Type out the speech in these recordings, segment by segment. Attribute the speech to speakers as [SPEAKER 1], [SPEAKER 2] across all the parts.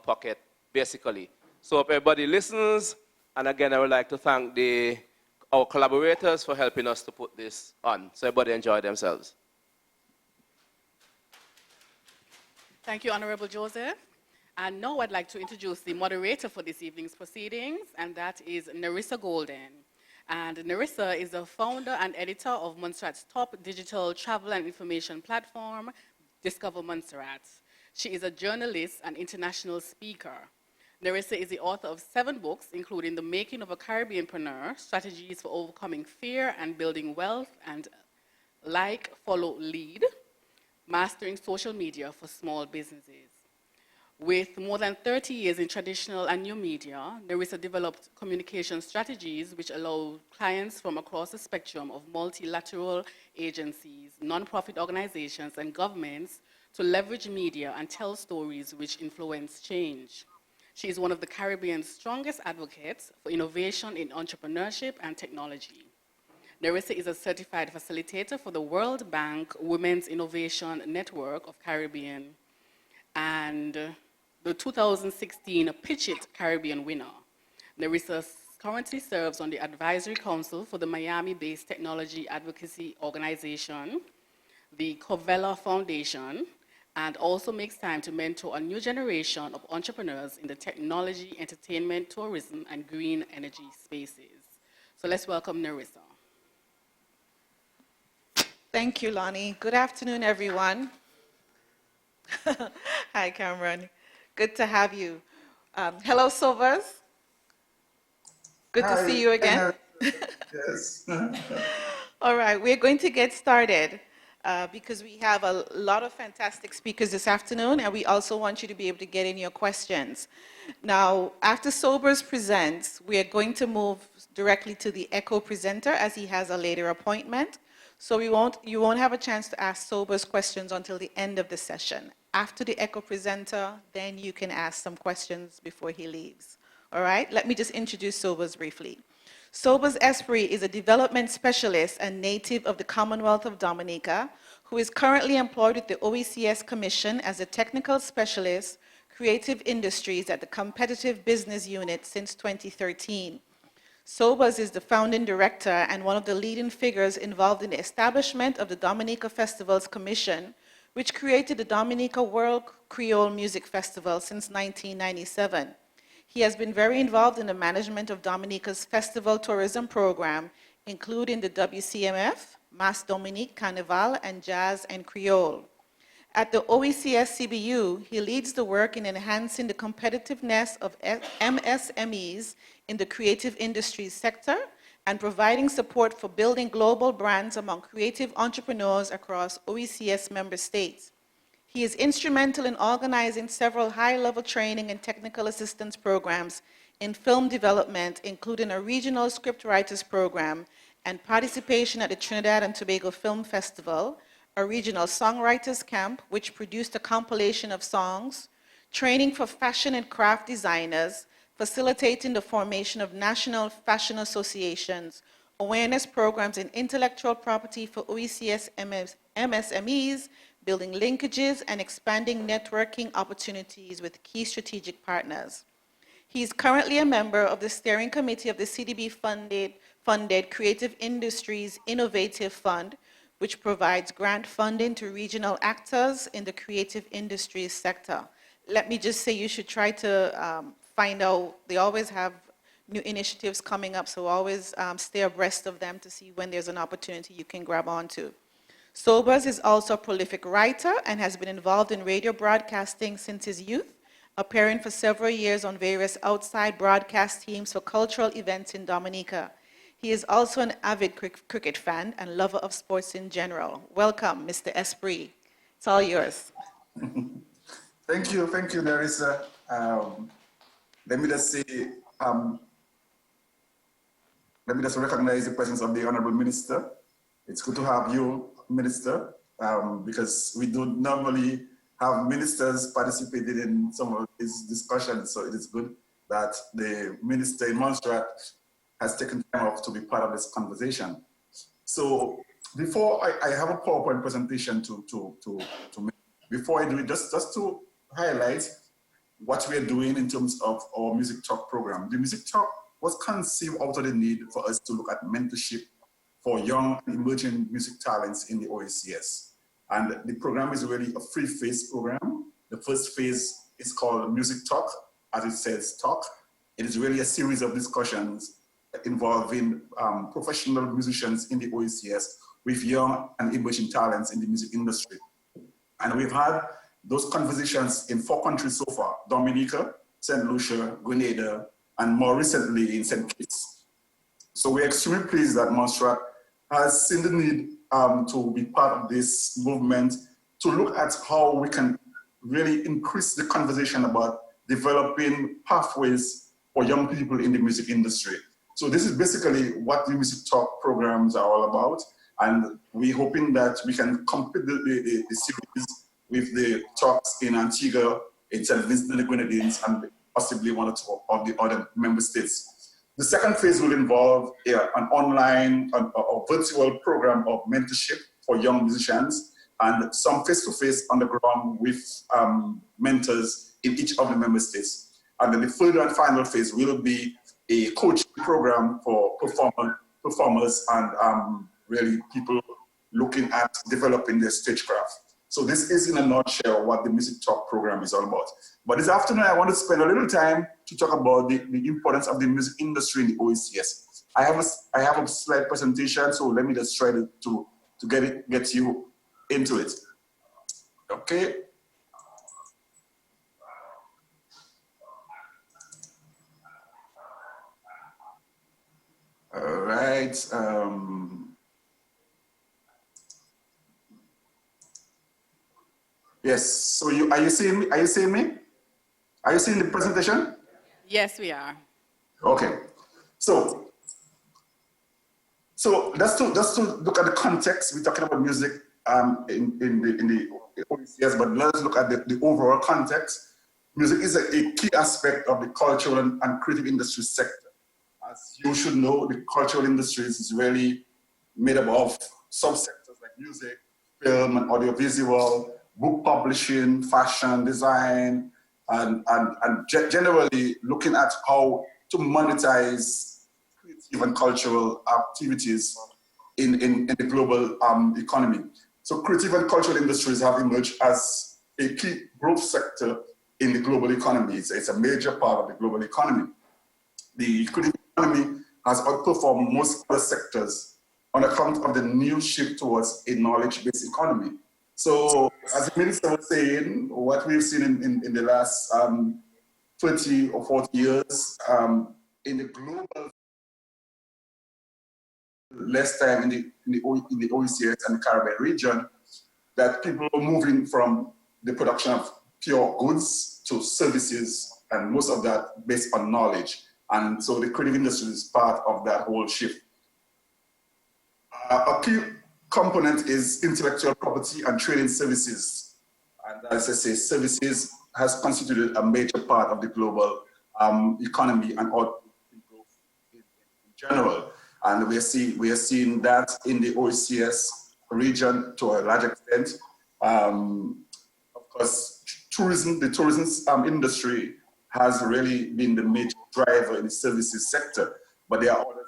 [SPEAKER 1] pocket, basically. So if everybody listens, and again, I would like to thank our collaborators for helping us to put this on. So everybody enjoy themselves.
[SPEAKER 2] Thank you, Honorable Joseph. And now I'd like to introduce the moderator for this evening's proceedings, and that is Nerissa Golden. And Nerissa is the founder and editor of Montserrat's top digital travel and information platform, Discover Montserrat. She is a journalist and international speaker. Nerissa is the author of 7 books, including The Making of a Caribbeanpreneur, Strategies for Overcoming Fear and Building Wealth, and Like, Follow, Lead, Mastering Social Media for Small Businesses. With more than 30 years in traditional and new media, Nerissa developed communication strategies which allow clients from across the spectrum of multilateral agencies, nonprofit organizations, and governments to leverage media and tell stories which influence change. She is one of the Caribbean's strongest advocates for innovation in entrepreneurship and technology. Nerissa is a certified facilitator for the World Bank Women's Innovation Network of Caribbean and the 2016 Pitch It Caribbean winner. Nerissa currently serves on the advisory council for the Miami-based technology advocacy organization, the Covella Foundation, and also makes time to mentor a new generation of entrepreneurs in the technology, entertainment, tourism, and green energy spaces. So let's welcome Nerissa.
[SPEAKER 3] Thank you, Lonnie. Good afternoon, everyone. Hi, Cameron. Good to have you. Hello, Silvers. Good to see you again.
[SPEAKER 4] Yes.
[SPEAKER 3] All right, we're going to get started because we have a lot of fantastic speakers this afternoon, and we also want you to be able to get in your questions. Now, after Sobers presents, we are going to move directly to the ECHO presenter as he has a later appointment. So you won't have a chance to ask Sobers questions until the end of the session. After the ECHO presenter, then you can ask some questions before he leaves. All right, let me just introduce Sobers briefly. Sobers Esprit is a development specialist and native of the Commonwealth of Dominica, who is currently employed with the Oecs Commission as a technical specialist, creative industries at the Competitive Business Unit since 2013. Sobers is the founding director and one of the leading figures involved in the establishment of the Dominica Festivals Commission, which created the Dominica World Creole Music Festival since 1997. He has been very involved in the management of Dominica's festival tourism program, including the WCMF, Mas Dominique Carnival, and Jazz and Creole. At the OECS CBU, he leads the work in enhancing the competitiveness of MSMEs in the creative industries sector and providing support for building global brands among creative entrepreneurs across OECS member states. He is instrumental in organizing several high-level training and technical assistance programs in film development, including a regional scriptwriters program and participation at the Trinidad and Tobago Film Festival, a regional songwriters camp which produced a compilation of songs, training for fashion and craft designers, facilitating the formation of national fashion associations, awareness programs in intellectual property for OECS MSMEs, building linkages and expanding networking opportunities with key strategic partners. He is currently a member of the steering committee of the CDB-funded Creative Industries Innovative Fund, which provides grant funding to regional actors in the creative industries sector. Let me just say you should try to find out, they always have new initiatives coming up, so always stay abreast of them to see when there's an opportunity you can grab onto. Sobers is also a prolific writer and has been involved in radio broadcasting since his youth, appearing for several years on various outside broadcast teams for cultural events in Dominica. He is also an avid cricket fan and lover of sports in general. Welcome, Mr. Esprit. It's all yours.
[SPEAKER 4] Thank you, Nerissa. Let me just say, let me just recognize the presence of the Honorable Minister. It's good to have you, Minister, because we don't normally have ministers participating in some of these discussions, so it is good that the Minister in Montserrat has taken time off to be part of this conversation. So before I have a PowerPoint presentation to make, before I do it, just to highlight what we're doing in terms of our Music Talk program. The Music Talk was conceived out of the need for us to look at mentorship for young and emerging music talents in the OECS. And the program is really a three-phase program. The first phase is called Music Talk, as it says, talk. It is really a series of discussions involving professional musicians in the OECS with young and emerging talents in the music industry. And we've had those conversations in 4 countries so far: Dominica, St. Lucia, Grenada, and more recently in St. Kitts. So we're extremely pleased that Montserrat has seen the need to be part of this movement, to look at how we can really increase the conversation about developing pathways for young people in the music industry. So this is basically what the Music Talk programs are all about. And we're hoping that we can complete the series with the talks in Antigua, in St. Vincent and the Grenadines, and possibly 1 or 2 of the other member states. The second phase will involve an online or virtual program of mentorship for young musicians and some face-to-face on the ground with mentors in each of the member states. And then the third and final phase will be a coaching program for performers and really people looking at developing their stagecraft. So this is in a nutshell what the Music Talk program is all about. But this afternoon, I want to spend a little time to talk about the importance of the music industry in the OECS. I have a slide presentation, so let me just try to get you into it. Okay. All right. Yes. So are you seeing me? Are you seeing me? Are you seeing the presentation?
[SPEAKER 2] Yes, we are.
[SPEAKER 4] Okay. So just to look at the context, we're talking about music in the OECS, but let's look at the overall context. Music is a key aspect of the cultural and creative industry sector. As you should know, the cultural industries is really made up of subsectors like music, film and audiovisual, book publishing, fashion, design, and generally looking at how to monetize creative and cultural activities in the global economy. So creative and cultural industries have emerged as a key growth sector in the global economy. It's a major part of the global economy. The creative economy has outperformed most other sectors on account of the new shift towards a knowledge-based economy. So, as the minister was saying, what we've seen in the last 20 or 40 years in the global, less time in the OECS and the Caribbean region, that people are moving from the production of pure goods to services, and most of that based on knowledge. And so the creative industry is part of that whole shift. A key component is intellectual property and trading services. And as I say, services has constituted a major part of the global economy and growth in general. And we are seeing that in the OECS region to a large extent. Of course, the tourism industry has really been the major driver in the services sector, but there are other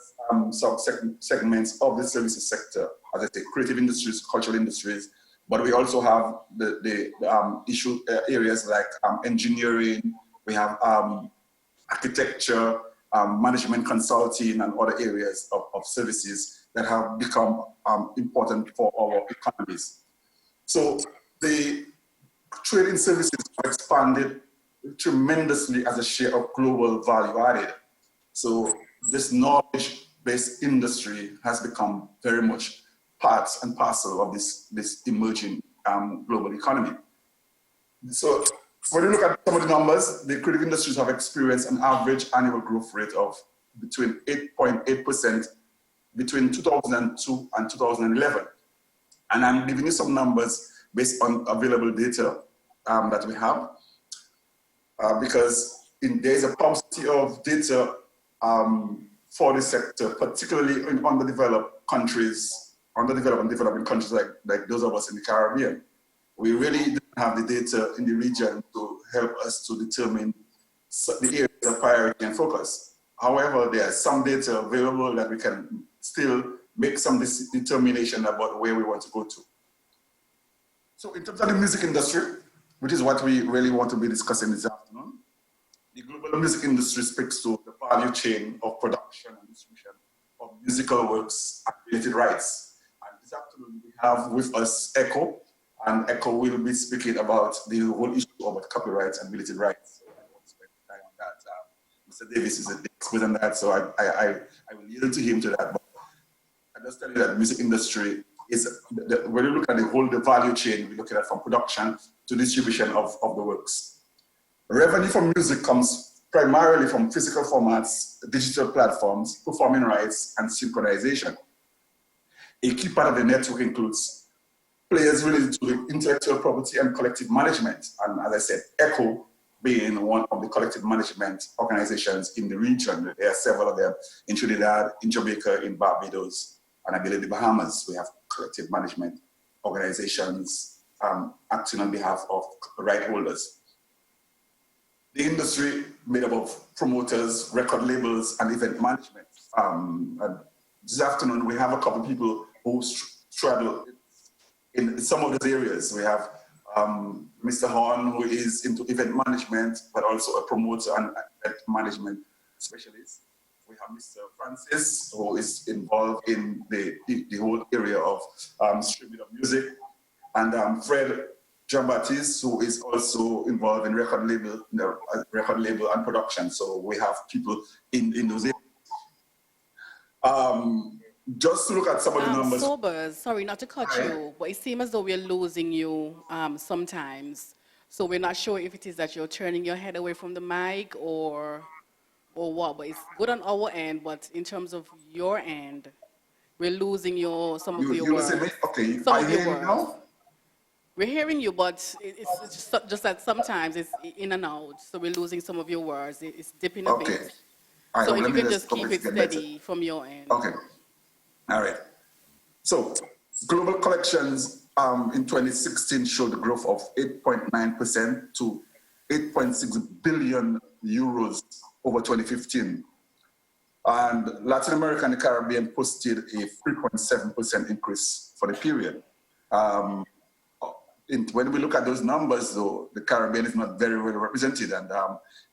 [SPEAKER 4] sub-segments of the services sector, as I say, creative industries, cultural industries, but we also have the issue areas like engineering, we have architecture, management consulting, and other areas of services that have become important for our economies. So the trading services have expanded tremendously as a share of global value added. So this knowledge-based industry has become very much part and parcel of this emerging global economy. So when you look at some of the numbers, the creative industries have experienced an average annual growth rate of between 8.8% between 2002 and 2011. And I'm giving you some numbers based on available data that we have. Because there's a paucity of data for the sector, particularly in underdeveloped countries, underdeveloped and developing countries like those of us in the Caribbean. We really have the data in the region to help us to determine the areas of priority and focus. However, there are some data available that we can still make some determination about where we want to go to. So in terms of the music industry, which is what we really want to be discussing this afternoon, the global music industry speaks to the value chain of production and distribution of musical works and related rights. And this afternoon we have with us Echo, and Echo will be speaking about the whole issue about copyrights and related rights. So I won't spend time on that. Mr. Davis is an expert on that, so I will yield to him to that. But I just tell you that the music industry is, when you look at the value chain, we look at it from production to distribution of the works. Revenue from music comes primarily from physical formats, digital platforms, performing rights, and synchronization. A key part of the network includes players related to the intellectual property and collective management. And as I said, ECHO being one of the collective management organizations in the region. There are several of them in Trinidad, in Jamaica, in Barbados, and I believe the Bahamas. We have collective management organizations acting on behalf of right holders. The industry made up of promoters, record labels, and event management. And this afternoon, we have a couple of people who straddle in some of those areas. We have Mr. Horn, who is into event management, but also a promoter and event management specialist. We have Mr. Francis, who is involved in the whole area of streaming of music, and Fred Jean-Baptiste, who is also involved in record label and production. So we have people in those areas. Just to look at some of the numbers.
[SPEAKER 2] Sobers, sorry not to cut you, but it seems as though we're losing you sometimes. So we're not sure if it is that you're turning your head away from the mic or what, but it's good on our end, but in terms of your end, we're losing some of your words.
[SPEAKER 4] Okay,
[SPEAKER 2] Some
[SPEAKER 4] I hear you now?
[SPEAKER 2] We're hearing you, but it's just that sometimes it's in and out, so we're losing some of your words. It's dipping a bit.
[SPEAKER 4] Right,
[SPEAKER 2] So
[SPEAKER 4] well,
[SPEAKER 2] if you can just keep it steady
[SPEAKER 4] better
[SPEAKER 2] from your end.
[SPEAKER 4] Okay, all right. So global collections in 2016 showed a growth of 8.9% to 8.6 billion euros over 2015. And Latin America and the Caribbean posted a 3.7% increase for the period. When we look at those numbers, though, the Caribbean is not very well represented, and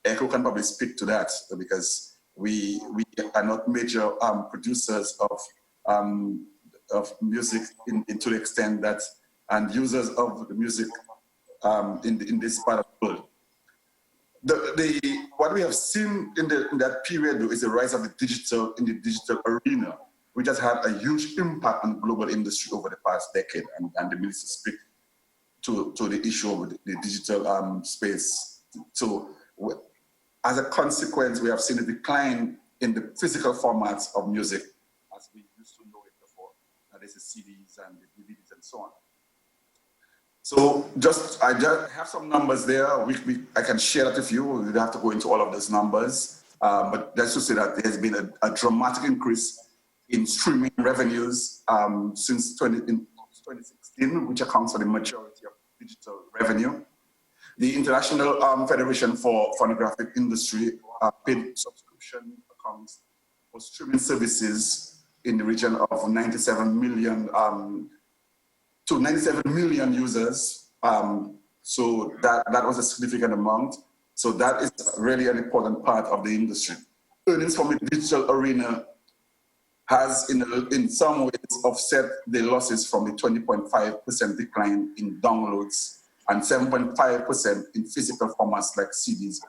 [SPEAKER 4] ECHO can probably speak to that because we are not major producers of music to the extent that, and users of the music in this part of the world. What we have seen in that period, though, is the rise of the digital arena, which has had a huge impact on the global industry over the past decade, and the minister speak to the issue of the digital space. So as a consequence, we have seen a decline in the physical formats of music as we used to know it before. That is the CDs and the DVDs and so on. So I just have some numbers there. I can share that with you. We don't have to go into all of those numbers. But that's to say that there's been a dramatic increase in streaming revenues since 2016, which accounts for the majority of digital revenue. The International Federation for Phonographic Industry paid subscription accounts for streaming services in the region of 97 million to 97 million users. So that was a significant amount. So that is really an important part of the industry. Earnings from the digital arena has in some ways offset the losses from the 20.5% decline in downloads and 7.5% in physical formats like CDs.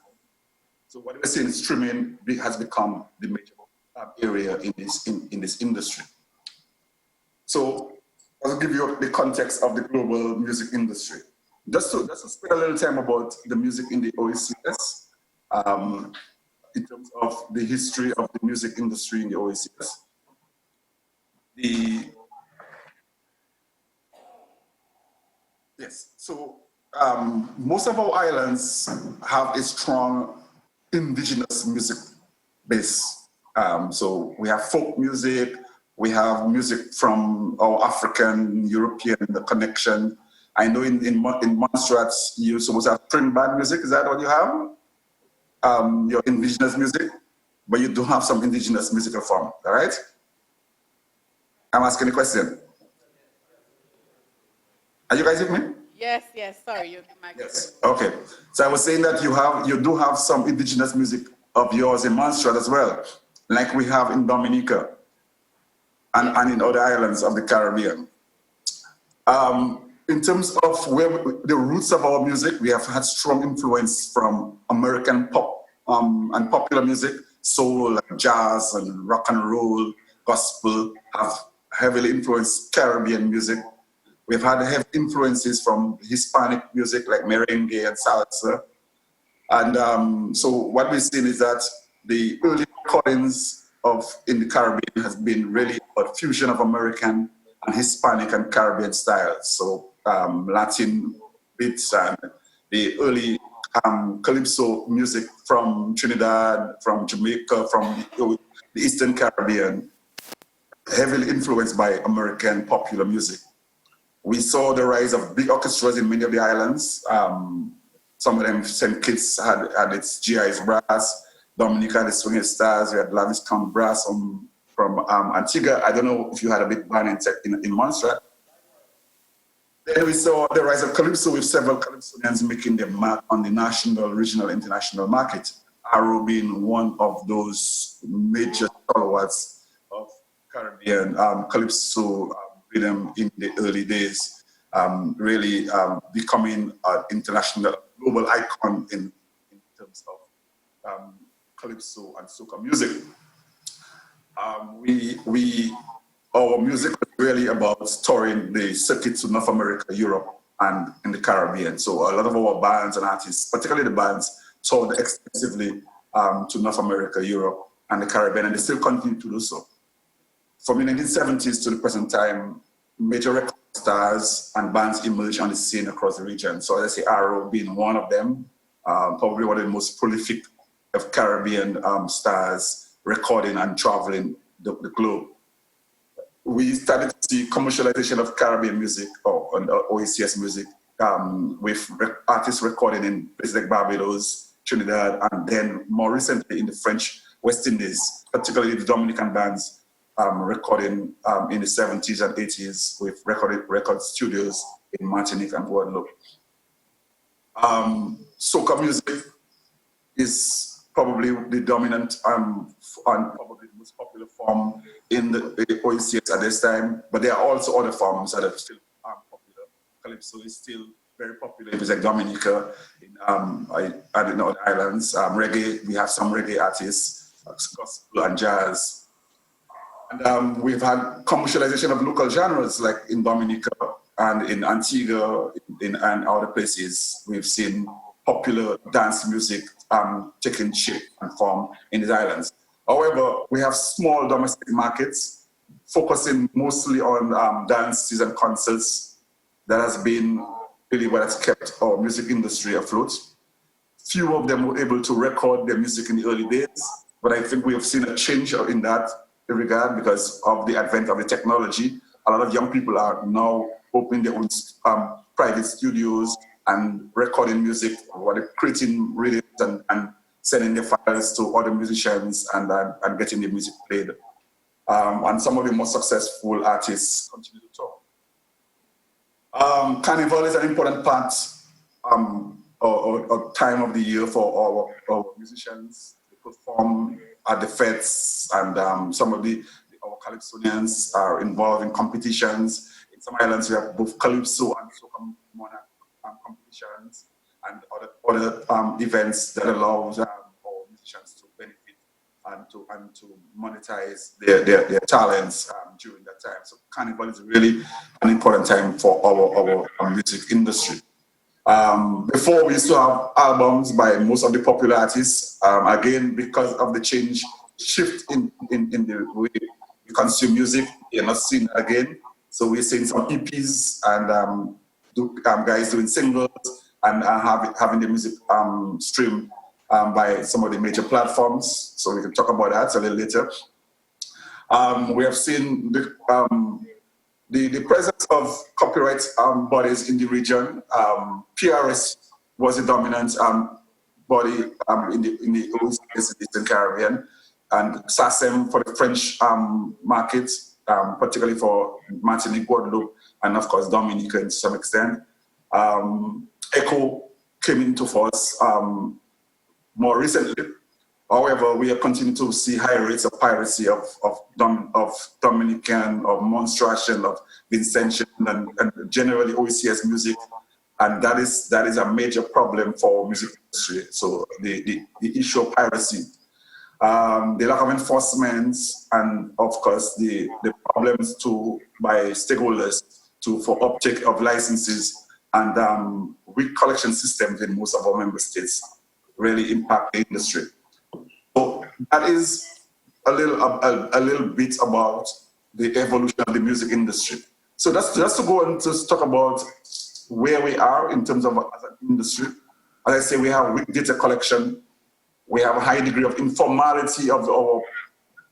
[SPEAKER 4] So what we're seeing is streaming has become the major area in this industry. So I'll give you the context of the global music industry. Just to spend a little time about the music in the Oecs, in terms of the history of the music industry in the Oecs. Most of our islands have a strong indigenous music base. So we have folk music, we have music from our African, European connection, I know in Montserrat, you supposed to have string band music. Is that what you have? Your indigenous music, but you do have some indigenous musical form, all right? I'm asking a question. Are you guys with me?
[SPEAKER 2] Yes, yes, sorry, your mic is
[SPEAKER 4] Yes. Okay. So I was saying that you do have some indigenous music of yours in Montserrat as well, like we have in Dominica and in other islands of the Caribbean. In terms of the roots of our music, we have had strong influence from American pop and popular music, soul, and jazz, and rock and roll, gospel have heavily influenced Caribbean music. We've had heavy influences from Hispanic music like merengue and salsa. And so what we've seen is that the early recordings in the Caribbean has been really a fusion of American and Hispanic and Caribbean styles. So Latin beats and the early calypso music from Trinidad, from Jamaica, from the Eastern Caribbean, heavily influenced by American popular music. We saw the rise of big orchestras in many of the islands. Some of them, St. Kitts had its GI's Brass, Dominica had the Swinging Stars, we had Lavis Count Brass from Antigua. I don't know if you had a big band in Montserrat. Then we saw the rise of Calypso with several Calypsonians making their mark on the national, regional, international market. Arrow being one of those major stalwarts of Caribbean Calypso rhythm in the early days, really becoming an international, global icon in terms of Calypso and soca music. Our music was really about touring the circuit to North America, Europe, and in the Caribbean. So a lot of our bands and artists, particularly the bands, toured extensively to North America, Europe, and the Caribbean, and they still continue to do so. From the 1970s to the present time, major record stars and bands emerged on the scene across the region. So as I say, Arrow being one of them, probably one of the most prolific of Caribbean stars recording and traveling the globe. We started to see commercialization of Caribbean music or Oecs music with artists recording in places like Barbados, Trinidad, and then more recently in the French West Indies, particularly the Dominican bands recording in the 70s and 80s with record studios in Martinique and Guadeloupe. Soca music is probably the dominant and probably the most popular form in the Oecs at this time, but there are also other forms that are still popular. Calypso is still very popular. It's like Dominica, in other islands. Reggae, we have some reggae artists, gospel and jazz. And we've had commercialization of local genres like in Dominica and in Antigua and other places. We've seen popular dance music taking shape and form in these islands. However, we have small domestic markets focusing mostly on dances and concerts. That has been really what has kept our music industry afloat. Few of them were able to record their music in the early days, but I think we have seen a change in that regard because of the advent of the technology. A lot of young people are now opening their own private studios and recording music, or creating rhythms and sending their files to other musicians and getting the music played. And some of the most successful artists continue to tour. Carnival is an important part or time of the year for our musicians. They perform at the fetes, and some of our Calypsonians are involved in competitions. In some islands, we have both Calypso and Soca Monarch competitions and other events that allow our musicians to benefit and to monetize their talents during that time. So Carnival is really an important time for our music industry. Before, we used to have albums by most of the popular artists. Again, because of the shift in the way we consume music, you're not seeing it again. So we're seeing some EPs and guys doing singles and having the music streamed by some of the major platforms. So we can talk about that a little later. We have seen the presence of copyright bodies in the region, PRS was the dominant body in the Oecs, Eastern Caribbean, and SACEM for the French market, particularly for Martinique, Guadeloupe, and of course Dominica to some extent. ECHO came into force more recently. However, we are continuing to see high rates of piracy of Dominican, of Monstration, of Vincentian, and generally OECS music, and that is a major problem for music industry. So the issue of piracy, the lack of enforcement, and of course the problems by stakeholders for uptake of licenses and weak collection systems in most of our member states really impact the industry. So that is a little bit about the evolution of the music industry. So that's just to go and to talk about where we are in terms of as an industry. As I say, we have weak data collection. We have a high degree of informality of our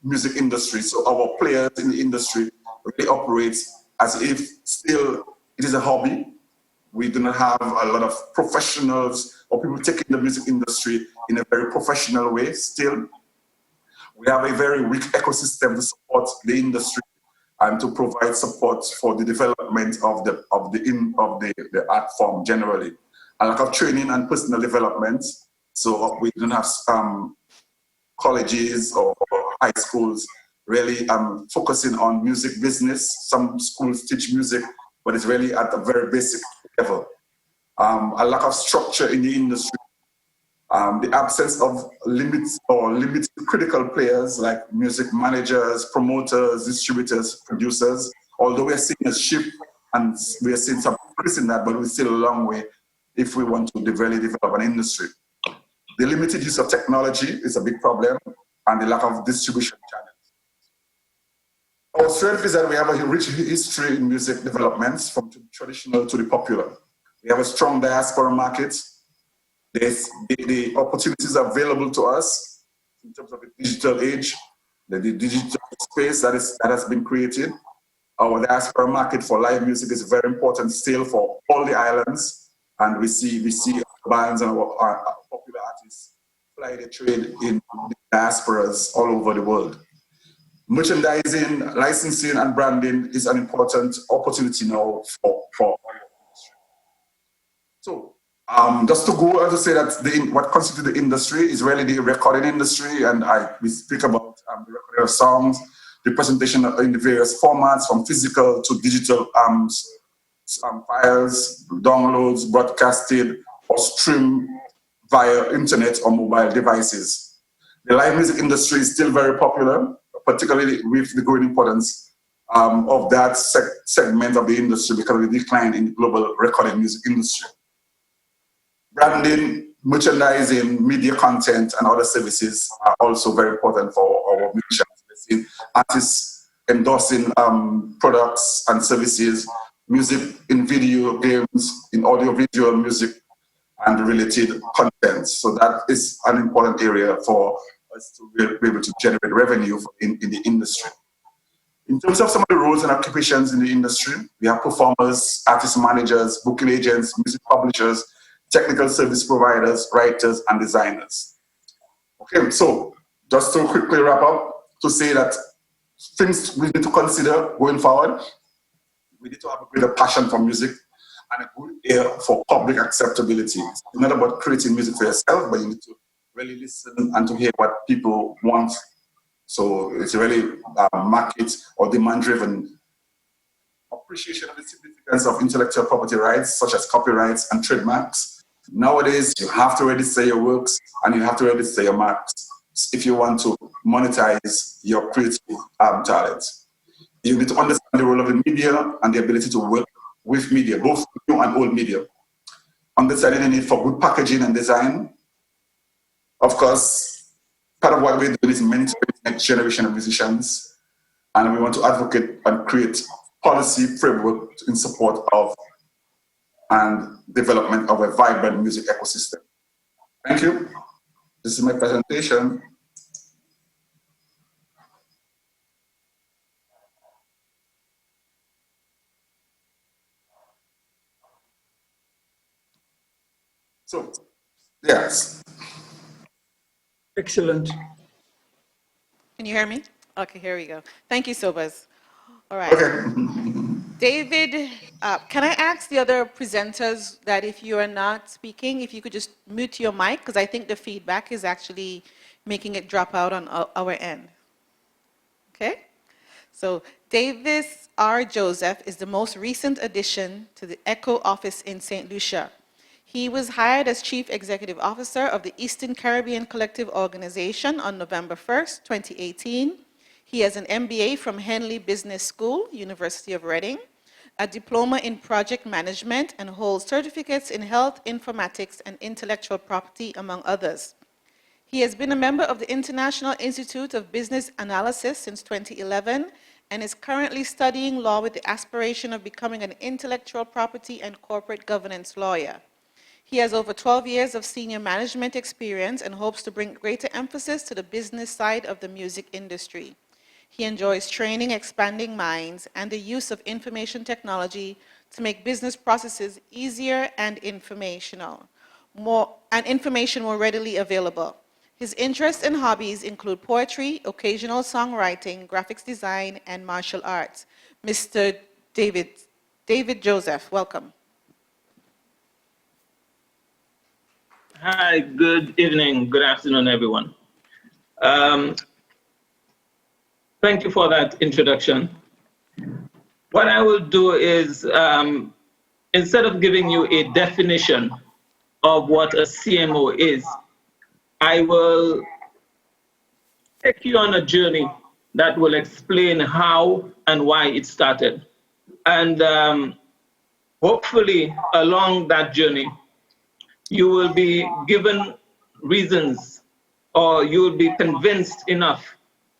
[SPEAKER 4] music industry. So our players in the industry really operate as if still it is a hobby. We do not have a lot of professionals or people taking the music industry in a very professional way still. We have a very weak ecosystem to support the industry and to provide support for the development of the art form generally. A lack of training and personal development. So we don't have colleges or high schools really focusing on music business. Some schools teach music, but it's really at a very basic level. A lack of structure in the industry. The absence of limited critical players like music managers, promoters, distributors, producers. Although we are seeing a shift and we are seeing some progress in that, but we're still a long way if we want to really develop an industry. The limited use of technology is a big problem, and the lack of distribution channels. Our strength is that we have a rich history in music developments from traditional to the popular. We have a strong diaspora market. The opportunities available to us in terms of the digital age, the digital space that has been created. Our diaspora market for live music is very important still for all the islands, and we see bands and our popular artists fly the trade in the diasporas all over the world. Merchandising, licensing, and branding is an important opportunity now for our industry. So, just to go and to say that what constitutes the industry is really the recording industry, and we speak about the recording of songs, the presentation in the various formats from physical to digital files, downloads, broadcasted, or streamed via internet or mobile devices. The live music industry is still very popular, particularly with the growing importance of that segment of the industry because of the decline in the global recording music industry. Branding, merchandising, media content, and other services are also very important for our musicians. We've seen artists endorsing products and services, music in video games, in audio-visual music, and related content. So that is an important area for us to be able to generate revenue in the industry. In terms of some of the roles and occupations in the industry, we have performers, artist managers, booking agents, music publishers, technical service providers, writers, and designers. Okay, so just to quickly wrap up, to say that things we need to consider going forward, we need to have a greater passion for music and a good ear for public acceptability. It's not about creating music for yourself, but you need to really listen and to hear what people want. So it's really market or demand-driven. Appreciation of the significance of intellectual property rights, such as copyrights and trademarks. Nowadays, you have to register your works and you have to register your marks if you want to monetize your creative talents. You need to understand the role of the media and the ability to work with media, both new and old media. Understanding the need for good packaging and design. Of course, part of what we're doing is mentoring the next generation of musicians, and we want to advocate and create policy framework in support of and development of a vibrant music ecosystem. Thank you. This is my presentation. So, yes.
[SPEAKER 5] Excellent.
[SPEAKER 3] Can you hear me? Okay, here we go. Thank you, Sobas. All right.
[SPEAKER 4] Okay.
[SPEAKER 3] David, can I ask the other presenters that if you are not speaking, if you could just mute your mic, because I think the feedback is actually making it drop out on our end. Okay? So Davis R. Joseph is the most recent addition to the ECHO office in St. Lucia. He was hired as Chief Executive Officer of the Eastern Caribbean Collective Organization on November 1st, 2018. He has an MBA from Henley Business School, University of Reading, a diploma in project management, and holds certificates in health informatics and intellectual property, among others. He has been a member of the International Institute of Business Analysis since 2011 and is currently studying law with the aspiration of becoming an intellectual property and corporate governance lawyer. He has over 12 years of senior management experience and hopes to bring greater emphasis to the business side of the music industry. He enjoys training expanding minds and the use of information technology to make business processes easier and information more readily available. His interests and hobbies include poetry, occasional songwriting, graphics design, and martial arts. Mr. David Joseph, welcome.
[SPEAKER 5] Hi, good evening, good afternoon, everyone. Thank you for that introduction. What I will do is, instead of giving you a definition of what a CMO is, I will take you on a journey that will explain how and why it started. And hopefully, along that journey, you will be given reasons or you will be convinced enough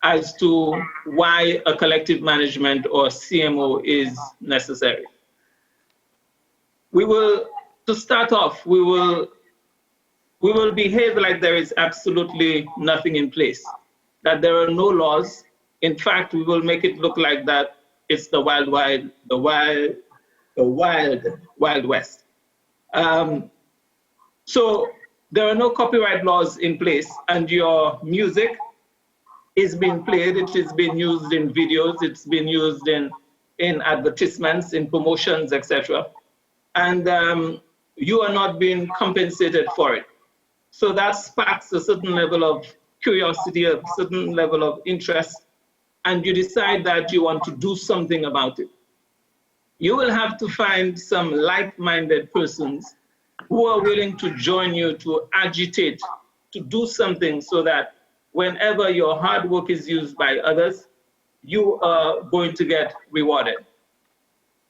[SPEAKER 5] as to why a collective management or CMO is necessary. To start off, we will behave like there is absolutely nothing in place, that there are no laws. In fact, we will make it look like that it's the wild west. So there are no copyright laws in place, and your music is being played, it is being used in videos, it's been used in advertisements, in promotions, etc. And you are not being compensated for it. So that sparks a certain level of curiosity, a certain level of interest, and you decide that you want to do something about it. You will have to find some like-minded persons who are willing to join you to agitate, to do something so that whenever your hard work is used by others, you are going to get rewarded.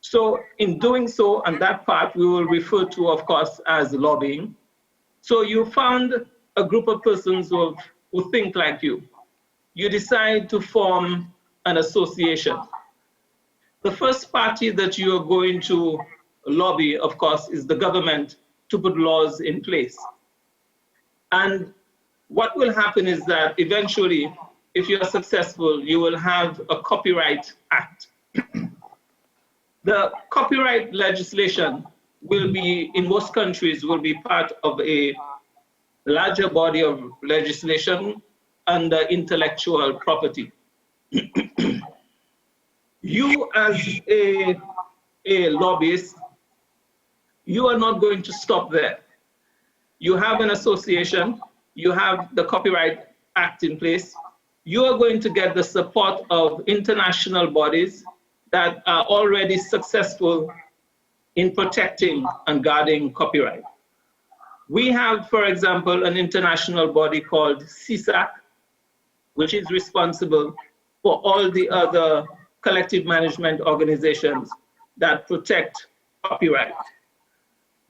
[SPEAKER 5] So in doing so, on that part, we will refer to, of course, as lobbying. So you found a group of persons who think like you. You decide to form an association. The first party that you are going to lobby, of course, is the government to put laws in place. And what will happen is that eventually, if you are successful, you will have a Copyright Act. The copyright legislation will be, in most countries, will be part of a larger body of legislation under intellectual property. You as a lobbyist, you are not going to stop there. You have an association, you have the Copyright Act in place, you are going to get the support of international bodies that are already successful in protecting and guarding copyright. We have, for example, an international body called CSAC, which is responsible for all the other collective management organizations that protect copyright.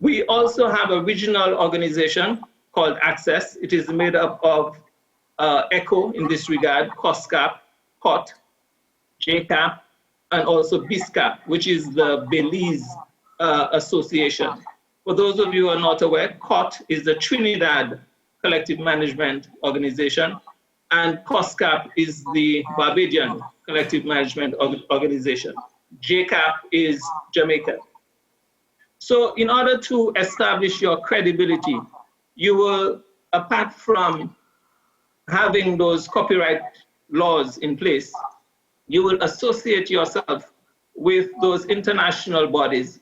[SPEAKER 5] We also have a regional organization called Access. It is made up of ECHO in this regard, COSCAP, COT, JCAP, and also BISCAP, which is the Belize Association. For those of you who are not aware, COT is the Trinidad Collective Management Organization, and COSCAP is the Barbadian Collective Management Organization. JCAP is Jamaica. So in order to establish your credibility, you will, apart from having those copyright laws in place, you will associate yourself with those international bodies,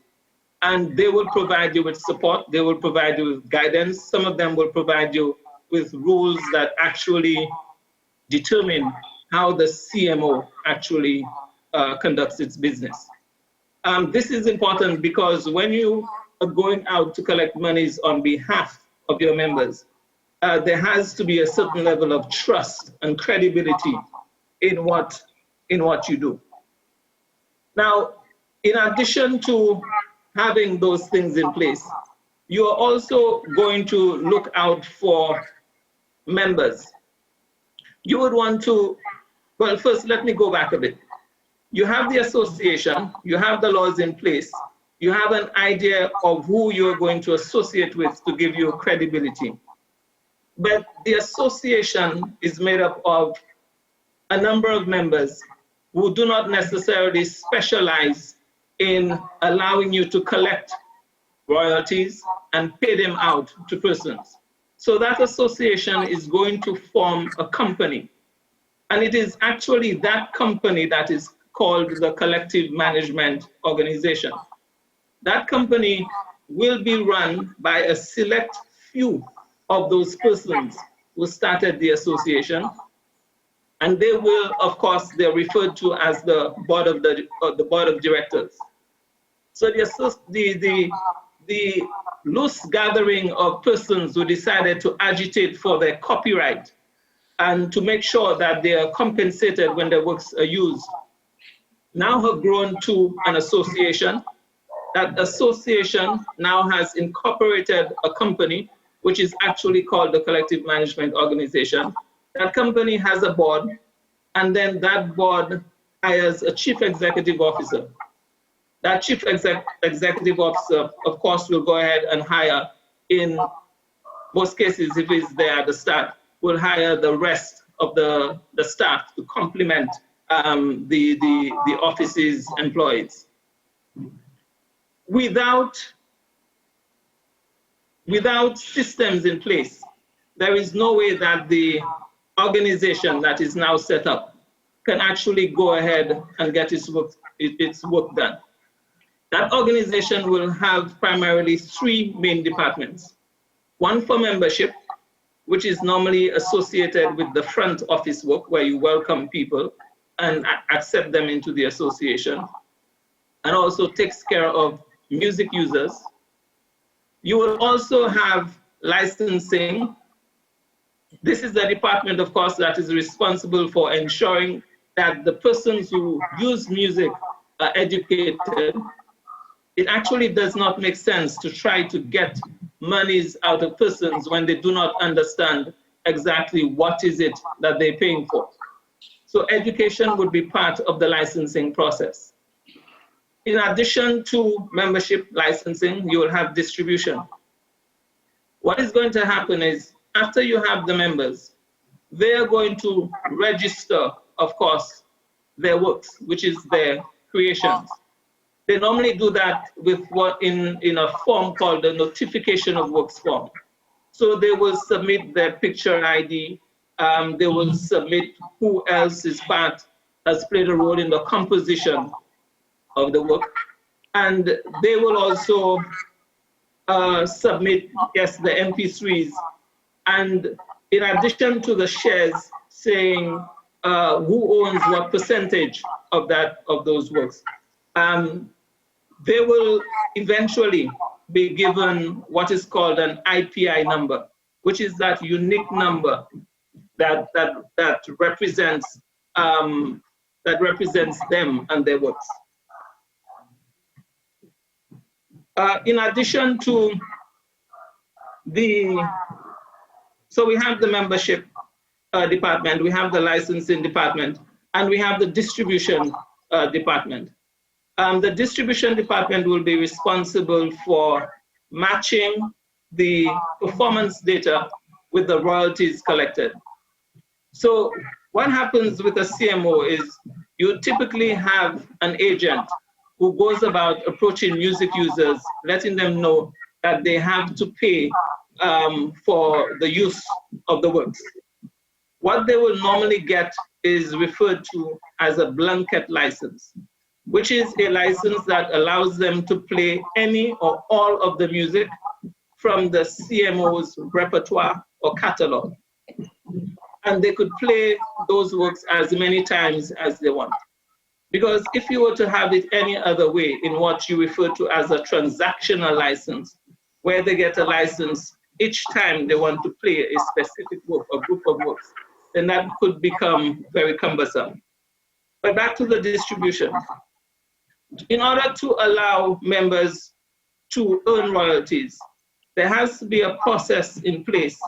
[SPEAKER 5] and they will provide you with support, they will provide you with guidance. Some of them will provide you with rules that actually determine how the CMO actually conducts its business. This is important because when you are going out to collect monies on behalf of your members, there has to be a certain level of trust and credibility in what you do. Now, in addition to having those things in place, you are also going to look out for members. You would want to, well, first let me go back a bit. You have the association, you have the laws in place, you have an idea of who you're going to associate with to give you credibility. But the association is made up of a number of members who do not necessarily specialize in allowing you to collect royalties and pay them out to persons. So that association is going to form a company. And it is actually that company that is called the Collective Management Organization. That company will be run by a select few of those persons who started the association. And they will, of course, they're referred to as the board of directors. So the loose gathering of persons who decided to agitate for their copyright and to make sure that they are compensated when their works are used now have grown to an association. That association now has incorporated a company, which is actually called the Collective Management Organization. That company has a board, and then that board hires a chief executive officer. That chief executive officer, of course, will go ahead and hire, in most cases, if it's there at the start, will hire the rest of the staff to complement the office's employees. Without systems in place, there is no way that the organization that is now set up can actually go ahead and get its work done. That organization will have primarily three main departments. One for membership, which is normally associated with the front office work, where you welcome people and accept them into the association, and also takes care of music users. You will also have licensing. This is the department, of course, that is responsible for ensuring that the persons who use music are educated. It actually does not make sense to try to get monies out of persons when they do not understand exactly what is it that they're paying for. So education would be part of the licensing process. In addition to membership licensing, you will have distribution. What is going to happen is, after you have the members, they are going to register, of course, their works, which is their creations. They normally do that with what in a form called the notification of works form. So they will submit their picture ID, they will submit who else has played a role in the composition of the work. And they will also submit, yes, the MP3s. And in addition to the shares saying who owns what percentage of those works, they will eventually be given what is called an IPI number, which is that unique number that represents them and their works. In addition to so we have the membership department, we have the licensing department, and we have the distribution department. The distribution department will be responsible for matching the performance data with the royalties collected. So what happens with a CMO is you typically have an agent who goes about approaching music users, letting them know that they have to pay for the use of the works. What they will normally get is referred to as a blanket license, which is a license that allows them to play any or all of the music from the CMO's repertoire or catalog. And they could play those works as many times as they want. Because if you were to have it any other way, in what you refer to as a transactional license, where they get a license each time they want to play a specific work or group of works, then that could become very cumbersome. But back to the distribution. In order to allow members to earn royalties, there has to be a process in place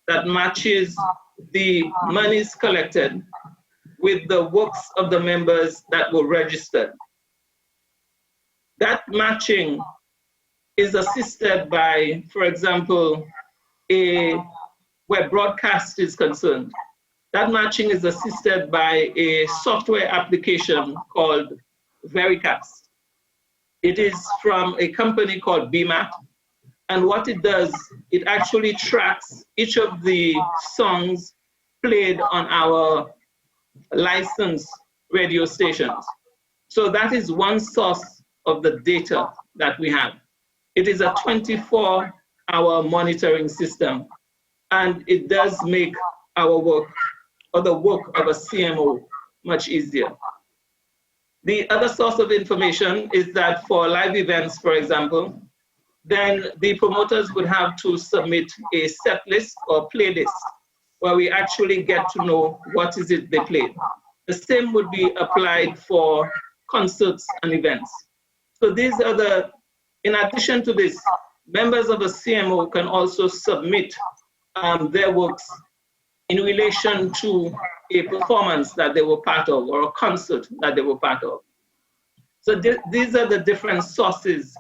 [SPEAKER 5] that matches the monies collected with the works of the members that were registered. That matching is assisted by, for example, where broadcast is concerned. That matching is assisted by a software application called Vericast. It is from a company called BMAT, and what it does, it actually tracks each of the songs played on our licensed radio stations. So that is one source of the data that we have. It is a 24-hour monitoring system, and it does make our work, or the work of a CMO, much easier. The other source of information is that for live events, for example, then the promoters would have to submit a set list or playlist where we actually get to know what is it they played. The same would be applied for concerts and events. So these are in addition to this, members of a CMO can also submit their works in relation to a performance that they were part of or a concert that they were part of. So these are the different sources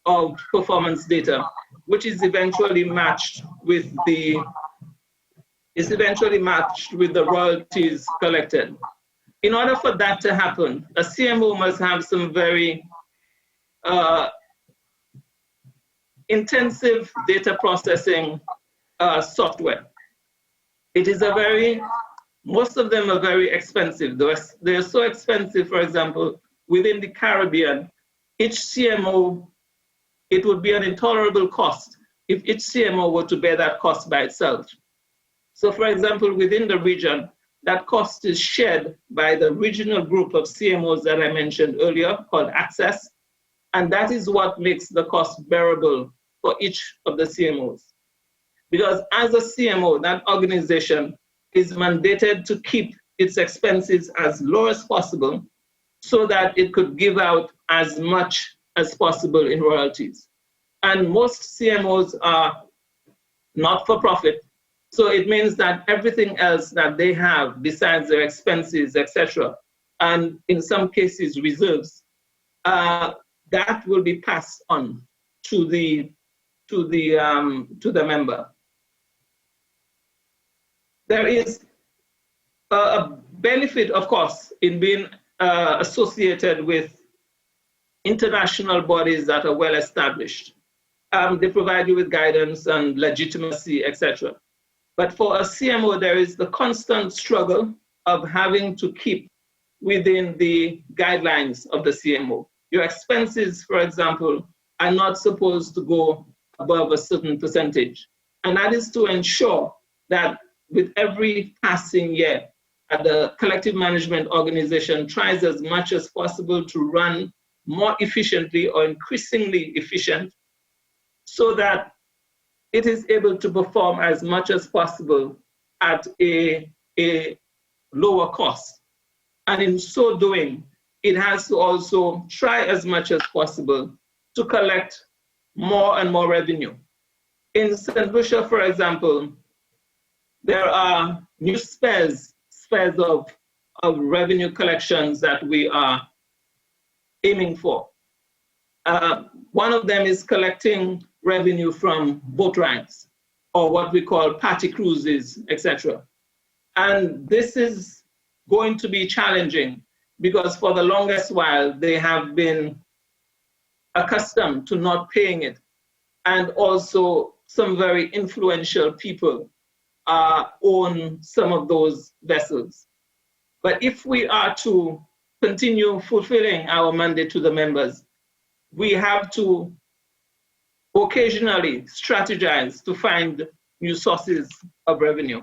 [SPEAKER 5] of performance data, which is eventually matched with the royalties collected. In order for that to happen, a CMO must have some very intensive data processing software. It is most of them are very expensive. They're so expensive, for example, within the Caribbean, each CMO, it would be an intolerable cost if each CMO were to bear that cost by itself. So for example, within the region, that cost is shared by the regional group of CMOs that I mentioned earlier called Access, and that is what makes the cost bearable for each of the CMOs. Because as a CMO, that organization is mandated to keep its expenses as low as possible so that it could give out as much as possible in royalties. And most CMOs are not for profit. So it means that everything else that they have besides their expenses, etc., and in some cases reserves, that will be passed on to the member. There is a benefit, of course, in being associated with international bodies that are well established. They provide you with guidance and legitimacy, etc. But for a CMO, there is the constant struggle of having to keep within the guidelines of the CMO. Your expenses, for example, are not supposed to go above a certain percentage. And that is to ensure that with every passing year, the collective management organization tries as much as possible to run more efficiently or increasingly efficient so that it is able to perform as much as possible at a lower cost. And in so doing, it has to also try as much as possible to collect more and more revenue. In St. Lucia, for example, there are new spheres of revenue collections that we are aiming for. One of them is collecting revenue from boat rides, or what we call party cruises, etc. And this is going to be challenging because for the longest while, they have been accustomed to not paying it, and also some very influential people own some of those vessels. But if we are to continue fulfilling our mandate to the members, we have to occasionally strategize to find new sources of revenue.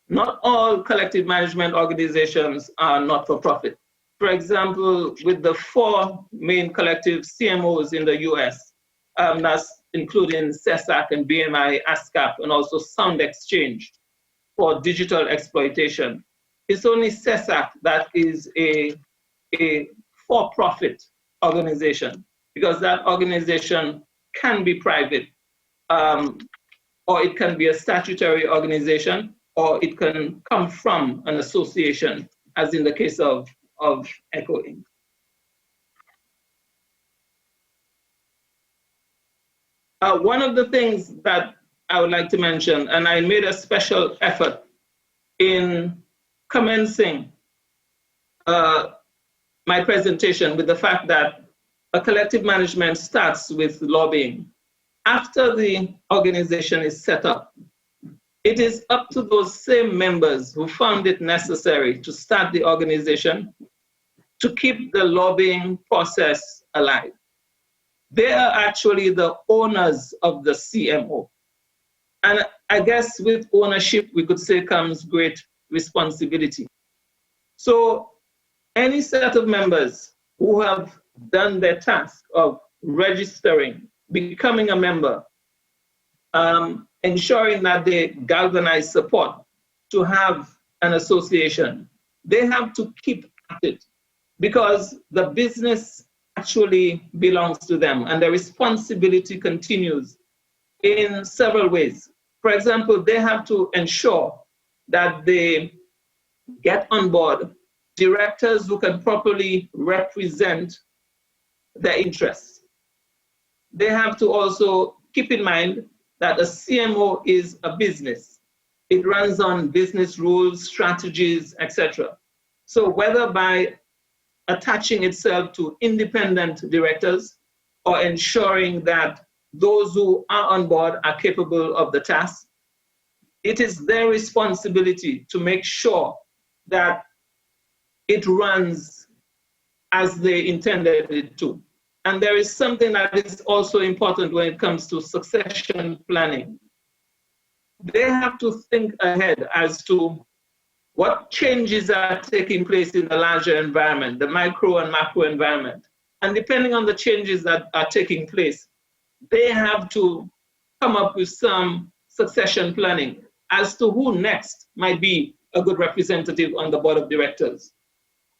[SPEAKER 5] Not all collective management organizations are not-for-profit. For example, with the 4 main collective CMOs in the US, that's including CESAC and BMI, ASCAP, and also Sound Exchange for digital exploitation. It's only CESAC that is a for-profit organization, because that organization can be private, or it can be a statutory organization, or it can come from an association, as in the case of ECHO Inc. One of the things that I would like to mention, and I made a special effort in commencing my presentation with the fact that a collective management starts with lobbying. After the organization is set up, it is up to those same members who found it necessary to start the organization to keep the lobbying process alive. They are actually the owners of the CMO. And I guess with ownership, we could say comes great responsibility. So any set of members who have done their task of registering, becoming a member, ensuring that they galvanize support to have an association, they have to keep at it, because the business actually belongs to them and the responsibility continues in several ways. For example, they have to ensure that they get on board directors who can properly represent their interests. They have to also keep in mind that a CMO is a business. It runs on business rules, strategies, etc. So whether by attaching itself to independent directors or ensuring that those who are on board are capable of the task, it is their responsibility to make sure that it runs as they intended it to. And there is something that is also important when it comes to succession planning. They have to think ahead as to what changes are taking place in the larger environment, the micro and macro environment. And depending on the changes that are taking place, they have to come up with some succession planning as to who next might be a good representative on the board of directors.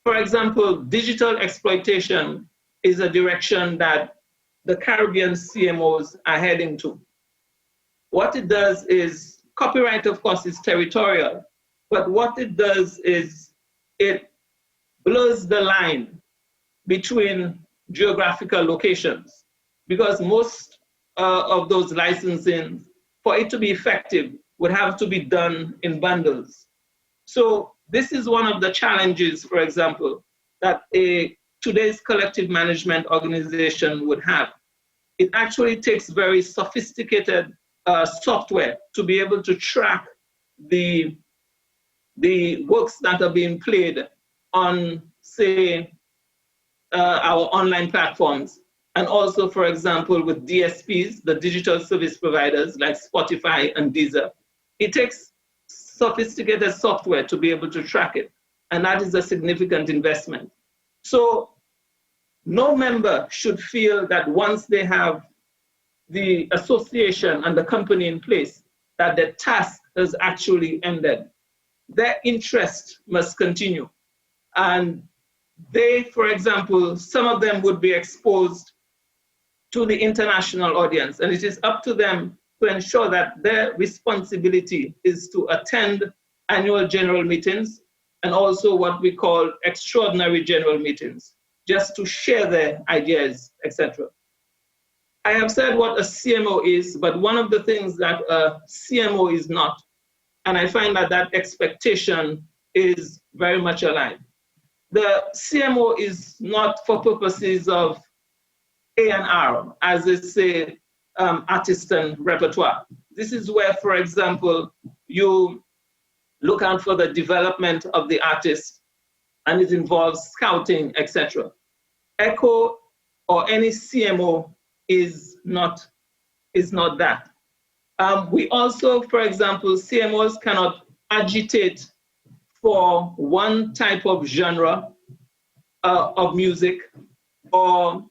[SPEAKER 5] For example, digital exploitation is a direction that the Caribbean CMOs are heading to. What it does is, copyright, of course, is territorial, but what it does is it blurs the line between geographical locations, because most of those licensing, for it to be effective, would have to be done in bundles. So this is one of the challenges, for example, that today's collective management organization would have. It actually takes very sophisticated software to be able to track the works that are being played on, say, our online platforms. And also, for example, with DSPs, the digital service providers like Spotify and Deezer. It takes sophisticated software to be able to track it. And that is a significant investment. So no member should feel that once they have the association and the company in place, that the task has actually ended. Their interest must continue. And they, for example, some of them would be exposed to the international audience, and it is up to them to ensure that their responsibility is to attend annual general meetings and also what we call extraordinary general meetings, just to share their ideas, etc. I have said what a CMO is, but one of the things that a CMO is not, and I find that that expectation is very much alive. The CMO is not for purposes of A&R, as they say, artist and repertoire. This is where, for example, you look out for the development of the artist, and it involves scouting, etc. ECHO or any CMO is not that. We also, for example, CMOs cannot agitate for one type of genre of music or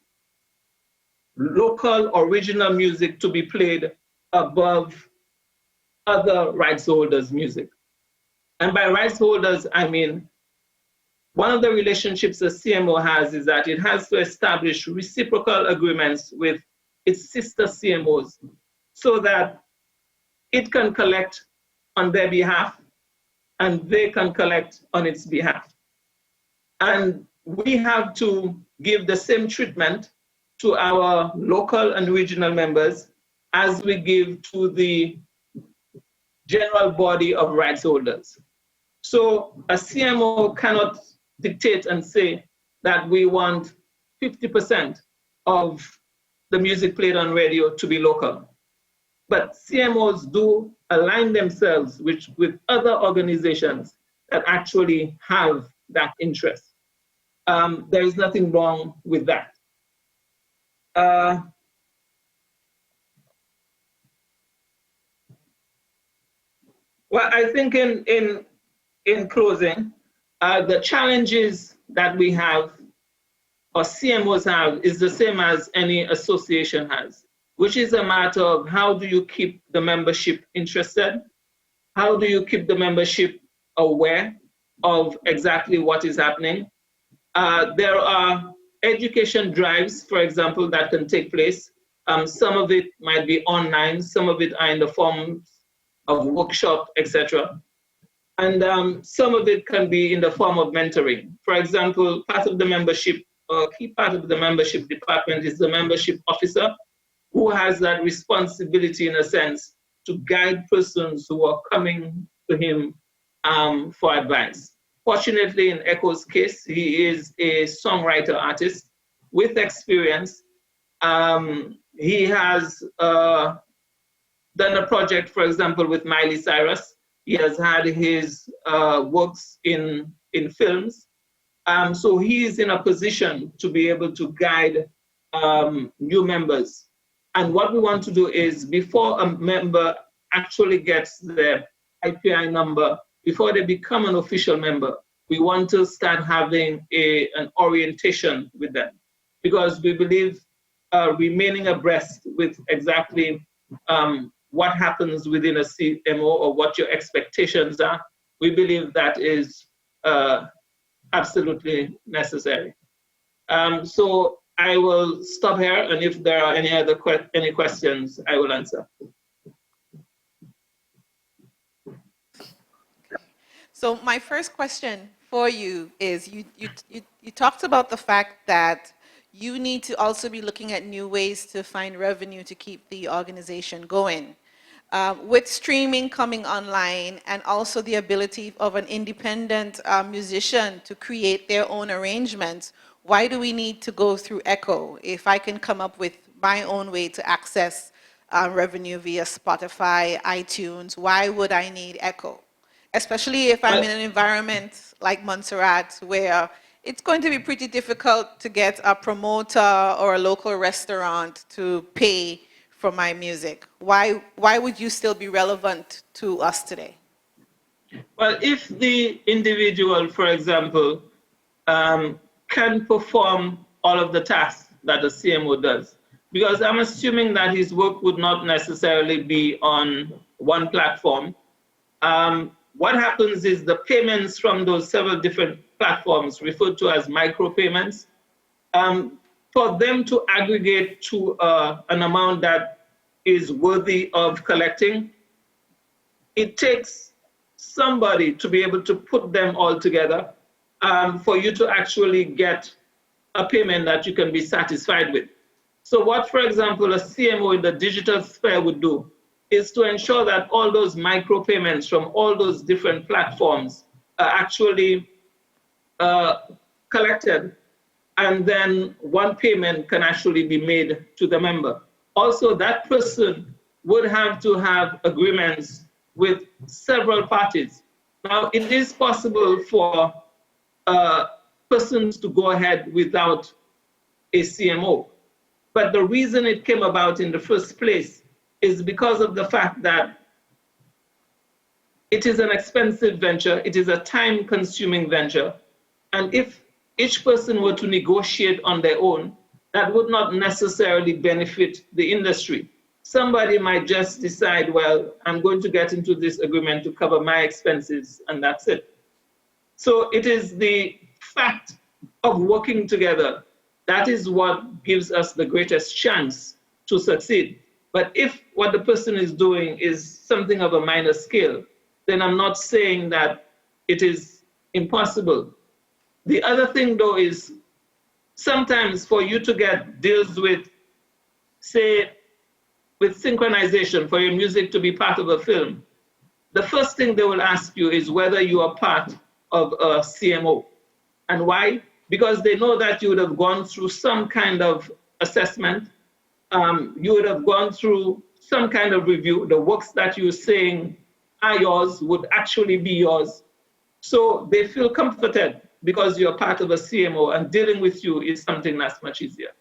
[SPEAKER 5] local original music to be played above other rights holders' music. And by rights holders, I mean, one of the relationships a CMO has is that it has to establish reciprocal agreements with its sister CMOs so that it can collect on their behalf and they can collect on its behalf. And we have to give the same treatment to our local and regional members as we give to the general body of rights holders. So a CMO cannot dictate and say that we want 50% of the music played on radio to be local. But CMOs do align themselves with other organizations that actually have that interest. There is nothing wrong with that. Well, I think in closing, the challenges that we have, or CMOs have, is the same as any association has, which is a matter of how do you keep the membership interested? How do you keep the membership aware of exactly what is happening? There are education drives, for example, that can take place. Some of it might be online, some of it are in the forms of workshop, etc. And some of it can be in the form of mentoring. For example, part of the membership, or key part of the membership department is the membership officer, who has that responsibility, in a sense, to guide persons who are coming to him for advice. Fortunately, in Echo's case, he is a songwriter artist with experience. He has done a project, for example, with Miley Cyrus. He has had his works in films. So he is in a position to be able to guide new members. And what we want to do is, before a member actually gets their IPI number, before they become an official member, we want to start having an orientation with them, because we believe remaining abreast with exactly what happens within a CMO or what your expectations are, we believe that is absolutely necessary. So I will stop here, and if there are any questions, I will answer.
[SPEAKER 3] So my first question for you is, you talked about the fact that you need to also be looking at new ways to find revenue to keep the organization going. With streaming coming online, and also the ability of an independent musician to create their own arrangements, why do we need to go through Echo? If I can come up with my own way to access revenue via Spotify, iTunes, why would I need Echo? Especially if I'm in an environment like Montserrat, where it's going to be pretty difficult to get a promoter or a local restaurant to pay for my music. Why would you still be relevant to us today?
[SPEAKER 5] Well, if the individual, for example, can perform all of the tasks that a CMO does, because I'm assuming that his work would not necessarily be on one platform. What happens is the payments from those several different platforms, referred to as micropayments, for them to aggregate to an amount that is worthy of collecting, it takes somebody to be able to put them all together for you to actually get a payment that you can be satisfied with. So what, for example, a CMO in the digital sphere would do is to ensure that all those micropayments from all those different platforms are actually collected and then one payment can actually be made to the member. Also, that person would have to have agreements with several parties. Now, it is possible for persons to go ahead without a CMO. But the reason it came about in the first place is because of the fact that it is an expensive venture, it is a time-consuming venture, and if each person were to negotiate on their own, that would not necessarily benefit the industry. Somebody might just decide, well, I'm going to get into this agreement to cover my expenses, and that's it. So it is the fact of working together that is what gives us the greatest chance to succeed. But if what the person is doing is something of a minor scale, then I'm not saying that it is impossible. The other thing, though, is sometimes for you to get deals with, say, with synchronization for your music to be part of a film, the first thing they will ask you is whether you are part of a CMO. And why? Because they know that you would have gone through some kind of assessment. You would have gone through some kind of review. The works that you're saying are yours would actually be yours. So they feel comforted because you're part of a CMO, and dealing with you is something that's much easier.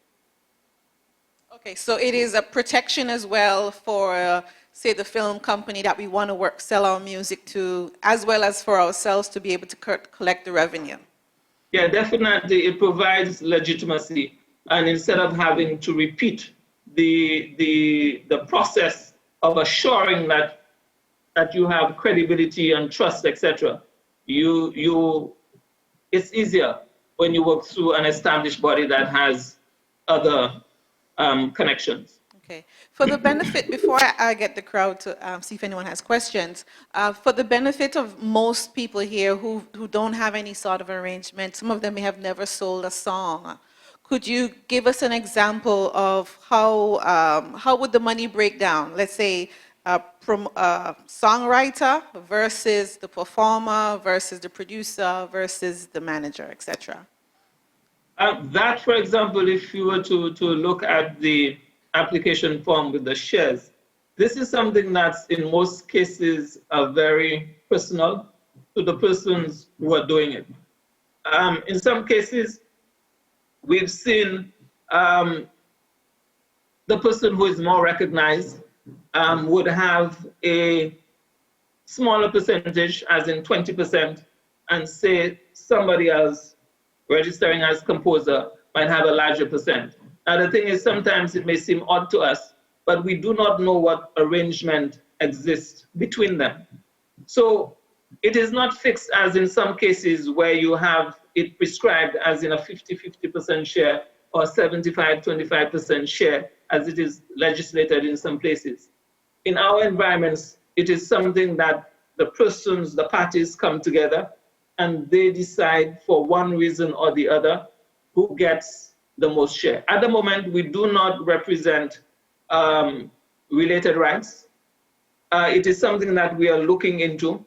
[SPEAKER 3] Okay, so it is a protection as well for, say, the film company that we want to sell our music to, as well as for ourselves to be able to collect the revenue.
[SPEAKER 5] Yeah, definitely. It provides legitimacy, and instead of having to repeat the process of assuring that you have credibility and trust, etc., it's easier when you work through an established body that has other connections.
[SPEAKER 3] Okay. For the benefit, before I get the crowd to see if anyone has questions, for the benefit of most people here who don't have any sort of arrangement, some of them may have never sold a song. Could you give us an example of how would the money break down? Let's say songwriter versus the performer versus the producer versus the manager, etc.
[SPEAKER 5] That, for example, if you were to look at the application form with the shares, this is something that's in most cases very personal to the persons who are doing it. In some cases, we've seen the person who is more recognized would have a smaller percentage, as in 20%, and say somebody else registering as composer might have a larger percent. Now, the thing is, sometimes it may seem odd to us, but we do not know what arrangement exists between them. So it is not fixed as in some cases where you have it prescribed as in a 50-50% share or 75-25% share as it is legislated in some places. In our environments, it is something that the parties come together and they decide for one reason or the other who gets the most share. At the moment, we do not represent related rights. It is something that we are looking into.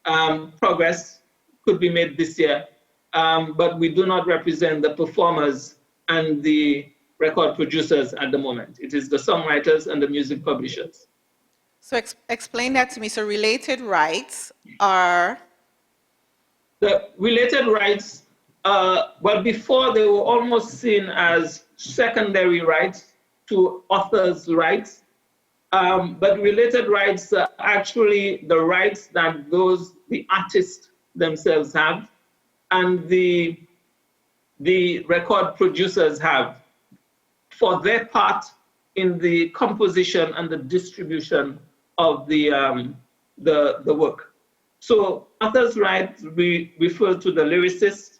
[SPEAKER 5] Progress could be made this year, but we do not represent the performers and the record producers at the moment. It is the songwriters and the music publishers.
[SPEAKER 3] So explain that to me. So related rights are?
[SPEAKER 5] The related rights, well, before they were almost seen as secondary rights to authors' rights, but related rights are actually the rights that the artists themselves have and the record producers have for their part in the composition and the distribution of the work. So authors' rights, we refer to the lyricists,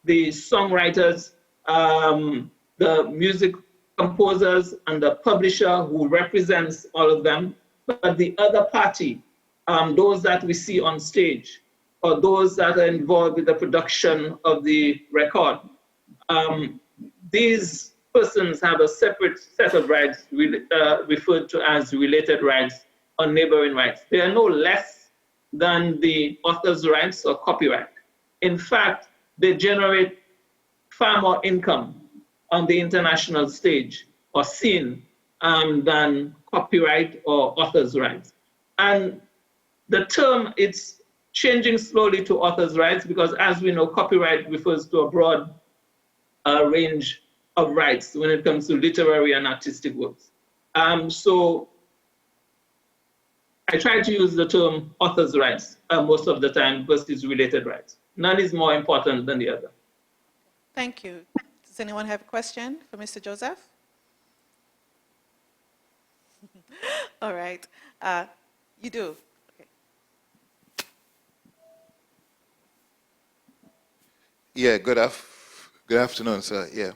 [SPEAKER 5] the songwriters, the music composers, and the publisher who represents all of them. But the other party, those that we see on stage, or those that are involved with the production of the record, these persons have a separate set of rights referred to as related rights or neighboring rights. They are no less than the author's rights or copyright. In fact, they generate far more income on the international stage or scene than copyright or author's rights. And the term, it's changing slowly to author's rights because, as we know, copyright refers to a broad range of rights when it comes to literary and artistic works. So I try to use the term author's rights most of the time versus related rights. None is more important than the other.
[SPEAKER 3] Thank you. Does anyone have a question for Mr. Joseph? All right. You do. Okay.
[SPEAKER 6] Yeah, good afternoon, sir. Yeah.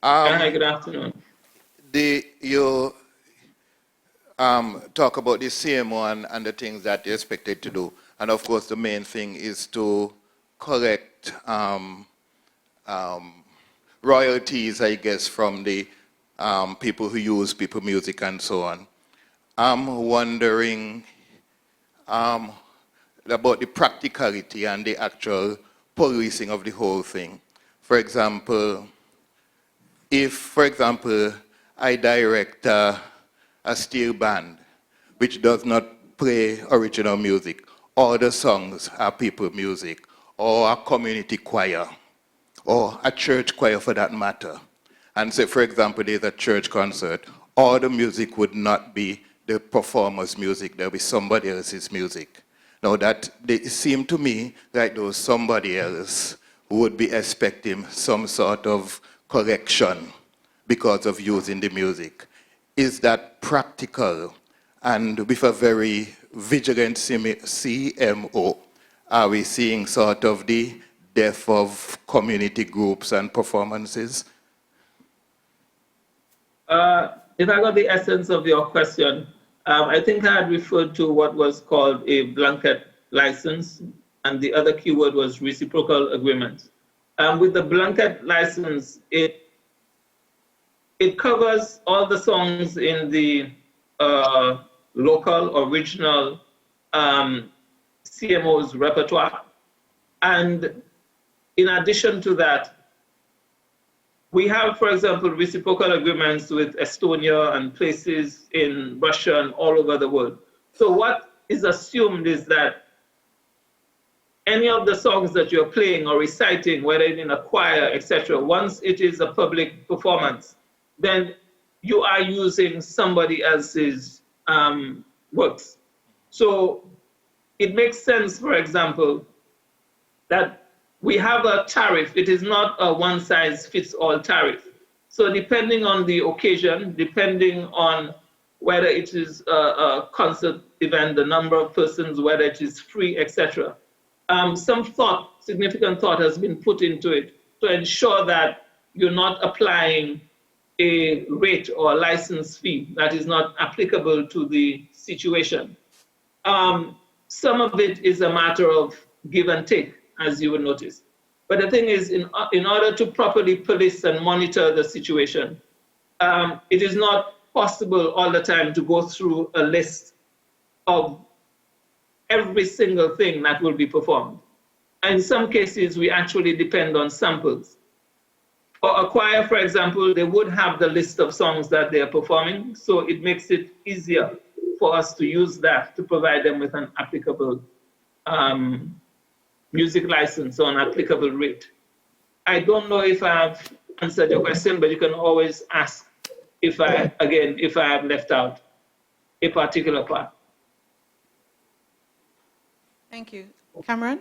[SPEAKER 5] Hi, good afternoon.
[SPEAKER 6] You talk about the CMO and the things that you're expected to do. And of course, the main thing is to collect royalties, I guess, from the people who use people music and so on. I'm wondering about the practicality and the actual policing of the whole thing. For example, if, for example, I direct a steel band which does not play original music, all the songs are people music, or a community choir, or a church choir for that matter, and say, for example, there's a church concert, all the music would not be the performer's music, there'll be somebody else's music. Now it seemed to me like those somebody else would be expecting some sort of correction because of using the music. Is that practical? And with a very vigilant CMO, are we seeing sort of the death of community groups and performances?
[SPEAKER 5] If I got the essence of your question, I think I had referred to what was called a blanket license, and the other keyword was reciprocal agreement. With the blanket license, it covers all the songs in the local or regional CMO's repertoire. And in addition to that, we have, for example, reciprocal agreements with Estonia and places in Russia and all over the world. So what is assumed is that any of the songs that you're playing or reciting, whether in a choir, etc., once it is a public performance, then you are using somebody else's works. So it makes sense, for example, that we have a tariff. It is not a one-size-fits-all tariff. So depending on the occasion, depending on whether it is a concert event, the number of persons, whether it is free, etc., some thought, significant thought has been put into it to ensure that you're not applying a rate or a license fee that is not applicable to the situation. Some of it is a matter of give and take, as you would notice. But the thing is, in order to properly police and monitor the situation, it is not possible all the time to go through a list of every single thing that will be performed. And in some cases, we actually depend on samples. For a choir, for example, they would have the list of songs that they are performing, so it makes it easier for us to use that to provide them with an applicable music license or an applicable rate. I don't know if I've answered your question, but you can always ask if I have left out a particular part.
[SPEAKER 3] Thank you. Cameron?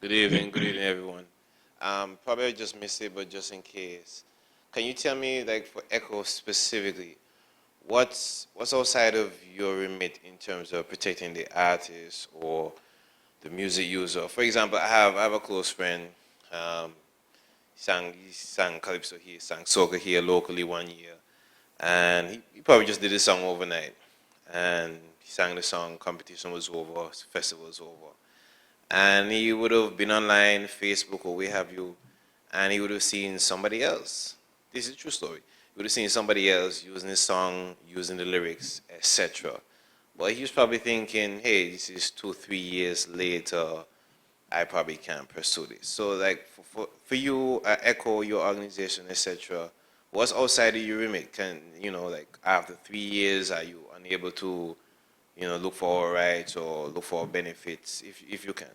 [SPEAKER 7] Good evening, everyone. Probably I just missed it, but just in case, can you tell me, like for Echo specifically, what's outside of your remit in terms of protecting the artist or the music user? For example, I have a close friend. He sang calypso here, sang soca here locally one year, and he probably just did the song overnight. And he sang the song, competition was over, festival was over. And he would have been online, Facebook, or where have you, and he would have seen somebody else. This is a true story. He would have seen somebody else using his song, using the lyrics, etc. But he was probably thinking, hey, this is 2-3 years later, I probably can't pursue this. So like for you, Echo, your organization, etc., what's outside of your remit? Can, like after 3 years, are you unable to, look for rights or look for benefits if you can?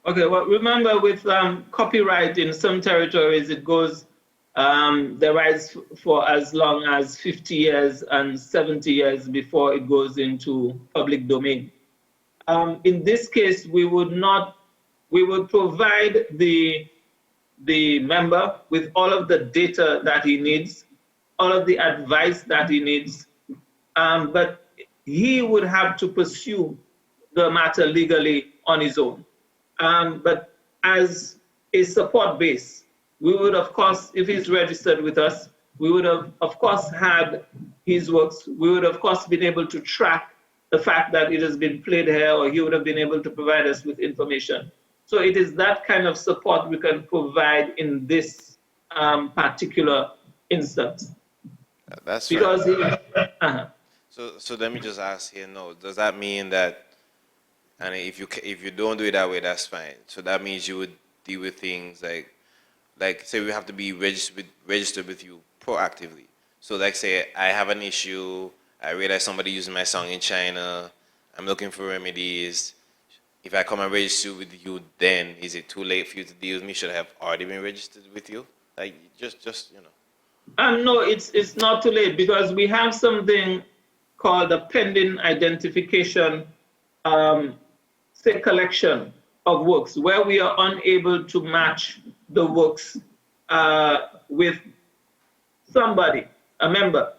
[SPEAKER 5] Okay, well, remember with copyright in some territories, it goes the rights for as long as 50 years and 70 years before it goes into public domain. In this case, we would provide the member with all of the data that he needs, all of the advice that he needs, but he would have to pursue the matter legally on his own. But as a support base, we would, of course, if he's registered with us, we would have, of course, had his works. We would, of course, been able to track the fact that it has been played here, or he would have been able to provide us with information. So it is that kind of support we can provide in this particular instance.
[SPEAKER 7] That's right.
[SPEAKER 5] Because
[SPEAKER 7] So let me just ask here. No, does that mean that? And if you don't do it that way, that's fine. So that means you would deal with things like say we have to be registered with you proactively. So like say I have an issue, I realize somebody using my song in China, I'm looking for remedies. If I come and register with you, then is it too late for you to deal with me? Should I have already been registered with you? Like just.
[SPEAKER 5] No, it's not too late because we have something called a pending identification, say collection of works where we are unable to match the works with somebody, a member.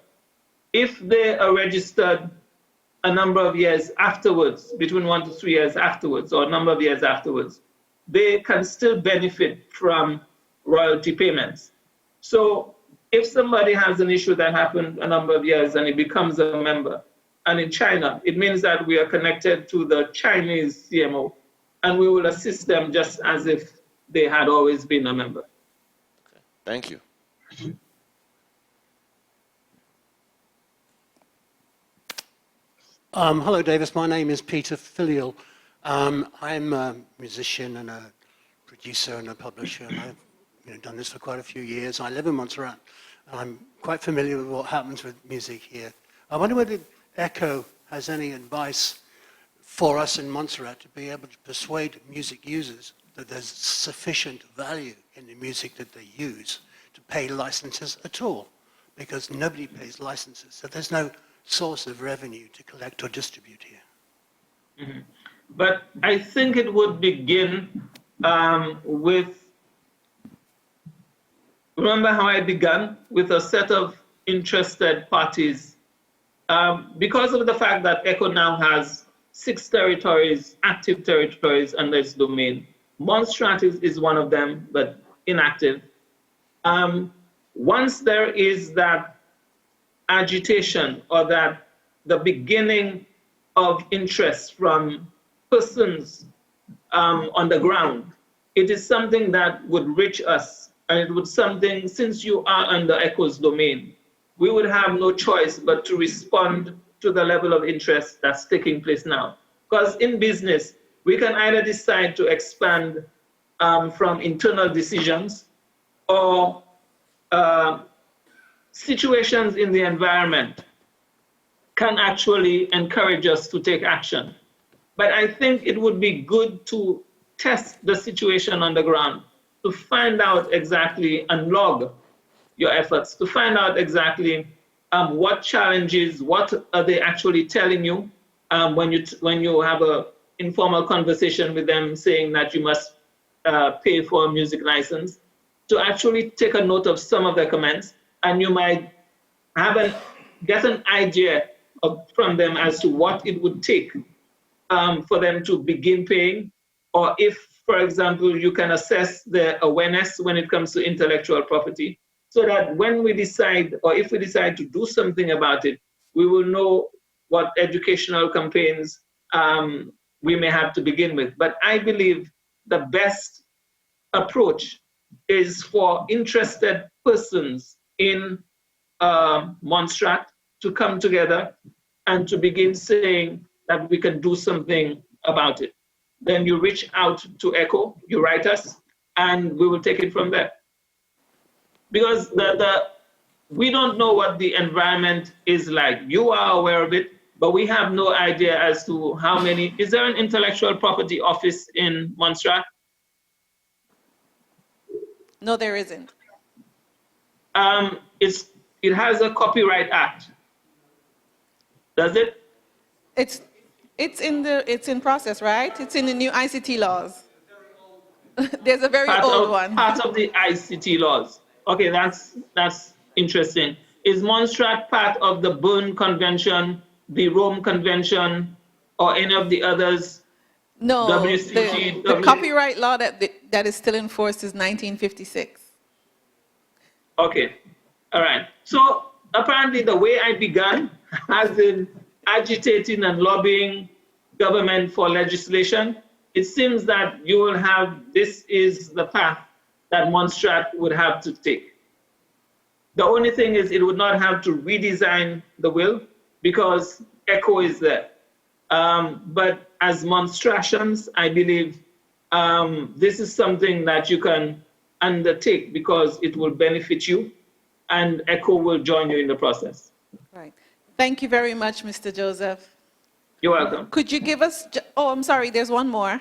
[SPEAKER 5] If they are registered a number of years afterwards, between 1 to 3 years afterwards, or a number of years afterwards, they can still benefit from royalty payments. So if somebody has an issue that happened a number of years and it becomes a member, and in China, it means that we are connected to the Chinese CMO, and we will assist them just as if they had always been a member.
[SPEAKER 7] Okay. Thank you.
[SPEAKER 8] Hello, Davis. My name is Peter Filial. I'm a musician and a producer and a publisher, and I've done this for quite a few years. I live in Montserrat, and I'm quite familiar with what happens with music here. I wonder whether Echo has any advice for us in Montserrat to be able to persuade music users that there's sufficient value in the music that they use to pay licenses at all, because nobody pays licenses, so there's no source of revenue to collect or distribute here.
[SPEAKER 5] Mm-hmm. But I think it would begin with, remember how I began with a set of interested parties. Because of the fact that ECHO now has 6 territories, active territories under its domain, Montserrat is one of them, but inactive. Once there is that agitation or that the beginning of interest from persons on the ground, it is something that would reach us, and it would something, since you are under ECHO's domain, we would have no choice but to respond to the level of interest that's taking place now. Because in business, we can either decide to expand from internal decisions, or situations in the environment can actually encourage us to take action. But I think it would be good to test the situation on the ground, to find out exactly and log your efforts, to find out exactly what challenges, what are they actually telling you when you have an informal conversation with them saying that you must pay for a music license, to actually take a note of some of their comments, and you might get an idea from them as to what it would take for them to begin paying, or if, for example, you can assess their awareness when it comes to intellectual property, so that when we decide, or if we decide to do something about it, we will know what educational campaigns we may have to begin with. But I believe the best approach is for interested persons in Montserrat to come together and to begin saying that we can do something about it. then you reach out to ECHO, you write us, and we will take it from there. Because we don't know what the environment is like. You are aware of it, but we have no idea as to how many. Is there an intellectual property office in Montserrat?
[SPEAKER 3] No, there isn't.
[SPEAKER 5] It has a Copyright Act. Does it?
[SPEAKER 3] It's in process, right? It's in the new ICT laws. There's a very old one.
[SPEAKER 5] Part of the ICT laws. Okay, that's interesting. Is Montserrat part of the Berne Convention, the Rome Convention, or any of the others?
[SPEAKER 3] No,
[SPEAKER 5] WCG,
[SPEAKER 3] the copyright law that is still in force is 1956.
[SPEAKER 5] Okay, all right. So apparently the way I began has in agitating and lobbying government for legislation. It seems that you will have, this is the path that Montserrat would have to take. The only thing is it would not have to redesign the will because ECHO is there. But as Monstrattians, I believe this is something that you can undertake because it will benefit you and ECHO will join you in the process.
[SPEAKER 3] Right. Thank you very much, Mr. Joseph.
[SPEAKER 5] You're welcome.
[SPEAKER 3] Could you give us, oh, I'm sorry, there's one more.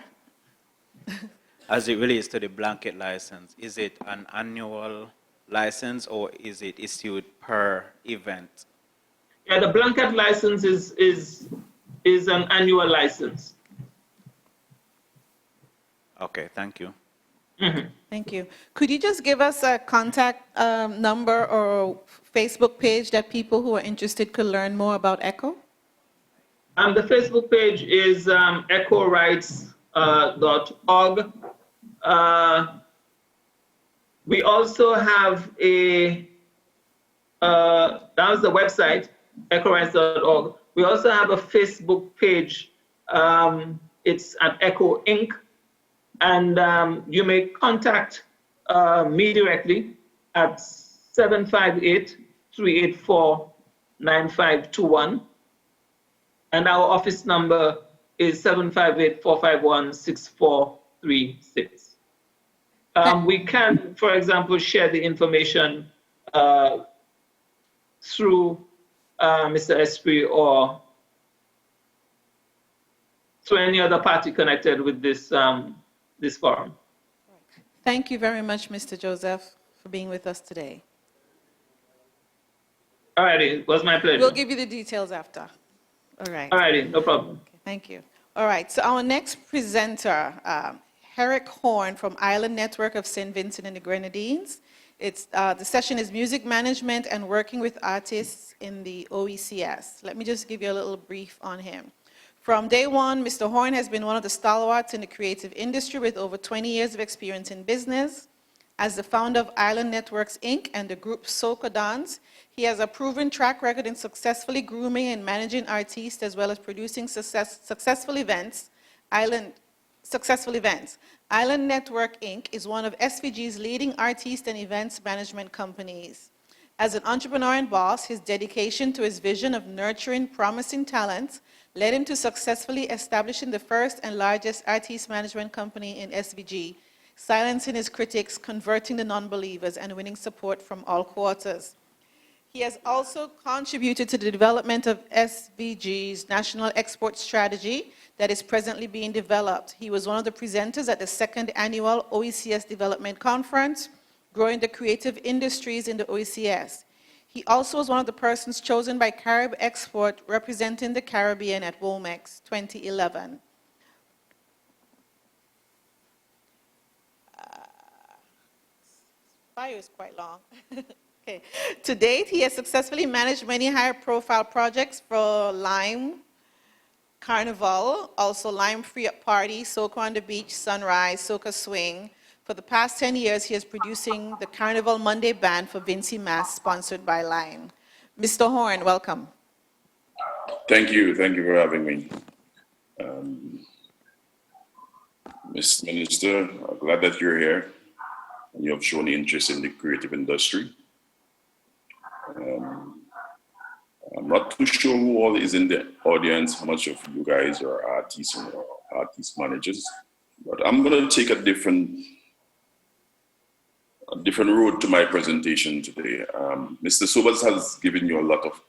[SPEAKER 9] As it relates to the blanket license, is it an annual license or is it issued per event?
[SPEAKER 5] Yeah, the blanket license is an annual license.
[SPEAKER 9] Okay, thank you.
[SPEAKER 5] Mm-hmm.
[SPEAKER 3] Thank you. Could you just give us a contact number or Facebook page that people who are interested could learn more about ECHO?
[SPEAKER 5] The Facebook page is echorights.org. We also have that's the website, echorights.org. We also have a Facebook page. It's at ECHO Inc. And you may contact me directly at 758-384-9521. And our office number is 758-451-6436. We can, for example, share the information through Mr. Esprit or through any other party connected with this, this forum.
[SPEAKER 3] Thank you very much, Mr. Joseph, for being with us today.
[SPEAKER 5] All righty, it was my pleasure.
[SPEAKER 3] We'll give you the details after. All right.
[SPEAKER 5] All righty, no problem.
[SPEAKER 3] Okay, thank you. All right, so our next presenter, Herrick Horn from Island Network of St. Vincent and the Grenadines. The session is Music Management and Working with Artists in the OECS. Let me just give you a little brief on him. From day one, Mr. Horn has been one of the stalwarts in the creative industry with over 20 years of experience in business. As the founder of Island Networks, Inc. and the group Soca Dance, he has a proven track record in successfully grooming and managing artists as well as producing successful events. Island Network, Inc. is one of SVG's leading artist and events management companies. As an entrepreneur and boss, his dedication to his vision of nurturing promising talent led him to successfully establishing the first and largest artist management company in SVG, silencing his critics, converting the non-believers, and winning support from all quarters. He has also contributed to the development of SVG's national export strategy that is presently being developed. He was one of the presenters at the second annual OECS Development Conference, Growing the Creative Industries in the OECS. He also was one of the persons chosen by Carib Export representing the Caribbean at Oecs 2011. Bio is quite long. Okay. To date, he has successfully managed many high-profile projects for Lime Carnival, also Lime Free Up Party, Soca on the Beach, Sunrise, Soca Swing. For the past 10 years, he is producing the Carnival Monday Band for Vincy Mass, sponsored by Lime. Mr. Horn, welcome.
[SPEAKER 10] Thank you for having me. Mr. Minister, I'm glad that you're here and you have shown interest in the creative industry. I'm not too sure who all is in the audience, how much of you guys are artists artist managers. But I'm going to take a different road to my presentation today. Mr. Sobers has given you a lot of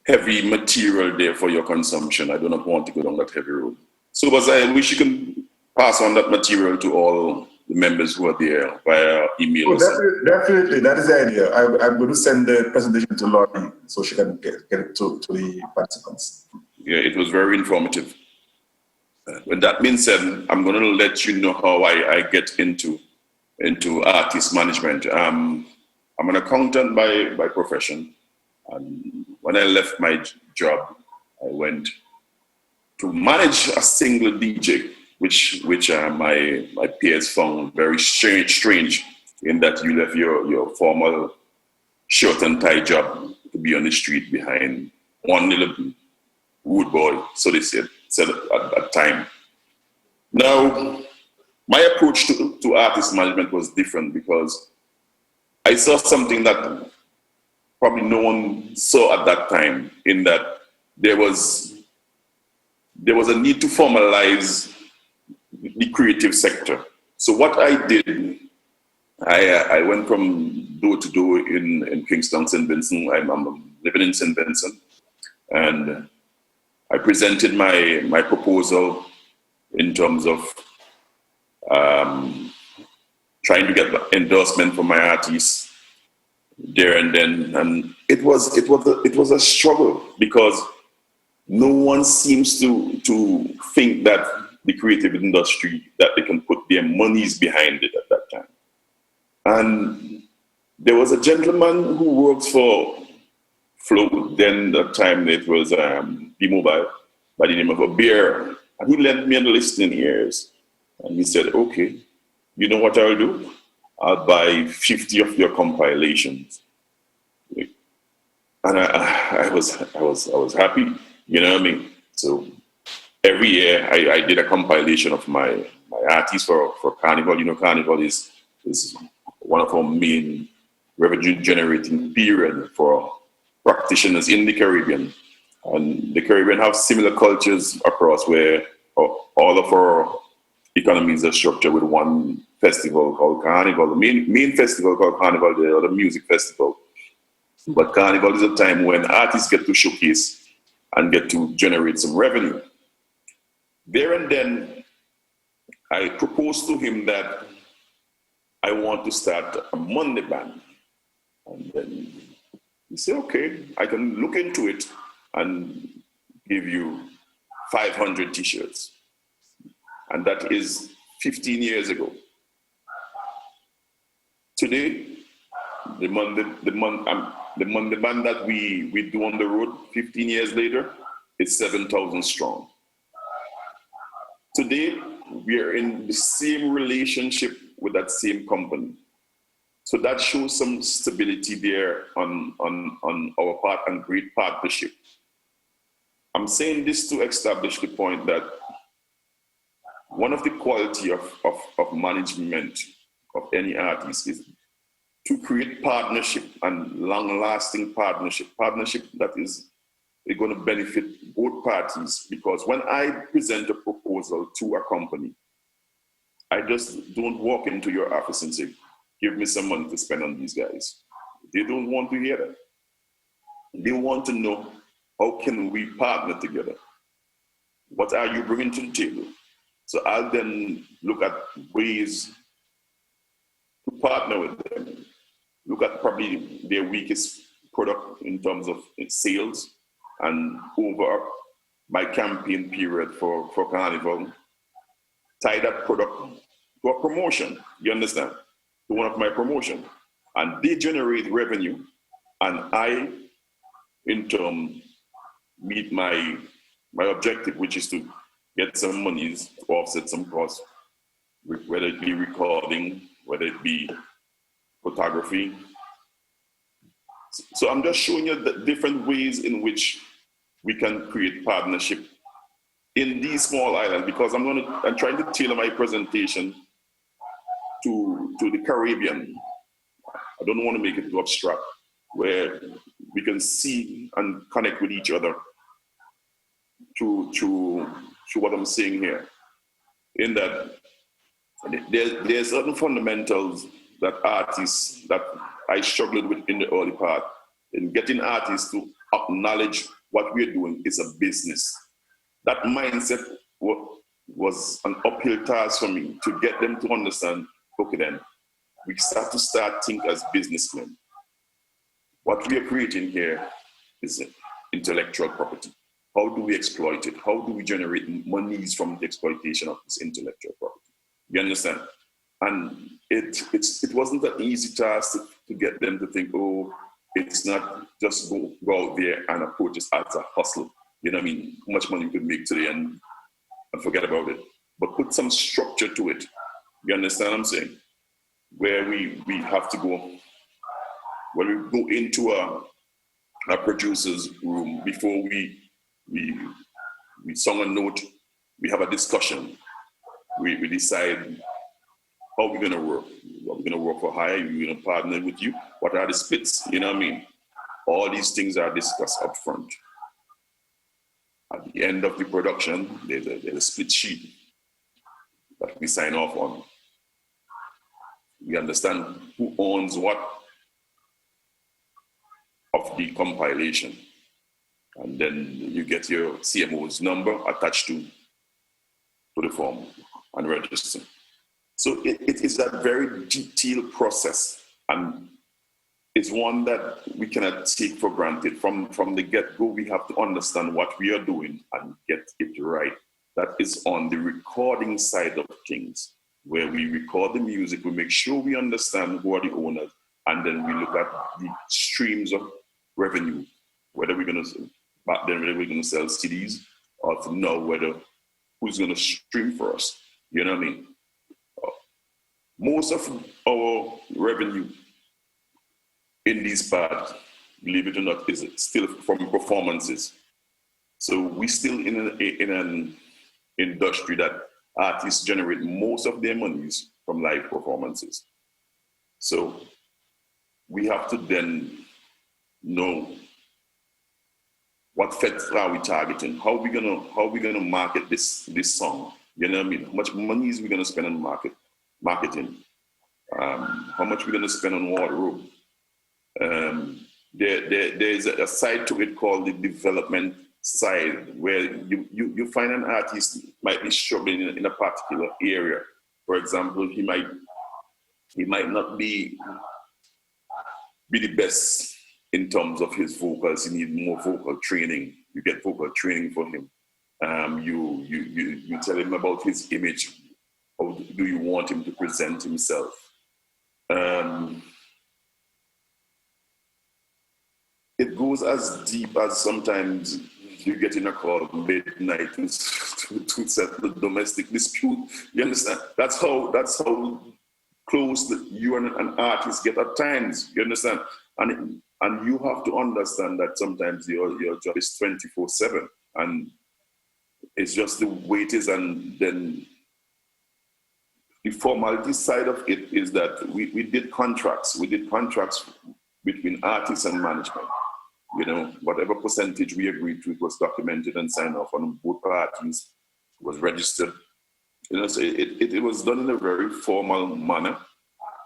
[SPEAKER 10] heavy material there for your consumption. I do not want to go down that heavy road. Sobers, I wish you can pass on that material to all the members who are there via email.
[SPEAKER 4] Oh, definitely, that is the idea. I'm going to send the presentation to Laurie so she can get it to the participants.
[SPEAKER 10] Yeah, it was very informative. With that being said, I'm going to let you know how I get into artist management. I'm an accountant by profession, and when I left my job, I went to manage a single DJ, which my peers found very strange in that you left your formal shirt and tie job to be on the street behind one little wood boy, so they said at that time. Now, my approach to artist management was different because I saw something that probably no one saw at that time, in that there was a need to formalize the creative sector. So what I did, I went from door to door in Kingston, St. Vincent. I'm living in St. Vincent, and I presented my proposal in terms of trying to get endorsement from my artists there and then, and it was a struggle because no one seems to think that the creative industry, that they can put their monies behind it at that time. And there was a gentleman who worked for Flow, then that time it was B-Mobile, by the name of Beer, and he lent me a listening ears, and he said, okay, you know what I'll do? I'll buy 50 of your compilations. And I was happy, you know what I mean? So every year I did a compilation of my artists for Carnival. You know, Carnival is one of our main revenue generating period for practitioners in the Caribbean. And the Caribbean have similar cultures across, where all of our economies are structured with one festival called Carnival. The main festival called Carnival, the other music festival. But Carnival is a time when artists get to showcase and get to generate some revenue. There and then, I proposed to him that I want to start a Monday band. And then he said, okay, I can look into it and give you 500 t-shirts. And that is 15 years ago. Today, the Monday band that we do on the road 15 years later is 7,000 strong. Today, we are in the same relationship with that same company. So that shows some stability there on our part, and great partnership. I'm saying this to establish the point that one of the quality of management of any artist is to create partnership, and long-lasting partnership that is going to benefit both parties. Because when I present a proposal to a company, I just don't walk into your office and say, give me some money to spend on these guys. They don't want to hear that. They want to know, how can we partner together? What are you bringing to the table? So I'll then look at ways to partner with them. Look at probably their weakest product in terms of its sales, and over my campaign period for Carnival, tie that product to a promotion, you understand? To one of my promotion. And they generate revenue, and I, in turn, meet my objective, which is to get some monies to offset some costs, whether it be recording, whether it be photography. So I'm just showing you the different ways in which we can create partnership in these small islands, because I'm trying to tailor my presentation to the Caribbean. I don't want to make it too abstract, where we can see and connect with each other through through what I'm saying here, in that there's certain fundamentals that artists, that I struggled with in the early part, in getting artists to acknowledge what we're doing is a business. That mindset was an uphill task for me to get them to understand, okay then, we start to think as businessmen. What we are creating here is intellectual property. How do we exploit it? How do we generate monies from the exploitation of this intellectual property? You understand? And it wasn't an easy task to get them to think, oh, it's not just go out there and approach it as a hustle. You know what I mean? How much money you could make today and forget about it. But put some structure to it. You understand what I'm saying? Where we have to go, when we go into a producer's room, before we song a note, we have a discussion. We decide how we're gonna work. Are we gonna work for hire? Are we gonna partner with you? What are the splits? You know what I mean? All these things are discussed up front. At the end of the production, there's a split sheet that we sign off on. We understand who owns what of the compilation. And then you get your CMO's number attached to the form and register. So it is a very detailed process, and it's one that we cannot take for granted. From the get-go, we have to understand what we are doing and get it right. That is on the recording side of things, where we record the music, we make sure we understand who are the owners, and then we look at the streams of revenue, whether we're going to, back then, whether we're going to sell CDs, or to know whether who's going to stream for us. You know what I mean? Most of our revenue in these parts, believe it or not, is still from performances. So we still in an industry that artists generate most of their monies from live performances. So we have to then know what feds are we targeting? How are we gonna market this song? You know what I mean? How much money is we gonna spend on marketing? How much we're gonna spend on wardrobe? There's a side to it called the development side, where you find an artist might be struggling in a particular area. For example, he might not be the best in terms of his vocals. He needs more vocal training. You get vocal training for him. You tell him about his image. How do you want him to present himself? It goes as deep as sometimes you get in a call midnight to settle a domestic dispute. You understand? That's how close that you and an artist get at times. You understand? And you have to understand that sometimes your job is 24/7, and it's just the way it is. And then the formality side of it is that we did contracts. We did contracts between artists and management. You know, whatever percentage we agreed to, it was documented and signed off on both parties. It was registered. You know, so it was done in a very formal manner.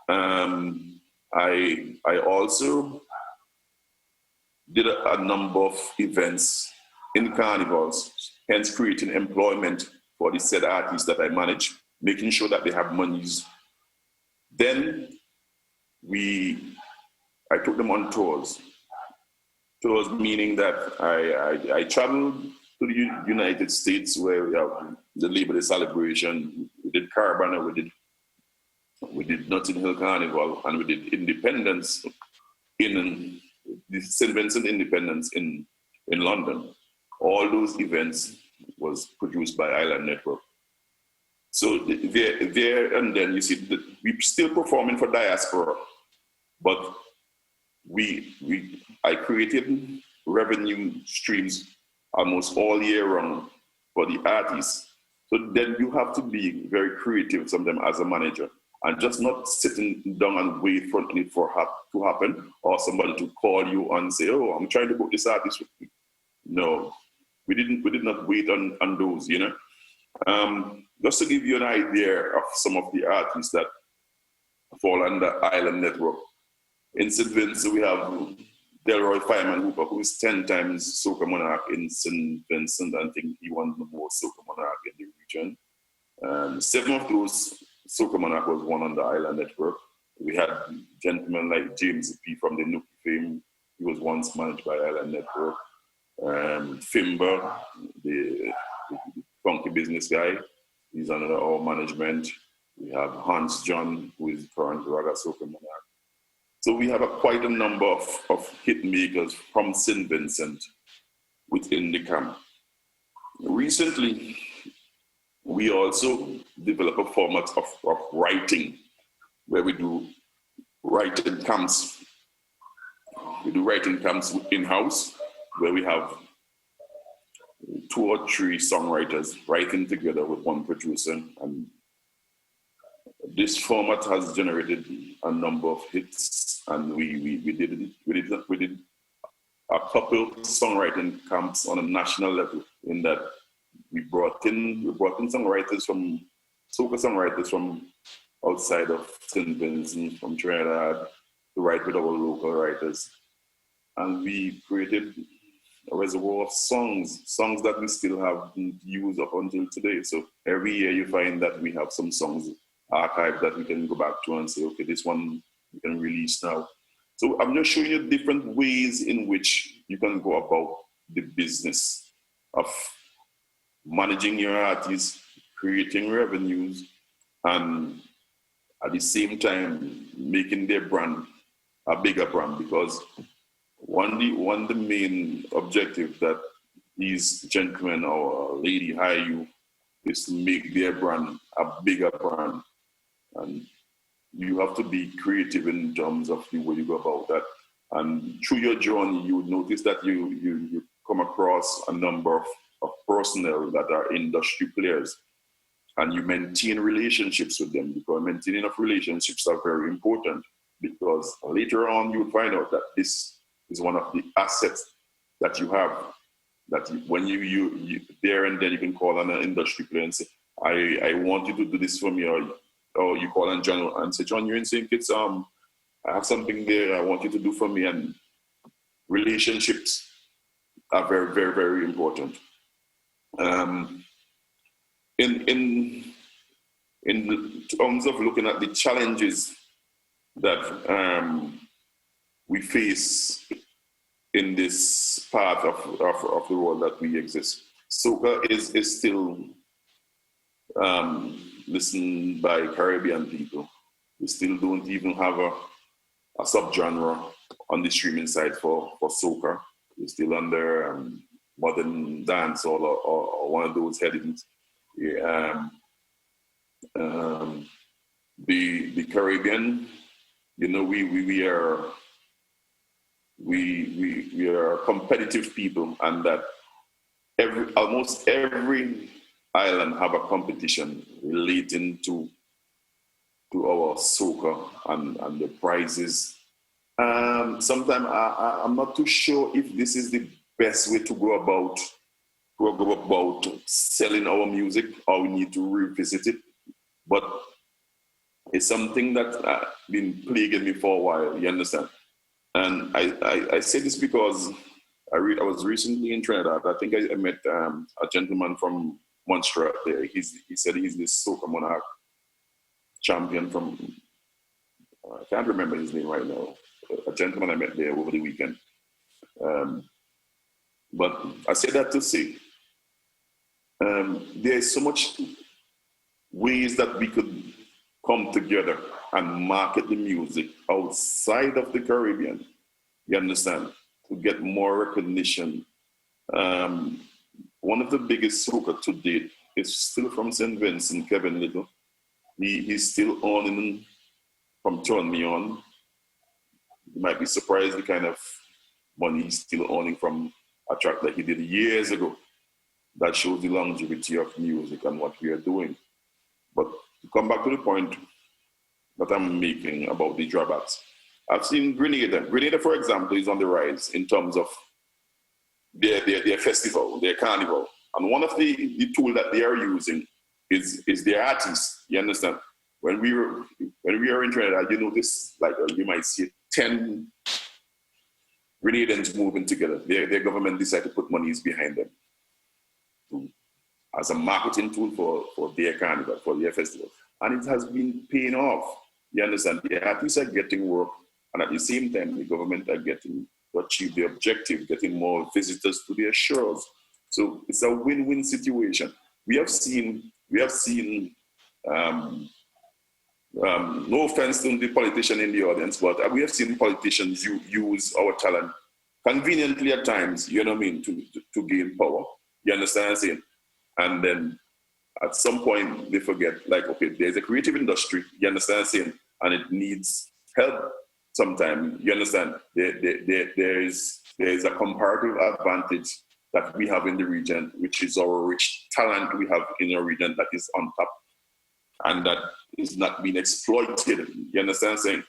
[SPEAKER 10] I also did a number of events in carnivals, hence creating employment for the said artists that I manage, making sure that they have monies. Then I took them on tours. Tours meaning that I traveled to the United States, where we have the Labor Day celebration. We did Caravana, we did Notting Hill Carnival, and we did Independence in the St. Vincent Independence in London. All those events was produced by Island Network. So there and then you see that we're still performing for diaspora, but I created revenue streams almost all year round for the artists. So then you have to be very creative sometimes as a manager, and just not sitting down and wait for it to happen, or somebody to call you and say, oh, I'm trying to book this artist with me. No, we did not wait on those, you know. Just to give you an idea of some of the artists that fall under Island Network. In St. Vincent, we have Delroy Fireman Hooper, who is 10 times Soca Monarch in St. Vincent. I think he won the most Soca Monarch in the region. 7 of those Soca Monarch was won on the Island Network. We had gentlemen like James P. from the Nookie fame. He was once managed by Island Network. Fimber, the funky business guy, he's under our management. We have Hans John, who is current Raga Soca Monarch. So we have quite a number of hit makers from St. Vincent within the camp. Recently, we also develop a format of writing where we do writing camps. We do writing camps in-house where we have 2 or 3 songwriters writing together with one producer. And this format has generated a number of hits, and we did a couple songwriting camps on a national level in that we brought in songwriters from soca songwriters from outside of St. Vincent, from Trinidad, to write with our local writers. And we created a reservoir of songs that we still have used up until today. So every year you find that we have some songs archived that we can go back to and say, okay, this one we can release now. So I'm just showing you different ways in which you can go about the business of managing your artists, creating revenues, and at the same time making their brand a bigger brand, because one the main objective that these gentlemen or lady hire you is to make their brand a bigger brand. And you have to be creative in terms of the way you go about that. And through your journey, you would notice that you come across a number of personnel that are industry players, and you maintain relationships with them, because maintaining of relationships are very important, because later on you'll find out that this is one of the assets that you have, that when you there and then you can call on an industry player and say, I want you to do this for me, or you call on John and say, John, you're in St. Kitts, I have something there I want you to do for me. And relationships are very, very, very important. In terms of looking at the challenges that we face in this part of the world that we exist, soca is still listened by Caribbean people. We still don't even have a subgenre on the streaming side for soca. We're still under modern dance or one of those headings. Yeah, the Caribbean, you know, we are competitive people, and that almost every island have a competition relating to our soca and the prizes. Sometimes I'm not too sure if this is the best way to go about selling our music, or we need to revisit it. But it's something that's been plaguing me for a while, you understand? And I say this because I was recently in Trinidad. I think I met a gentleman from Montserrat there. He said he's this Soca Monarch champion from, I can't remember his name right now, a gentleman I met there over the weekend. But I say that to say, there's so much ways that we could come together and market the music outside of the Caribbean, you understand, to get more recognition. One of the biggest soca to date is still from St. Vincent, Kevin Little. He's still owning from Turn Me On. You might be surprised the kind of money he's still owning from a track that he did years ago. That shows the longevity of music and what we are doing. But to come back to the point that I'm making about the drawbacks, I've seen Grenada. Grenada, for example, is on the rise in terms of their festival, their carnival. And one of the tool that they are using is their artists. You understand? When we are in Trinidad, you notice, like you might see 10 Grenadians moving together. Their government decided to put monies behind them as a marketing tool for their carnival, for their festival. And it has been paying off. You understand? The artists are getting work, and at the same time, the government are getting to achieve their objective, getting more visitors to their shows. So it's a win-win situation. We have seen, no offense to the politician in the audience, but we have seen politicians use our talent conveniently at times, you know what I mean, to gain power. You understand what I'm saying? And then at some point they forget, like, okay, there's a creative industry, you understand what I'm saying? And it needs help sometimes, you understand? There is a comparative advantage that we have in the region, which is our rich talent we have in our region that is on top and that is not being exploited, you understand what I'm saying?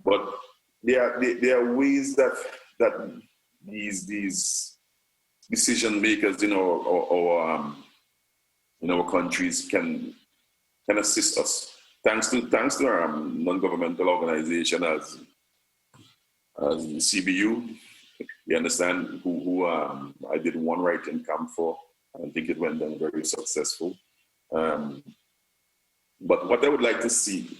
[SPEAKER 10] But there are ways that these decision makers in our countries can assist us. Thanks to our non-governmental organization as the CBU, you understand, who I did one writing camp for. I think it went down very successful. But what I would like to see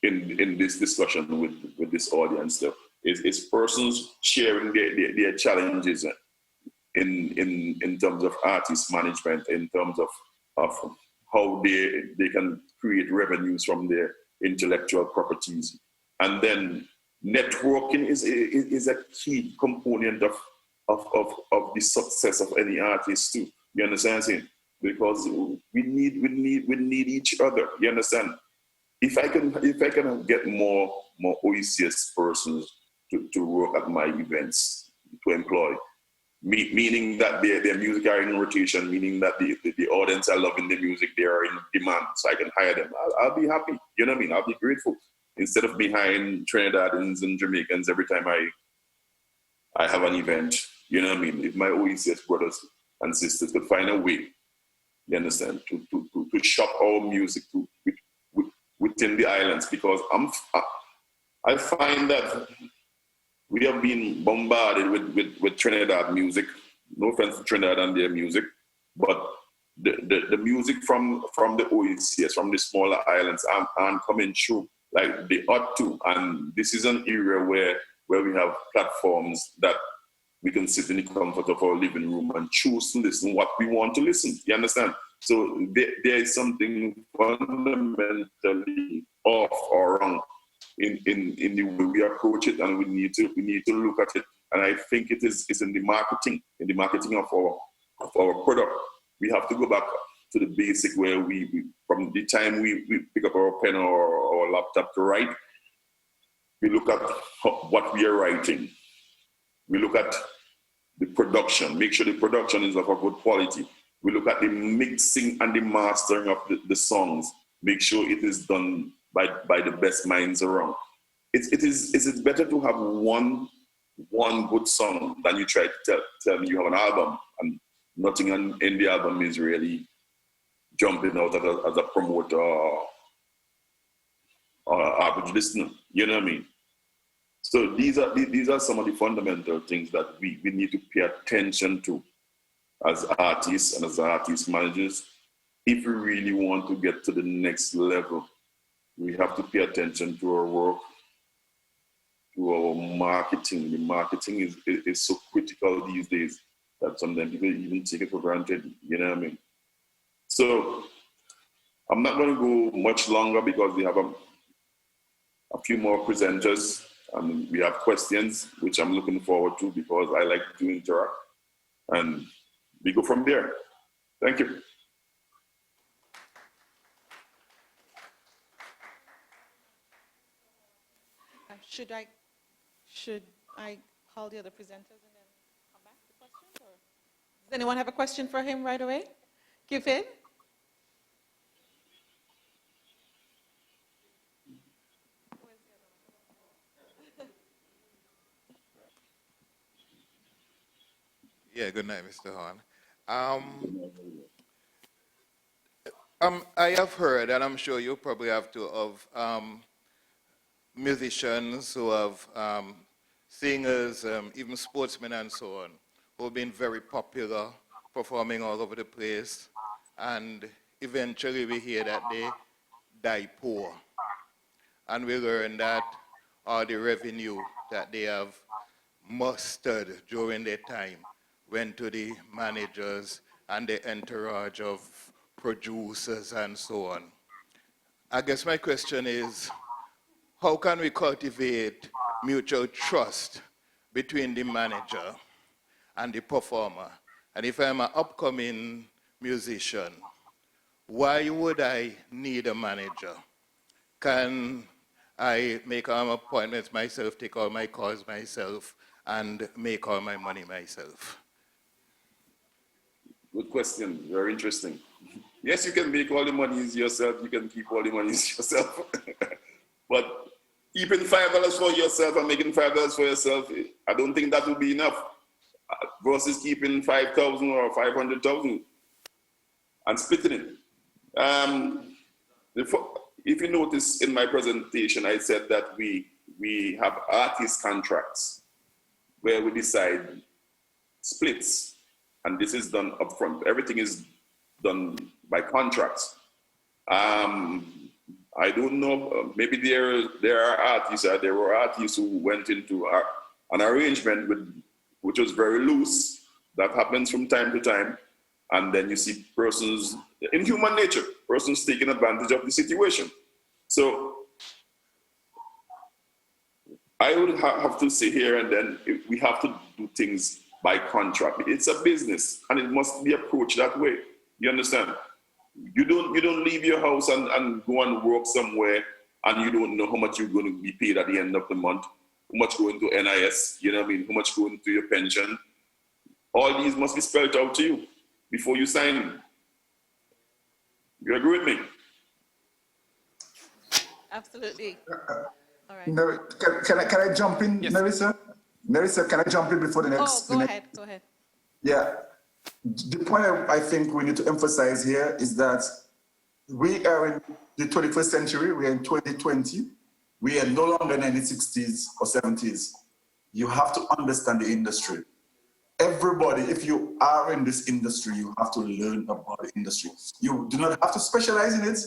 [SPEAKER 10] in this discussion with this audience though, is persons sharing their challenges in terms of artist management, in terms of how they can create revenues from their intellectual properties. And then networking is a key component of the success of any artist too. You understand what I'm saying? Because we need each other. You understand? If I can get more Oecs persons to work at my events, to employ, meaning that their music are in rotation, meaning that the audience are loving the music, they are in demand, so I can hire them. I'll be happy. You know what I mean? I'll be grateful. Instead of behind Trinidadians and Jamaicans every time I have an event. You know what I mean? If my Oecs brothers and sisters could find a way, you understand, to shop our music within the islands, because I find that we have been bombarded with Trinidad music. No offense to Trinidad and their music, but the music from the Oecs, from the smaller islands, aren't coming through like they ought to. And this is an area where we have platforms that we can sit in the comfort of our living room and choose to listen what we want to listen. You understand? So there is something fundamentally off or wrong in the way we approach it, and we need to look at it. And I think it is in the marketing of our product. We have to go back to the basic where we from the time we pick up our pen or our laptop to write, we look at what we are writing. We look at the production, make sure the production is of a good quality. We look at the mixing and the mastering of the songs, make sure it is done by the best minds around. It's better to have one good song than you try to tell me you have an album and nothing in the album is really jumping out as a promoter or average listener. You know what I mean? So these are some of the fundamental things that we need to pay attention to as artists and as artist managers. If we really want to get to the next level, we have to pay attention to our work, to our marketing. The marketing is so critical these days that sometimes people even take it for granted. You know what I mean? So I'm not going to go much longer because we have a few more presenters. And we have questions, which I'm looking forward to because I like to interact. And we go from there. Thank you.
[SPEAKER 3] Should I call the other presenters and then come back to questions? Or does anyone have a question for him right away? Give in.
[SPEAKER 6] Yeah, good night, Mr. Horn. I have heard, and I'm sure you probably have too, of musicians who have singers, even sportsmen and so on, who have been very popular, performing all over the place, and eventually we hear that they die poor. And we learn that all the revenue that they have mustered during their time went to the managers and the entourage of producers and so on. I guess my question is, how can we cultivate mutual trust between the manager and the performer? And if I'm an upcoming musician, why would I need a manager? Can I make all my appointments myself, take all my calls myself, and make all my money myself?
[SPEAKER 10] Good question. Very interesting. Yes, you can make all the monies yourself. You can keep all the monies yourself. But keeping $5 for yourself and making $5 for yourself, I don't think that will be enough. Versus keeping 5,000 or 500,000 and splitting it. If you notice in my presentation, I said that we have artist contracts where we decide splits, and this is done upfront. Everything is done by contracts. I don't know, maybe there are artists, there were artists who went into an arrangement which was very loose. That happens from time to time. And then you see persons, in human nature, persons taking advantage of the situation. So I would have to say here and then, we have to do things by contract. It's a business and it must be approached that way. You understand? You don't leave your house and go and work somewhere and you don't know how much you're going to be paid at the end of the month, how much going to NIS, you know what I mean, how much going to your pension. All these must be spelled out to you before you sign. You agree with me?
[SPEAKER 3] Absolutely. All right.
[SPEAKER 4] No, can I jump in,
[SPEAKER 1] Yes.
[SPEAKER 4] Nerissa? Nerissa, can I jump in before the next?
[SPEAKER 3] Go ahead.
[SPEAKER 4] Yeah. The point I think we need to emphasize here is that we are in the 21st century. We are in 2020. We are no longer in the 60s or 70s. You have to understand the industry. Everybody, if you are in this industry, you have to learn about the industry. You do not have to specialize in it,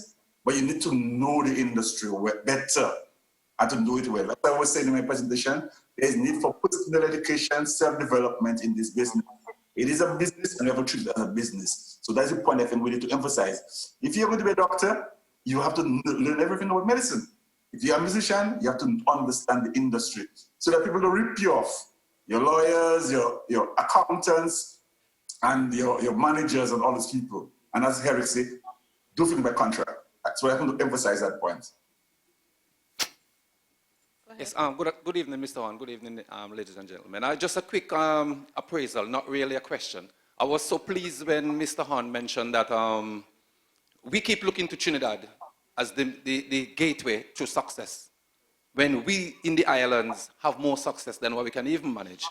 [SPEAKER 4] but you need to know the industry better and to do it well. Like I was saying in my presentation, there is need for personal education, self-development in this business. It is a business and we have to treat it as a business. So that's the point I think we need to emphasize. If you're going to be a doctor, you have to learn everything about medicine. If you're a musician, you have to understand the industry so that people don't rip you off. Your lawyers, your accountants, and your managers and all those people. And as Eric said, do things by contract. So I want to emphasize that point.
[SPEAKER 1] Yes, good evening, Mr. Hahn. Good evening, ladies and gentlemen. Just a quick appraisal, not really a question. I was so pleased when Mr. Hahn mentioned that we keep looking to Trinidad as the gateway to success, when we in the islands have more success than what we can even manage.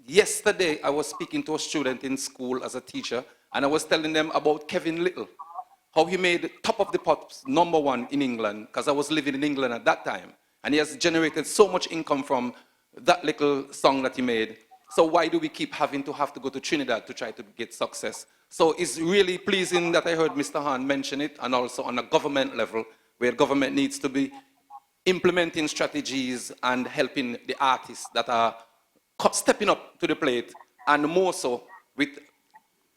[SPEAKER 1] Yesterday, I was speaking to a student in school as a teacher, and I was telling them about Kevin Little, how he made top of the pops, #1 in England, because I was living in England at that time. And he has generated so much income from that little song that he made. So why do we keep having to go to Trinidad to try to get success? So it's really pleasing that I heard Mr. Hahn mention it, and also on a government level, where government needs to be implementing strategies and helping the artists that are stepping up to the plate, and more so with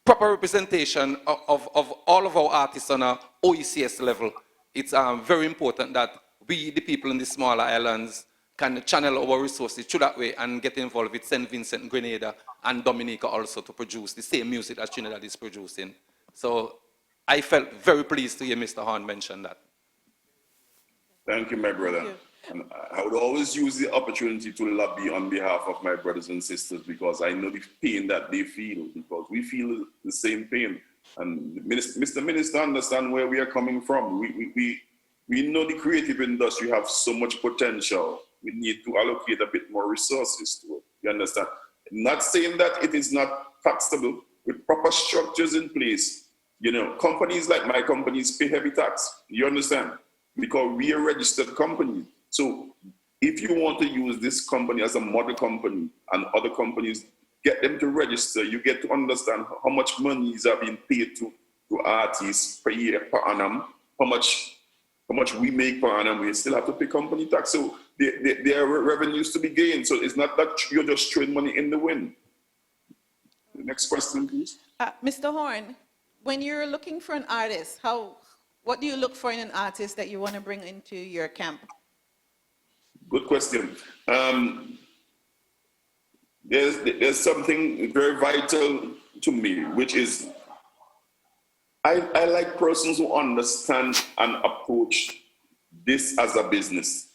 [SPEAKER 1] proper representation of all of our artists on a OECS level. It's very important that we, the people in the smaller islands, can channel our resources through that way and get involved with St. Vincent, Grenada, and Dominica also to produce the same music that Trinidad is producing. So I felt very pleased to hear Mr. Hahn mention that.
[SPEAKER 10] Thank you, my brother. And I would always use the opportunity to lobby on behalf of my brothers and sisters, because I know the pain that they feel, because we feel the same pain. And Mr. Minister understand where we are coming from. We know the creative industry have so much potential. We need to allocate a bit more resources to it. You understand? I'm not saying that it is not taxable, with proper structures in place. You know, companies like my companies pay heavy tax. You understand? Because we are a registered company. So if you want to use this company as a model company and other companies, get them to register. You get to understand how much money is being paid to artists per year, per annum, how much we make per annum. We still have to pay company tax. So there are revenues to be gained. So it's not that you're just throwing money in the wind. Next question, please.
[SPEAKER 3] Mr. Horn, when you're looking for an artist, what do you look for in an artist that you want to bring into your camp?
[SPEAKER 10] Good question. There's something very vital to me, which is I like persons who understand and approach this as a business.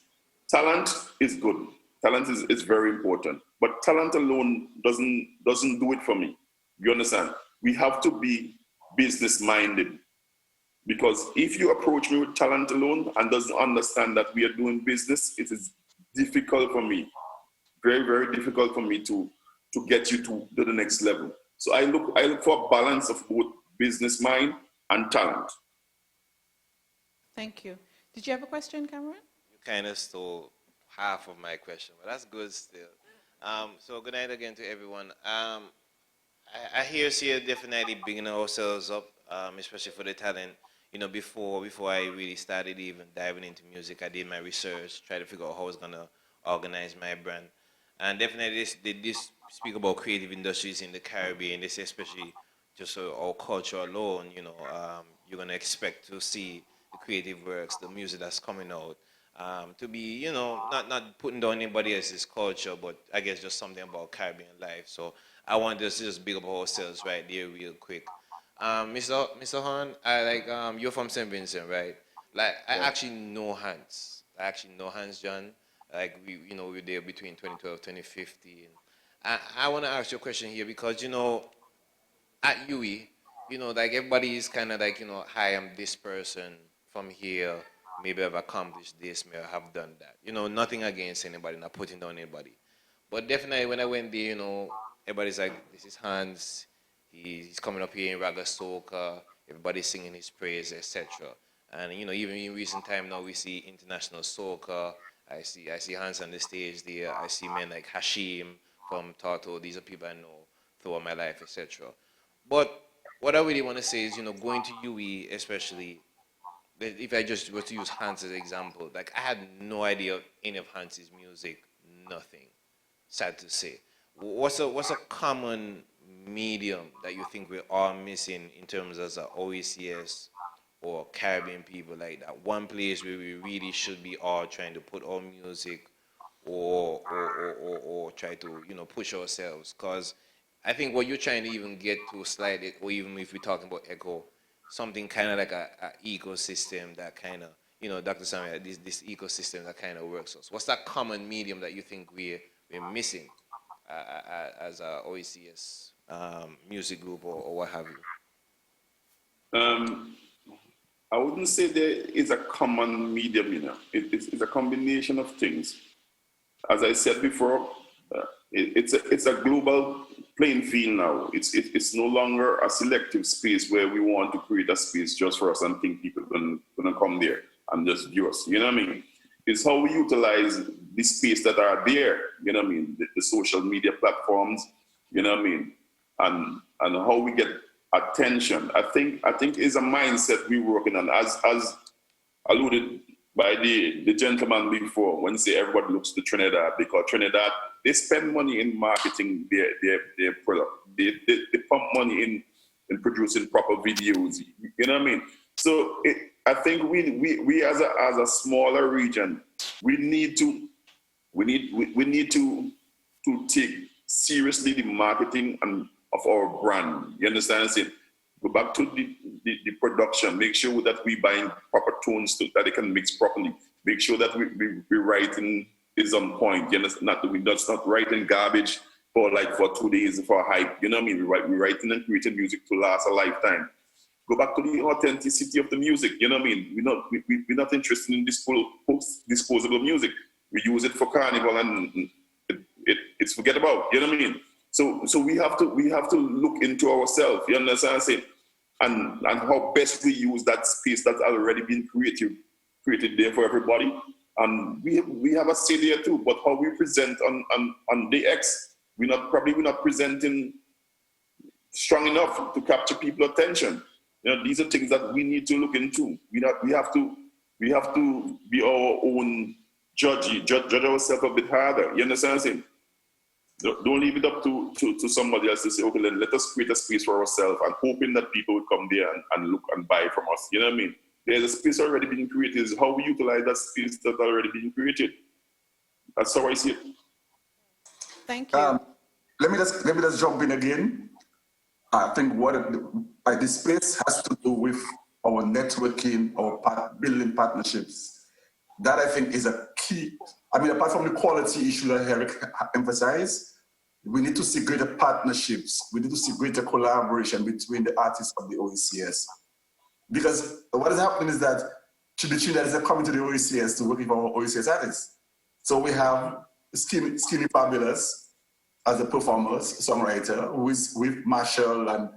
[SPEAKER 10] Talent is good. Talent is very important. But talent alone doesn't do it for me. You understand? We have to be business minded. Because if you approach me with talent alone and doesn't understand that we are doing business, it is difficult for me, very, very difficult for me to get you to the next level. So I look for a balance of both business mind and talent.
[SPEAKER 3] Thank you. Did you have a question, Cameron?
[SPEAKER 7] You kind of stole half of my question, but that's good still. So good night again to everyone. I hear definitely bigging ourselves up, especially for the talent. You know, before I really started even diving into music, I did my research, tried to figure out how I was gonna organize my brand, and definitely this speak about creative industries in the Caribbean. This especially just our culture alone. You know, you're gonna expect to see the creative works, the music that's coming out, to be, you know, not putting down anybody else's culture, but I guess just something about Caribbean life. So I want to just big up ourselves right there real quick. Mr. Horn, you're from St. Vincent, right? Like, I actually know Hans. John. Like, we were there between 2012, 2015. I want to ask you a question here because, you know, at UE, you know, like everybody is kind of like, you know, hi, I'm this person from here. Maybe I've accomplished this, maybe I have done that. You know, nothing against anybody, not putting down anybody. But definitely when I went there, you know, everybody's like, this is Hans. He's coming up here in Raga Soca. Everybody's singing his praise, etc. And you know, even in recent time now, we see international soca. I see Hans on the stage there. I see men like Hashim from Tartu. These are people I know throughout my life, etc. But what I really want to say is, you know, going to UE, especially, if I just were to use Hans as an example, like I had no idea of any of Hans's music, nothing. Sad to say. What's a common medium that you think we are missing in terms of Oecs or Caribbean people, like that one place where we really should be all trying to put our music or try to, you know, push ourselves? Because I think what you're trying to even get to slightly, or even if we're talking about echo, something kind of like a ecosystem that kind of, you know, Dr. Samuel, this ecosystem that kind of works us. What's that common medium that you think we're missing as a Oecs music group or what have you?
[SPEAKER 10] I wouldn't say there is a common medium, you know. It's a combination of things. As I said before, it's a global playing field now. It's no longer a selective space where we want to create a space just for us and think people gonna come there and just view us. You know what I mean? It's how we utilize the space that are there. You know what I mean? The social media platforms. You know what I mean? And how we get attention. I think is a mindset we're working on, as alluded by the gentleman before, when say everybody looks to Trinidad, because Trinidad, they spend money in marketing their product. They pump money in producing proper videos. You know what I mean? So I think we as a smaller region, we need to take seriously the marketing of our brand. You understand? Say, go back to the production. Make sure that we buying proper tones so that they can mix properly. Make sure that we writing is on point. You understand? Not writing garbage for 2 days for hype. You know what I mean? We writing and creating music to last a lifetime. Go back to the authenticity of the music. You know what I mean? We're not interested in disposable music. We use it for carnival and it's forget about. You know what I mean? So we have to look into ourselves. You understand what I'm saying? And how best we use that space that's already been created there for everybody. And we have a say there too. But how we present on the X, we're not presenting strong enough to capture people's attention. You know, these are things that we need to look into. We have to be our own judge ourselves a bit harder. You understand what I'm saying? Don't leave it up to somebody else to say, okay, then let us create a space for ourselves and hoping that people will come there and look and buy from us. You know what I mean? There's a space already being created. It's how we utilize that space that's already being created. That's how I see it.
[SPEAKER 3] Thank you.
[SPEAKER 4] Let me just jump in again. I think this space has to do with our networking, building partnerships. That I think is a key. I mean, apart from the quality issue that Eric emphasized, we need to see greater partnerships. We need to see greater collaboration between the artists of the OECS. Because what is happening is that the Trinidadians are coming to the OECS to work with our OECS artists. So we have Skinny Fabulous as a performer, songwriter, who is with Marshall and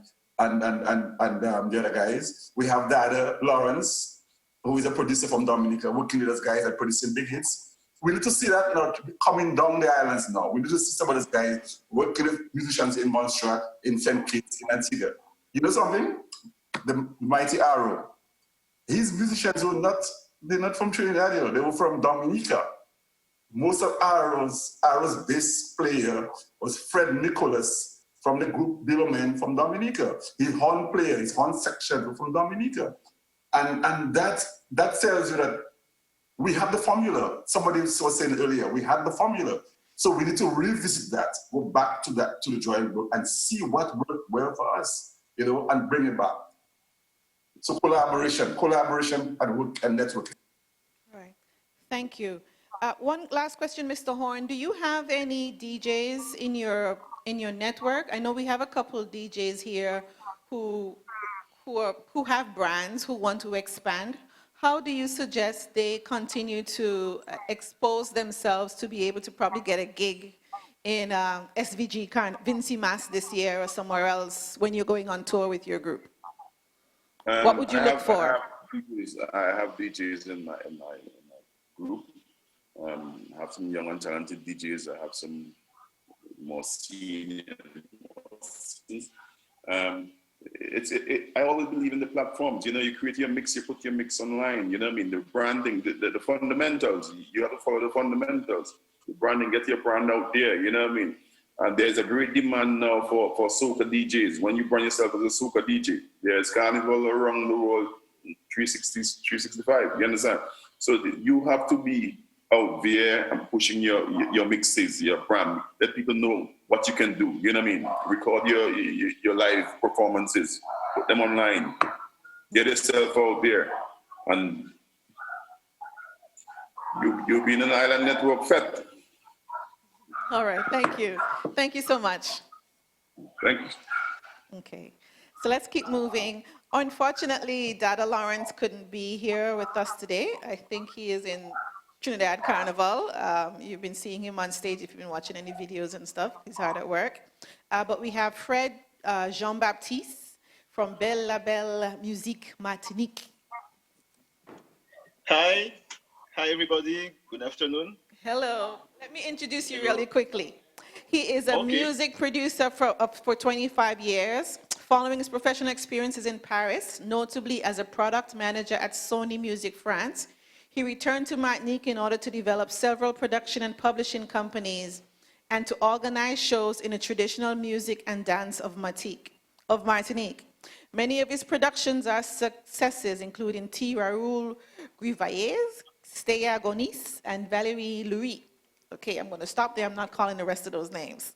[SPEAKER 4] the other guys. We have Dada Lawrence, who is a producer from Dominica, working with us guys and producing big hits. We need to see that now coming down the islands now. We need to see some of these guys working with musicians in Montserrat, in St. Kitts, in Antigua. You know something? The Mighty Arrow. His musicians they're not from Trinidad, they were from Dominica. Most of Arrow's bass player was Fred Nicholas from the group Billowmen from Dominica. His horn player, his horn section from Dominica. And that tells you that we have the formula. Somebody was saying earlier, we had the formula. So we need to revisit that, go back to the drawing board and see what worked well for us, and bring it back. So collaboration and work and networking.
[SPEAKER 3] All right. Thank you. One last question, Mr. Horn. Do you have any DJs in your network? I know we have a couple of DJs here who have brands who want to expand. How do you suggest they continue to expose themselves to be able to probably get a gig in SVG, Vincy Mass this year or somewhere else when you're going on tour with your group? What would you look for?
[SPEAKER 10] I have DJs in my group. I have some young and talented DJs. I have some more senior. I always believe in the platforms. You create your mix, you put your mix online. You know what I mean? The branding, the fundamentals. You have to follow the fundamentals. The branding, get your brand out there. You know what I mean? And there's a great demand now for soca DJs. When you brand yourself as a soca DJ, there's carnival around the world, 365. You understand? So you have to be out there and pushing your mixes, your brand. Let people know what you can do. You know what I mean? Record your live performances, put them online, get yourself out there, and you'll be in an island network fete.
[SPEAKER 3] All right, thank you. Thank you so much.
[SPEAKER 10] Thank you.
[SPEAKER 3] Okay, so let's keep moving. Unfortunately, Dada Lawrence couldn't be here with us today. I think he is in Trinidad Carnival. You've been seeing him on stage if you've been watching any videos and stuff. He's hard at work. But we have Fred Jean-Baptiste from Belle La Belle Musique Martinique.
[SPEAKER 11] Hi everybody. Good afternoon.
[SPEAKER 3] Hello. Let me introduce you really quickly. He is a music producer for 25 years, following his professional experiences in Paris, notably as a product manager at Sony Music France. He returned to Martinique in order to develop several production and publishing companies and to organize shows in the traditional music and dance of Martinique. Many of his productions are successes, including T. Raoul Grivayes, Stéa Gonis, and Valérie Louis. Okay, I'm going to stop there. I'm not calling the rest of those names.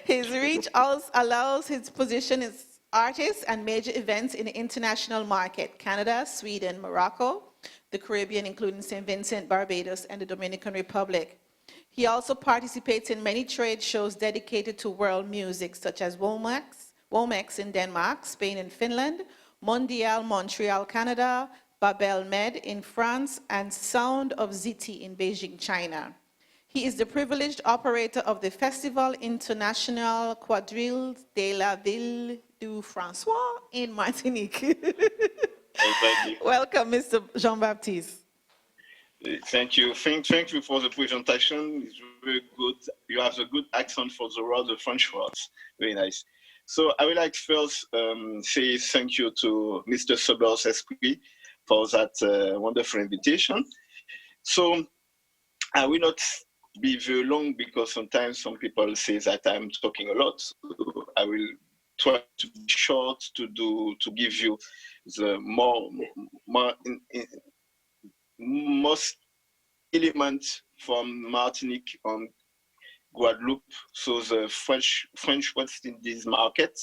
[SPEAKER 3] His reach also allows his position as artist and major events in the international market, Canada, Sweden, Morocco, the Caribbean, including St. Vincent, Barbados, and the Dominican Republic. He also participates in many trade shows dedicated to world music, such as Womex in Denmark, Spain and Finland, Mondial Montreal, Canada, Babel Med in France, and Sound of Ziti in Beijing, China. He is the privileged operator of the Festival International Quadrille de la Ville du François in Martinique.
[SPEAKER 11] Exactly.
[SPEAKER 3] Welcome, Mr. Jean-Baptiste.
[SPEAKER 11] Thank you. Thank you for the presentation. It's very good. You have a good accent for the word, the French words. Very nice. So I would like first say thank you to Mr. Sobers Esprit for that wonderful invitation. So I will not be very long because sometimes some people say that I'm talking a lot. So I will try to be short to give you the most elements from Martinique and Guadeloupe, so the French West Indies market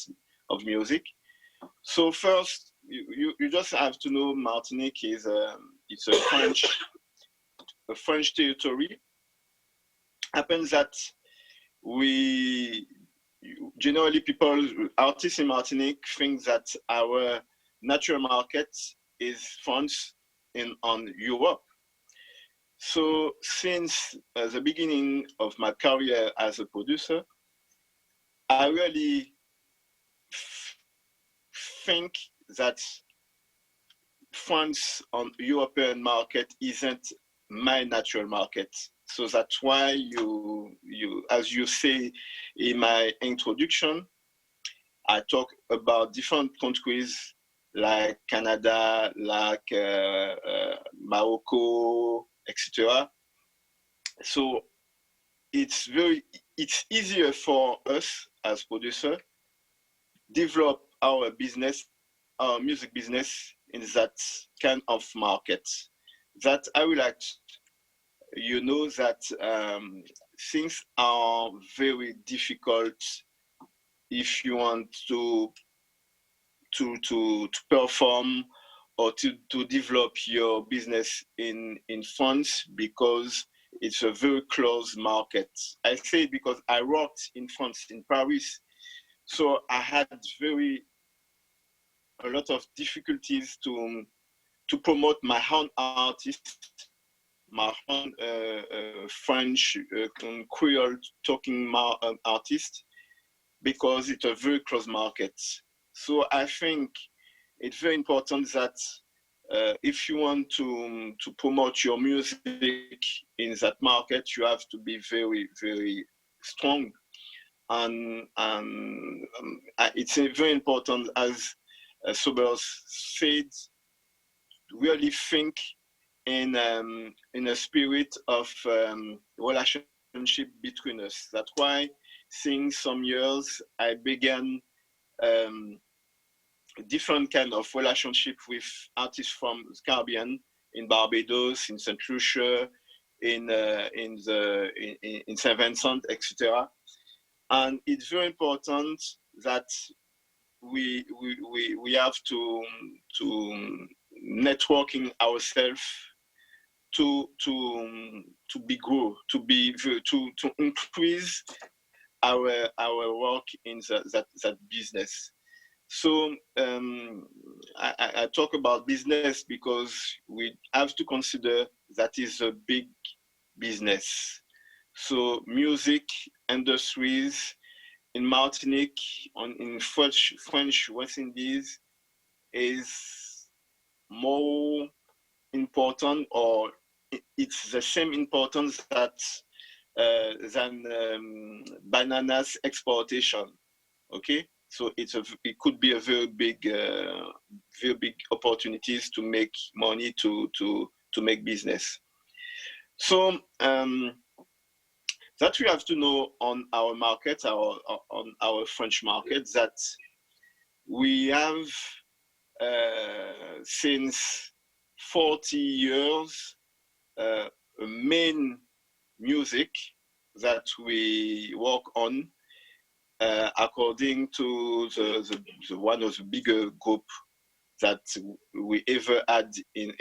[SPEAKER 11] of music. So first, you just have to know Martinique is it's a French territory. Happens that we generally artists in Martinique think that our natural market is France on Europe. So since the beginning of my career as a producer, I really think that France on European market isn't my natural market. So that's why as you say in my introduction, I talk about different countries like Canada, like Morocco, etc. So it's easier for us as producer develop our music business in that kind of market. That I would like you know that things are very difficult if you want to perform or to develop your business in France, because it's a very closed market. I say it because I worked in France, in Paris, so I had a lot of difficulties to promote my own artists, my own French Creole talking artist, because it's a very closed market. So I think it's very important that if you want to promote your music in that market, you have to be very, very strong. And it's very important, as Sobers said, really think in a spirit of relationship between us. That's why, since some years, I began different kind of relationship with artists from the Caribbean, in Barbados, in St. Lucia, in St. Vincent, etc. And it's very important that we have to networking ourselves to increase our work in that business. So I talk about business because we have to consider that is a big business. So music industries in Martinique, in French West Indies, is more important, or it's the same importance than bananas exportation. Okay, so it could be a very big opportunities to make money, to make business. So that we have to know on our market, on our French market, that we have since 40 years a main music that we work on according to the one of the bigger group that we ever had in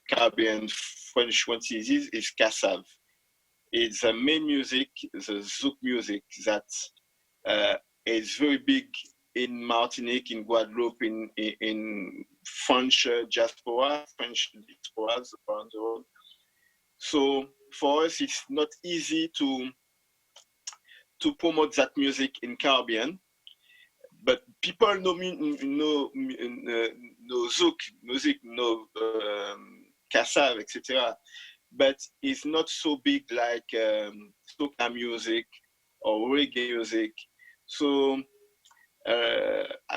[SPEAKER 11] Caribbean French West is Cassav. It's a main music, the zouk music that is very big in Martinique, in Guadeloupe, in French diasporas around the world. So for us, it's not easy to promote that music in Caribbean. But people know zouk music, know kassav, etc. But it's not so big like soca music or reggae music. So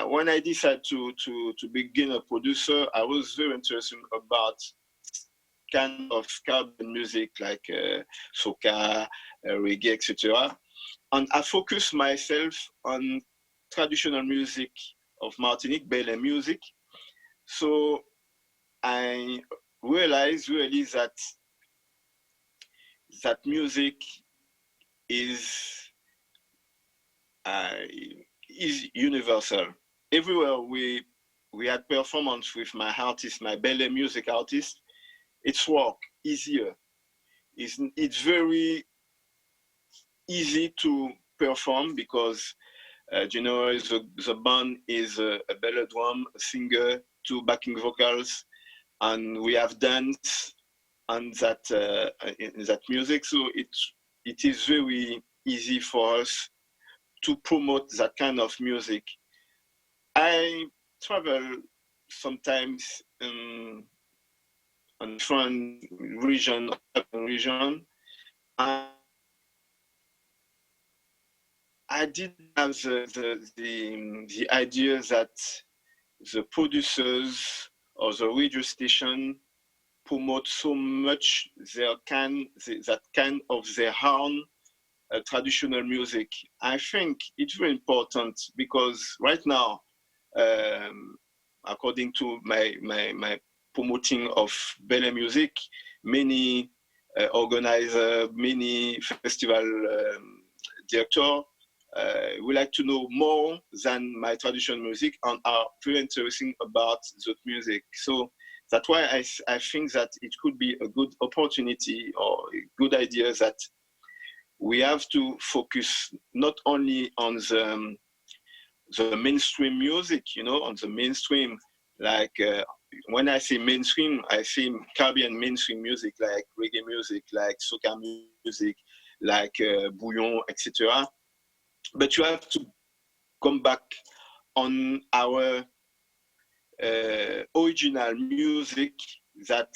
[SPEAKER 11] when I decided to begin a producer, I was very interested about kind of Caribbean music like soca, reggae, etc. And I focused myself on traditional music of Martinique, Belém music. So I realized really that music is is universal. Everywhere we had performance with my artist, my Belém music artist, it's work easier. It's very easy to perform because generally the band is a belly drum, a singer, two backing vocals, and we have dance and that in that music. So it is very easy for us to promote that kind of music. I travel sometimes in different region, and I didn't have the idea that the producers or the radio station promote so much that kind of their own traditional music. I think it's very important because right now, according to my promoting of Belém music, many organizer, many festival director would like to know more than my traditional music and are very interesting about that music. So that's why I think that it could be a good opportunity or a good idea that we have to focus not only on the mainstream music, on the mainstream, like when I say mainstream, I say Caribbean mainstream music, like reggae music, like soca music, like bouillon, etc. But you have to come back on our original music that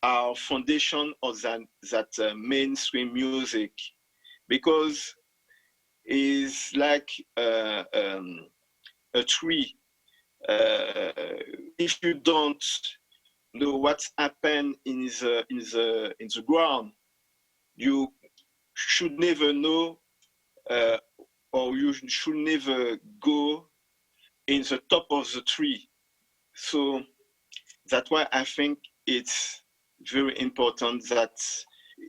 [SPEAKER 11] are foundation of that mainstream music, because it's like a tree. If you don't know what's happened in the ground, you should never know, or you should never go in the top of the tree. So that's why I think it's very important that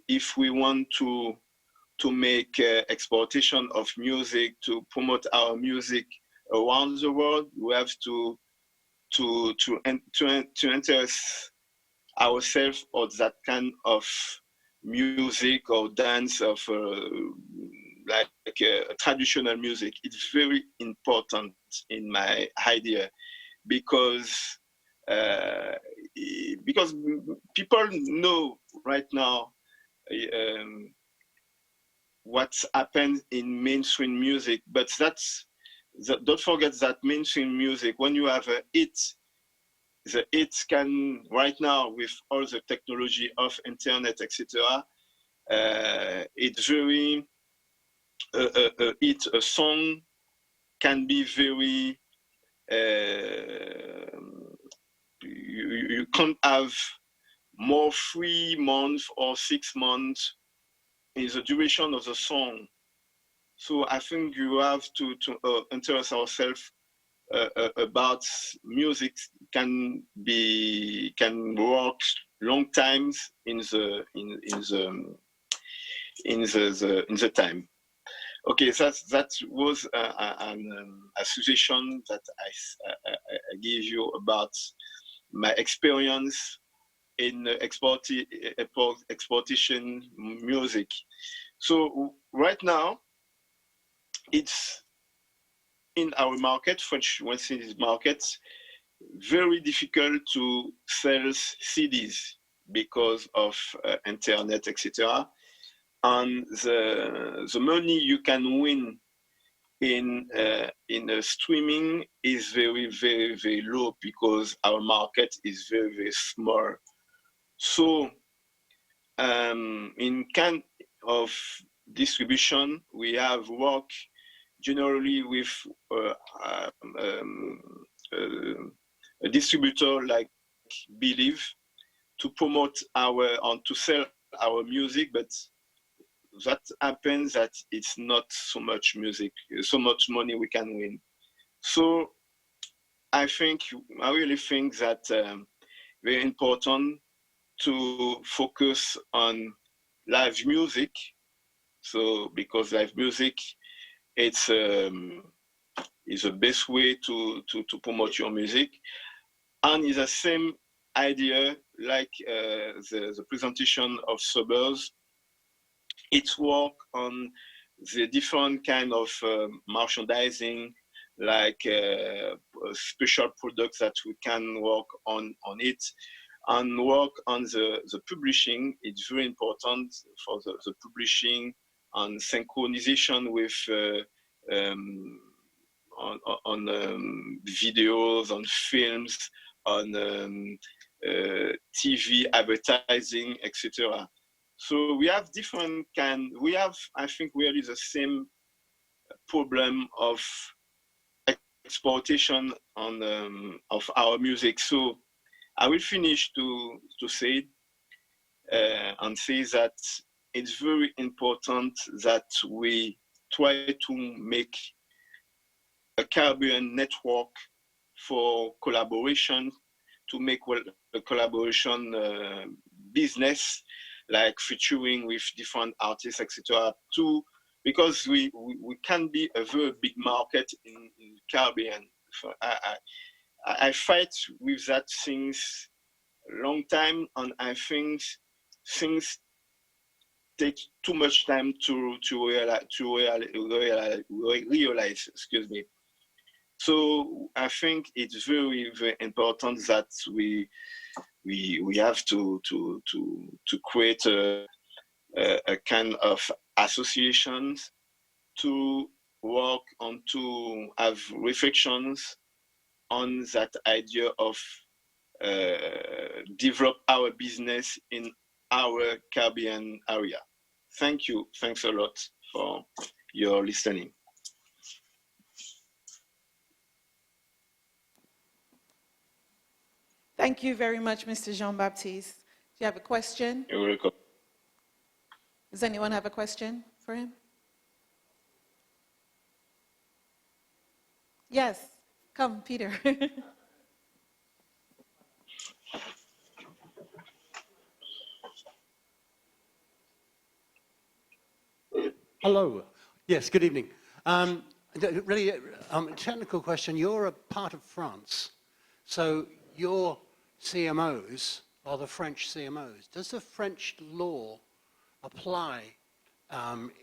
[SPEAKER 11] if we want to make exportation of music, to promote our music around the world, we have to interest ourselves or that kind of music or dance of like traditional music. It's very important in my idea because people know right now what's happened in mainstream music, but don't forget that mainstream music, when you have a hit, the hits can right now with all the technology of internet, etc. It's very a song can be very you can't have more 3 months or 6 months in the duration of the song. So I think you have to interest ourselves about music can work long times in the time. Okay, that was a suggestion that I give you about my experience in exportation music. So right now, it's in our market, French markets, very difficult to sell CDs. because of internet, etc. And the money you can win in streaming is very, very, very low because our market is very, very small. So in kind of distribution, we have worked generally with a distributor like Believe to promote our and to sell our music, but that happens that it's not so much music, so much money we can win. So I really think that very important to focus on live music. So because live music, it's is the best way to promote your music, and it's the same idea like the presentation of Sobers. It's work on the different kind of merchandising, like special products that we can work on it, and work on the publishing. It's very important for the publishing and synchronization with on videos, on films, on TV advertising, etc. So we have different I think really the same problem of exploitation on of our music. So I will finish to say and say that it's very important that we try to make a Caribbean network for collaboration, to make a collaboration business, like featuring with different artists, etc. Because we can be a very big market in Caribbean. So I fight with that since a long time, and I think things take too much time to realize. Excuse me. So I think it's very, very important that we have to create a kind of associations to work on, to have reflections on that idea of develop our business in our Caribbean area. Thank you. Thanks a lot for your listening.
[SPEAKER 3] Thank you very much, Mr. Jean-Baptiste. Do you have a question?
[SPEAKER 11] You're welcome.
[SPEAKER 3] Does anyone have a question for him? Yes, come, Peter.
[SPEAKER 8] Hello. Yes, good evening. Really, a technical question. You're a part of France, so your CMOs are the French CMOs. Does the French law apply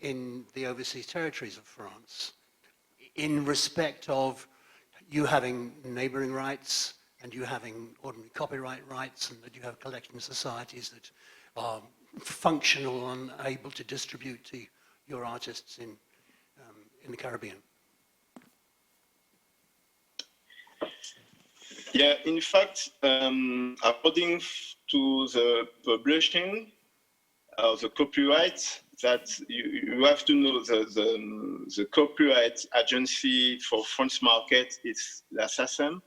[SPEAKER 8] in the overseas territories of France in respect of you having neighboring rights and you having ordinary copyright rights and that you have collection societies that are functional and able to distribute to your artists in the Caribbean?
[SPEAKER 11] Yeah, in fact, according to the publishing, the copyright, that you have to know the copyright agency for French market is La SACEM.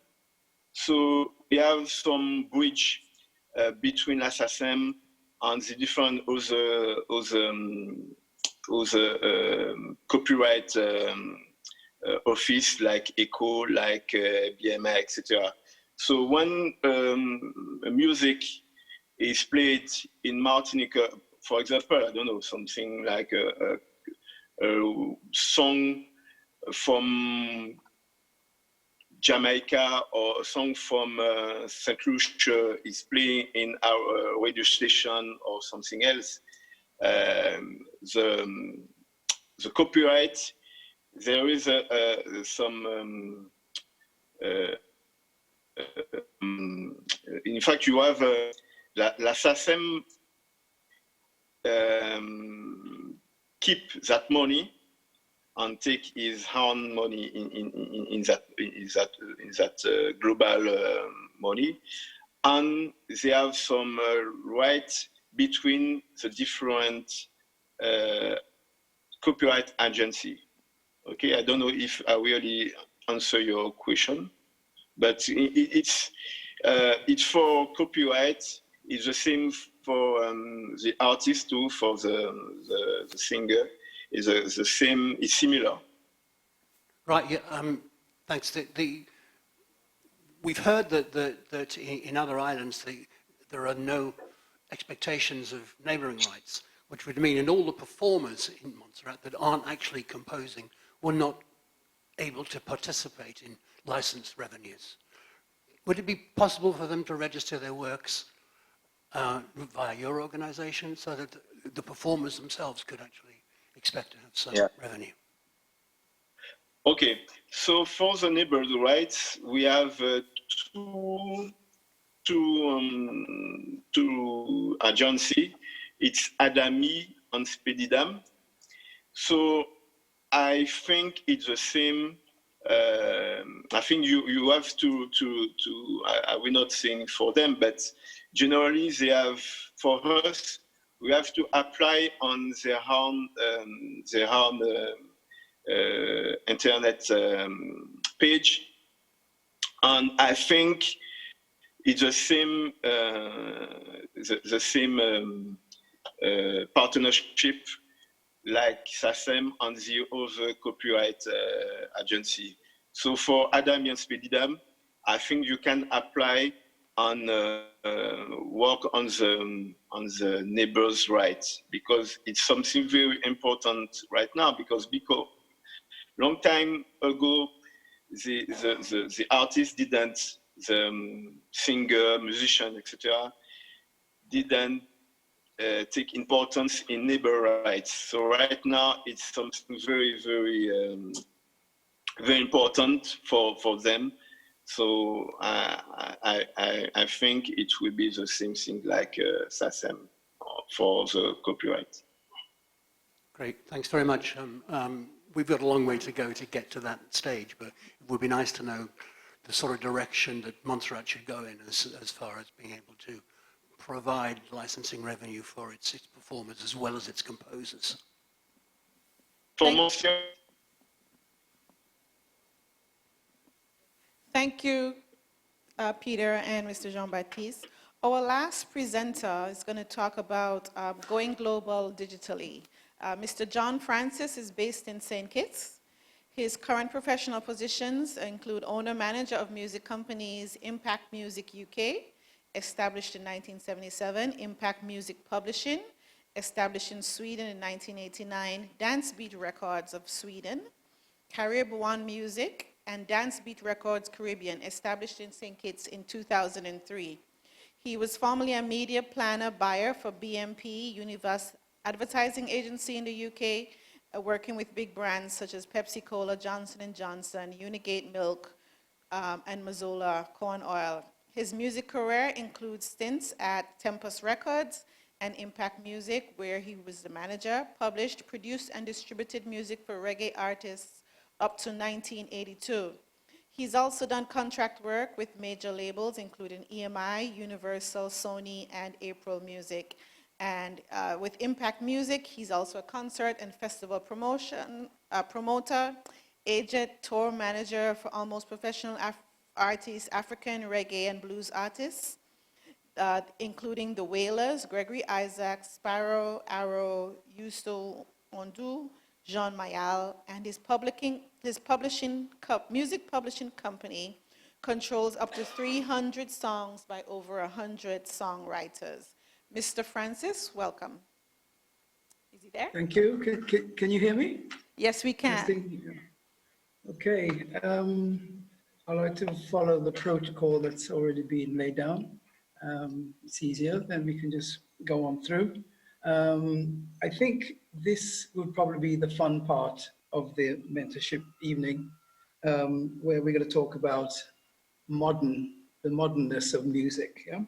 [SPEAKER 11] So we have some bridge between La SACEM and the different other copyright office like ECHO, like BMI, etc. So when music is played in Martinique, for example, I don't know, something like a song from Jamaica or a song from St. Lucia is playing in our radio station or something else, the copyright, there is some in fact, you have la SACEM keep that money and take his own money in that global money, and they have some rights between the different copyright agency. Okay, I don't know if I really answer your question, but it's for copyright. It's the same for the artist too, for the singer. Is the same. It's similar.
[SPEAKER 8] Right. Yeah. Thanks. We've heard that in other islands there are no expectations of neighbouring rights, which would mean in all the performers in Montserrat that aren't actually composing were not able to participate in license revenues. Would it be possible for them to register their works via your organisation so that the performers themselves could actually expect to have some revenue?
[SPEAKER 11] Okay, so for the neighborhood rights, we have two agency. It's Adami and Spedidam. So I think it's the same. I think you have to I will not saying for them, but generally they have, for us, we have to apply on their own internet page, and I think it's the same partnership like SACEM and the other copyright agency. So for Adam and Spedidam, I think you can apply and work on the neighbors' rights, because it's something very important right now, because long time ago, the artist didn't, the singer, musician, etc., didn't take importance in neighbor rights. So right now, it's something very, very important for them. So I think it will be the same thing like SACEM for the copyright.
[SPEAKER 8] Great, thanks very much. We've got a long way to go to get to that stage, but it would be nice to know the sort of direction that Montserrat should go in as far as being able to provide licensing revenue for its performers as well as its composers.
[SPEAKER 3] Thank you, Peter and Mr. Jean-Baptiste. Our last presenter is going to talk about going global digitally. Mr. John Francis is based in St. Kitts. His current professional positions include owner-manager of music companies Impact Music UK, established in 1977, Impact Music Publishing, established in Sweden in 1989, Dance Beat Records of Sweden, Carib One Music, and Dance Beat Records Caribbean, established in St. Kitts in 2003. He was formerly a media planner buyer for BMP, Universe Advertising Agency in the UK, working with big brands such as Pepsi-Cola, Johnson & Johnson, Unigate Milk, and Mazola Corn Oil. His music career includes stints at Tempest Records and Impact Music, where he was the manager, published, produced, and distributed music for reggae artists up to 1982. He's also done contract work with major labels, including EMI, Universal, Sony, and April Music. And with Impact Music, he's also a concert and festival promoter, agent, tour manager for almost professional artists, African, reggae, and blues artists, including the Wailers, Gregory Isaacs, Sparrow, Arrow, Yusto Ondu, Jean Mayal, and his music publishing company controls up to 300 songs by over 100 songwriters. Mr. Francis, welcome. Is he there?
[SPEAKER 12] Thank you. Can you hear me?
[SPEAKER 3] Yes, we can.
[SPEAKER 12] Okay. I like to follow the protocol that's already been laid down. It's easier, then we can just go on through. I think this would probably be the fun part of the mentorship evening, where we're going to talk about the modernness of music. Yeah?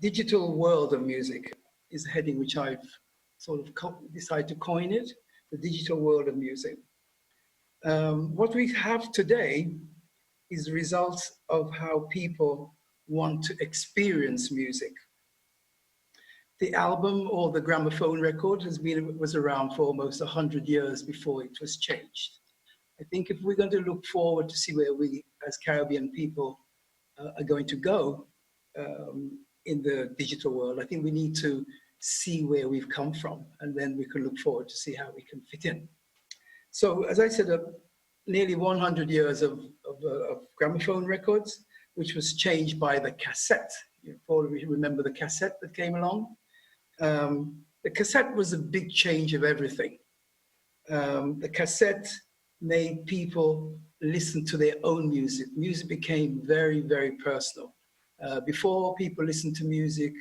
[SPEAKER 12] digital world of music is a heading which I've sort of decided to coin it, the digital world of music. What we have today is the results of how people want to experience music. The album or the gramophone record was around for almost 100 years before it was changed. I think if we're going to look forward to see where we as Caribbean people are going to go in the digital world, I think we need to see where we've come from, and then we can look forward to see how we can fit in. So as I said, nearly 100 years of gramophone records, which was changed by the cassette. You probably remember the cassette that came along. The cassette was a big change of everything. The cassette made people listen to their own music. Music became very, very personal. Before, people listened to music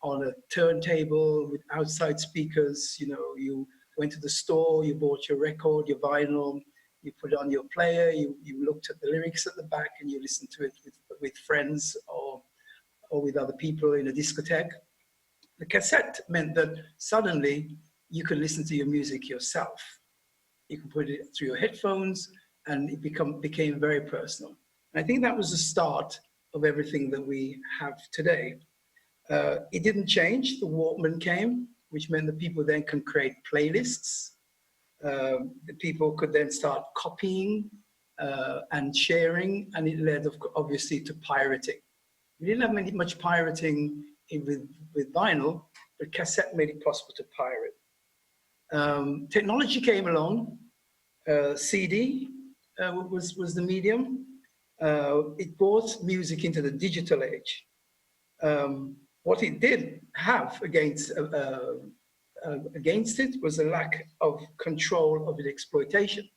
[SPEAKER 12] on a turntable with outside speakers. You know, you went to the store, you bought your record, your vinyl, you put it on your player, you looked at the lyrics at the back, and you listened to it with friends or with other people in a discotheque. The cassette meant that suddenly you could listen to your music yourself. You can put it through your headphones, and it became very personal. And I think that was the start of everything that we have today. It didn't change. The Walkman came, which meant that people then can create playlists. The people could then start copying and sharing, and it led, obviously, to pirating. We didn't have much pirating with vinyl, but cassette made it possible to pirate. Technology came along. CD was the medium. It brought music into the digital age. What it did have against it was a lack of control of the exploitation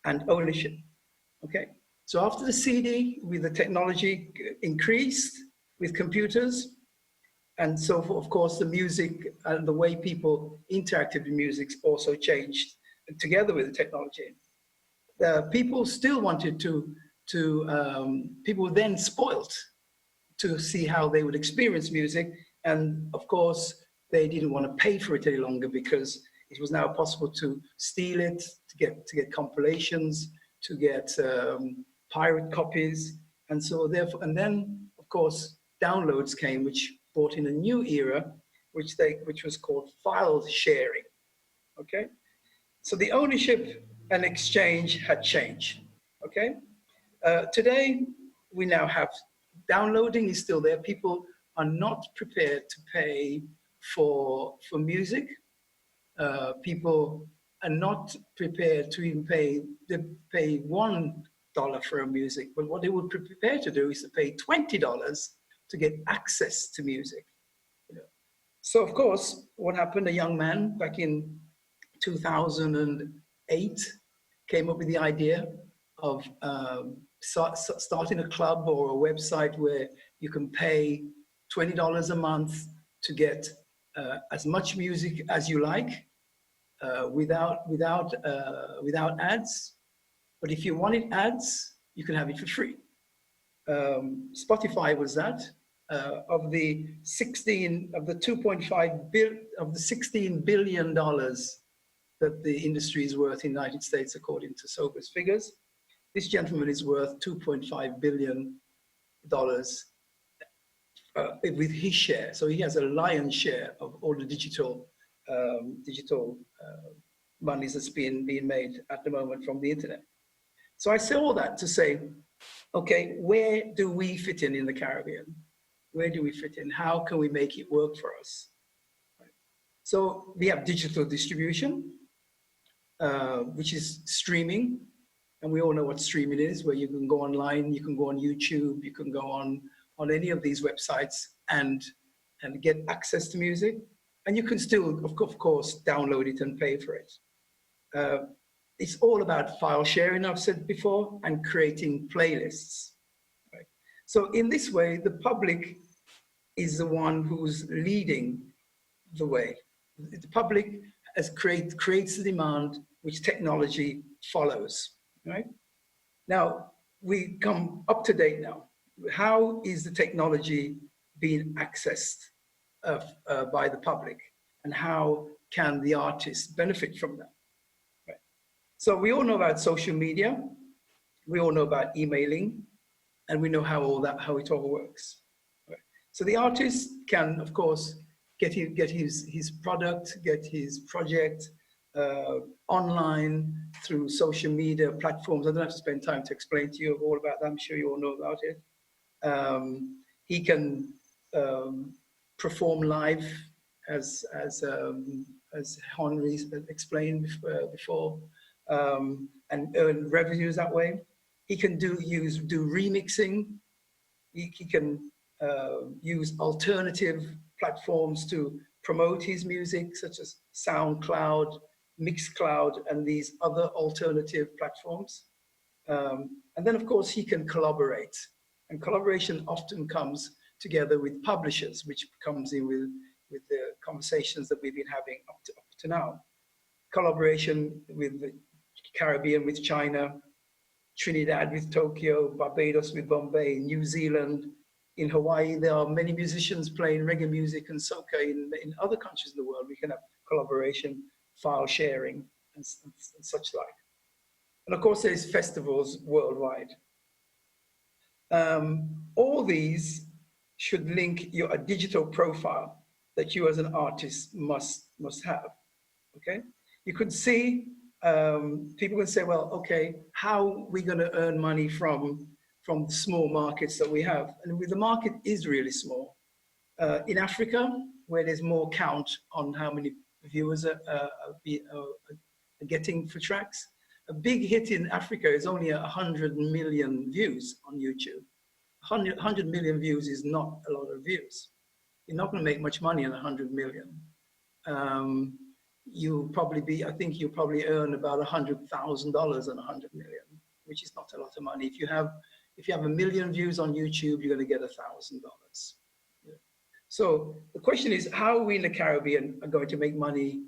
[SPEAKER 12] and ownership. Okay, so after the CD, with the technology increased with computers, and so of course the music and the way people interacted with music also changed together with the technology. People still wanted people were then spoilt to see how they would experience music, and of course they didn't want to pay for it any longer because it was now possible to steal it, to get compilations, to get pirate copies, and so therefore, and then of course downloads came, which brought in a new era, which was called file sharing. Okay, so the ownership and exchange had changed. Okay, today we now have downloading is still there. People are not prepared to pay for music. People are not prepared to even pay $1 for a music, but what they would be prepared to do is to pay $20 to get access to music. You know? So of course, what happened? A young man back in 2008 came up with the idea of starting a club or a website where you can pay $20 a month to get as much music as you like without ads. But if you wanted ads, you can have it for free. Spotify was that. Of the $16 billion that the industry is worth in the United States, according to Sober's figures, this gentleman is worth $2.5 billion with his share. So he has a lion's share of all the digital monies that's being made at the moment from the internet. So I say all that to say, okay, where do we fit in the Caribbean? Where do we fit in? How can we make it work for us? So we have digital distribution, which is streaming. And we all know what streaming is, where you can go online, you can go on YouTube, you can go on any of these websites and get access to music. And you can still, of course, download it and pay for it. It's all about file sharing, I've said before, and creating playlists. Right? So in this way, the public is the one who's leading the way. The public creates the demand, which technology follows. Right? Now, we come up to date now. How is the technology being accessed by the public, and how can the artists benefit from that? Right. So we all know about social media, we all know about emailing, and we know how it all works. Right. So the artist can, of course, get his product, get his project online through social media platforms. I don't have to spend time to explain to you all about that. I'm sure you all know about it. He can perform live, as Henri explained before, and earn revenues that way. He can do remixing. He can use alternative platforms to promote his music, such as SoundCloud, Mixcloud, and these other alternative platforms. And then, of course, he can collaborate. And collaboration often comes together with publishers, which comes in with the conversations that we've been having up to now. Collaboration with the Caribbean, with China, Trinidad with Tokyo, Barbados with Bombay, New Zealand. In Hawaii, there are many musicians playing reggae music and soca. In other countries in the world, we can have collaboration, file sharing, and such like. And of course, there's festivals worldwide. All these should link a digital profile that you as an artist must have, okay? You could see, people can say, well, okay, how are we gonna earn money from the small markets that we have? And the market is really small. In Africa, where there's more count on how many viewers are getting for tracks, a big hit in Africa is only 100 million views on YouTube. 100 million views is not a lot of views. You're not going to make much money on 100 million. I think you'll probably earn about $100,000 on 100 million, which is not a lot of money. If you have 1 million views on YouTube, you're going to get $1,000. Yeah. So the question is, how are we in the Caribbean are going to make money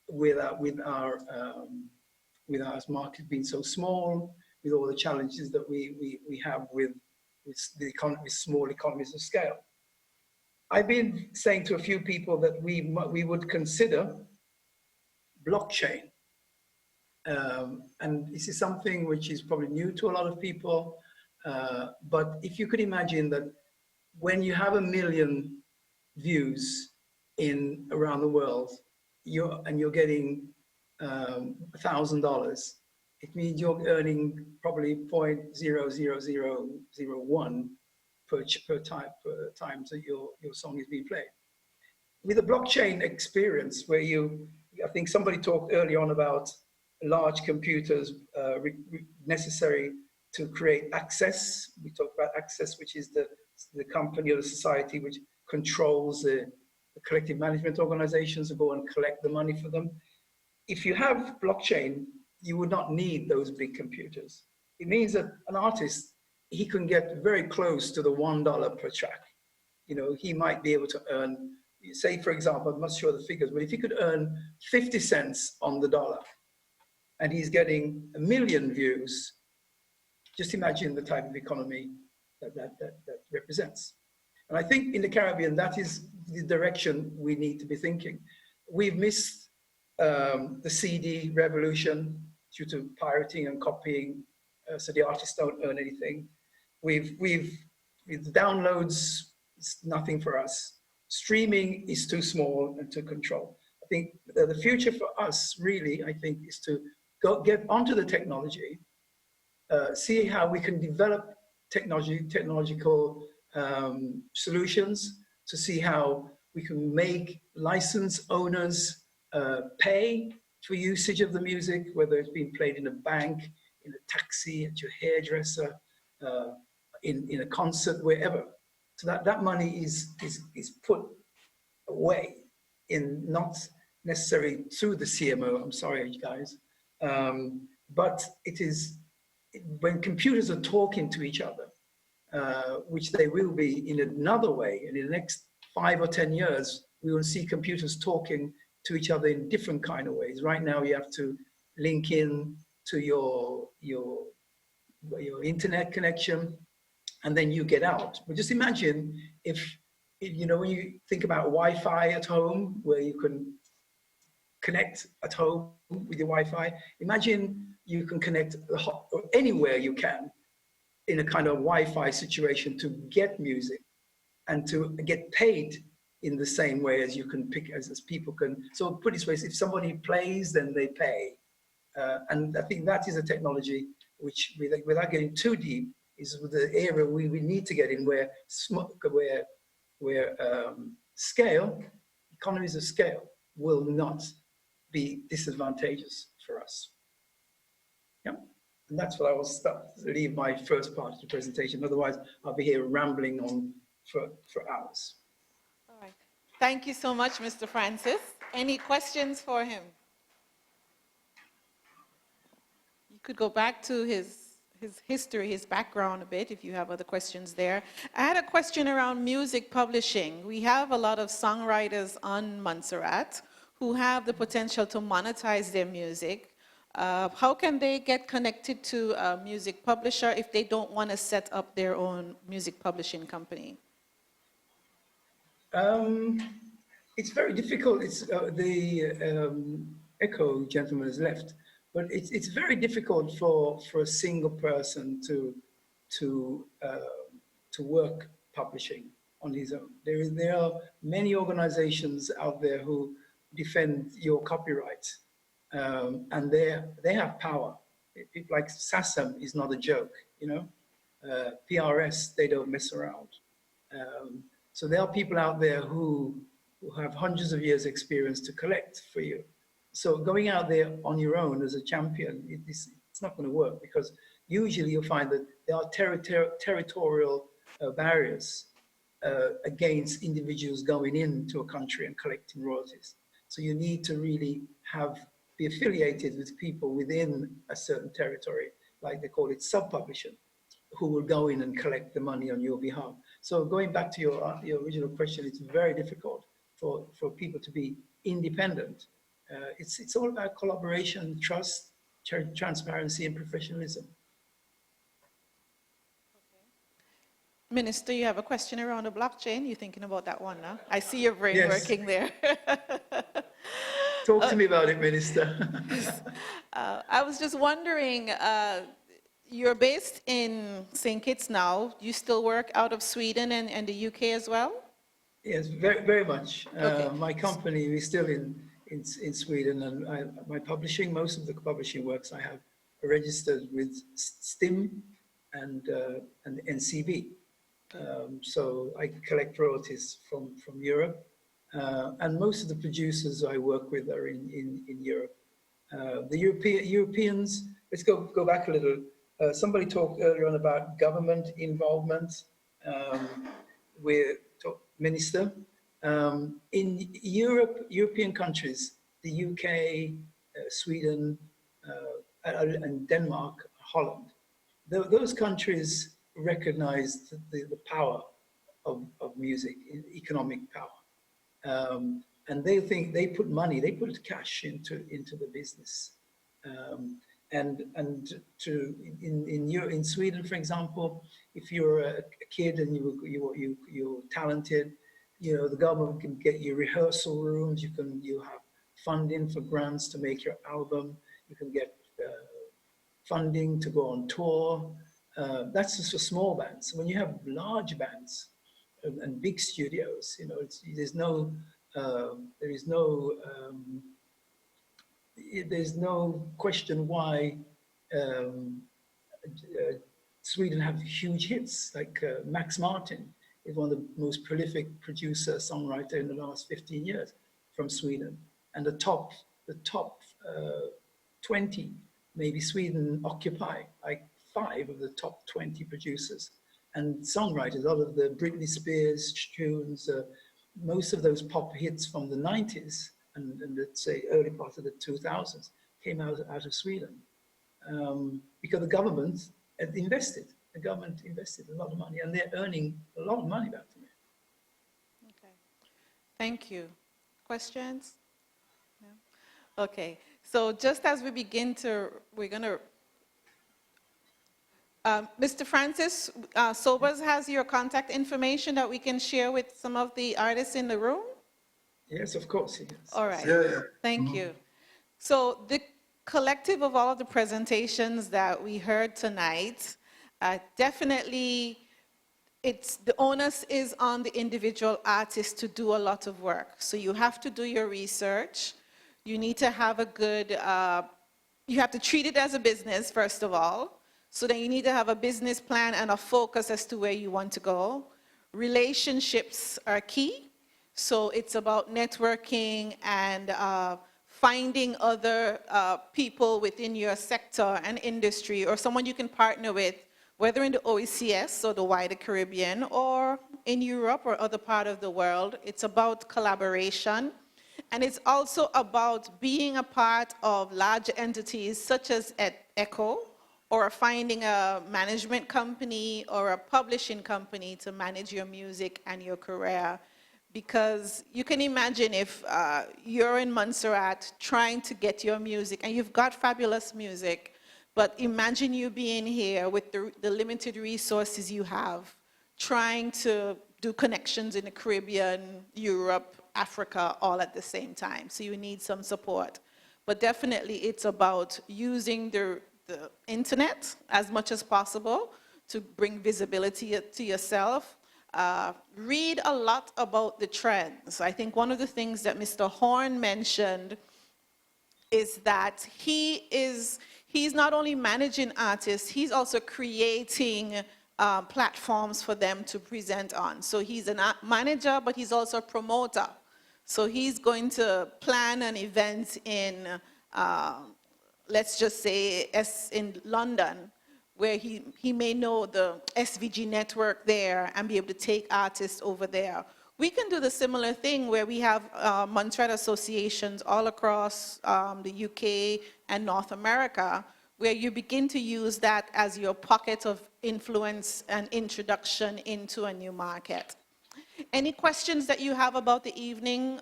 [SPEAKER 12] with our market being so small, with all the challenges that we have with small economies of scale? I've been saying to a few people that we would consider blockchain. And this is something which is probably new to a lot of people. But if you could imagine that when you have 1 million views around the world, you're getting $1,000, it means you're earning probably 0.00001 per time that your song is being played. With a blockchain experience, where I think somebody talked early on about large computers necessary to create access. We talked about access, which is the company or the society which controls the collective management organizations to go and collect the money for them. If you have blockchain, you would not need those big computers. It means that an artist, he can get very close to the $1 per track. He might be able to earn, say, for example, I'm not sure the figures, but if he could earn 50 cents on the dollar and he's getting 1 million views, just imagine the type of economy that represents. And I think in the Caribbean, that is the direction we need to be thinking. We've missed the CD revolution due to pirating and copying, so the artists don't earn anything. With downloads, it's nothing for us. Streaming is too small and to control. I think the future for us, really, I think, is to get onto the technology, see how we can develop technological solutions, to see how we can make license owners pay for usage of the music, whether it's being played in a bank, in a taxi, at your hairdresser, in a concert, wherever. So that money is put away, not necessarily through the CMO, I'm sorry, guys, but it is when computers are talking to each other, which they will be in another way, and in the next 5 or 10 years, we will see computers talking to each other in different kind of ways. Right now, you have to link in to your internet connection, and then you get out. But just imagine if you know, when you think about Wi-Fi at home, where you can connect at home with your Wi-Fi, imagine you can connect anywhere you can in a kind of Wi-Fi situation to get music and to get paid in the same way as you can pick, as people can. So put it this way, if somebody plays, then they pay. And I think that is a technology which, without getting too deep, is the area we need to get in, where scale, economies of scale, will not be disadvantageous for us. Yeah, and that's what I will leave my first part of the presentation. Otherwise, I'll be here rambling on for hours.
[SPEAKER 3] All right. Thank you so much, Mr. Francis. Any questions for him? You could go back to his history, his background a bit, if you have other questions there. I had a question around music publishing. We have a lot of songwriters on Montserrat who have the potential to monetize their music. How can they get connected to a music publisher if they don't want to set up their own music publishing company?
[SPEAKER 12] It's very difficult. It's Echo gentleman has left, but it's very difficult for a single person to work publishing on his own. There are many organizations out there who defend your copyright, and they have power. People like SASM is not a joke, you know. PRS, they don't mess around. So there are people out there who have hundreds of years experience to collect for you. So going out there on your own as a champion, it's not going to work, because usually you'll find that there are territorial barriers against individuals going into a country and collecting royalties. So you need to really be affiliated with people within a certain territory, like they call it sub-publishing, who will go in and collect the money on your behalf. So going back to your original question, it's very difficult for people to be independent. It's all about collaboration, trust, transparency, and professionalism.
[SPEAKER 3] Minister, you have a question around the blockchain? You're thinking about that one now? I see your brain
[SPEAKER 12] Yes.
[SPEAKER 3] working there.
[SPEAKER 12] Talk to me about it, Minister.
[SPEAKER 3] I was just wondering, you're based in St. Kitts now. Do you still work out of Sweden and the UK as well?
[SPEAKER 12] Yes, very, very much.
[SPEAKER 3] Okay.
[SPEAKER 12] My company is still in Sweden, and most of the publishing works I have are registered with STIM and NCB. So I collect royalties from Europe, and most of the producers I work with are in Europe. The Europeans, let's go back a little. Somebody talked earlier on about government involvement. Minister, in European countries, the UK, Sweden, and Denmark, Holland, those countries recognize the power of music, economic power. And they put money, they put cash into the business. In Sweden, for example, if you're a kid and you're talented, you know, the government can get you rehearsal rooms. You have funding for grants to make your album. You can get funding to go on tour. That's just for small bands. When you have large bands and big studios, you know, there's no question why Sweden have huge hits, like Max Martin is one of the most prolific producer songwriter in the last 15 years from Sweden, and the top 20, maybe Sweden occupy like 5 of the top 20 producers and songwriters. All of the Britney Spears tunes, most of those pop hits from the 90s and let's say early part of the 2000s came out of Sweden, because the government had invested. The government invested a lot of money, and they're earning a lot of money back from it.
[SPEAKER 3] Okay, thank you. Questions? No? Okay, so just as we begin we're going to Mr. Francis, Sobers has your contact information that we can share with some of the artists in the room?
[SPEAKER 12] Yes, of course, yes.
[SPEAKER 3] All right.
[SPEAKER 4] Yeah, yeah.
[SPEAKER 3] Thank you. So the collective of all of the presentations that we heard tonight, definitely the onus is on the individual artist to do a lot of work. So you have to do your research. You need to have a good, you have to treat it as a business, first of all. So then you need to have a business plan and a focus as to where you want to go. Relationships are key. So it's about networking and finding other people within your sector and industry or someone you can partner with, whether in the OECS or the wider Caribbean or in Europe or other part of the world. It's about collaboration. And it's also about being a part of large entities such as ECHO, or finding a management company or a publishing company to manage your music and your career. Because you can imagine if you're in Montserrat trying to get your music, and you've got fabulous music, but imagine you being here with the limited resources you have, trying to do connections in the Caribbean, Europe, Africa, all at the same time. So you need some support. But definitely it's about using the internet as much as possible to bring visibility to yourself. Read a lot about the trends. I think one of the things that Mr. Horn mentioned is that he's not only managing artists, he's also creating platforms for them to present on. So he's a manager, but he's also a promoter. So he's going to plan an event in, let's just say, in London, where he may know the SVG network there and be able to take artists over there. We can do the similar thing where we have Montserrat associations all across the UK and North America, where you begin to use that as your pocket of influence and introduction into a new market. Any questions that you have about the evening?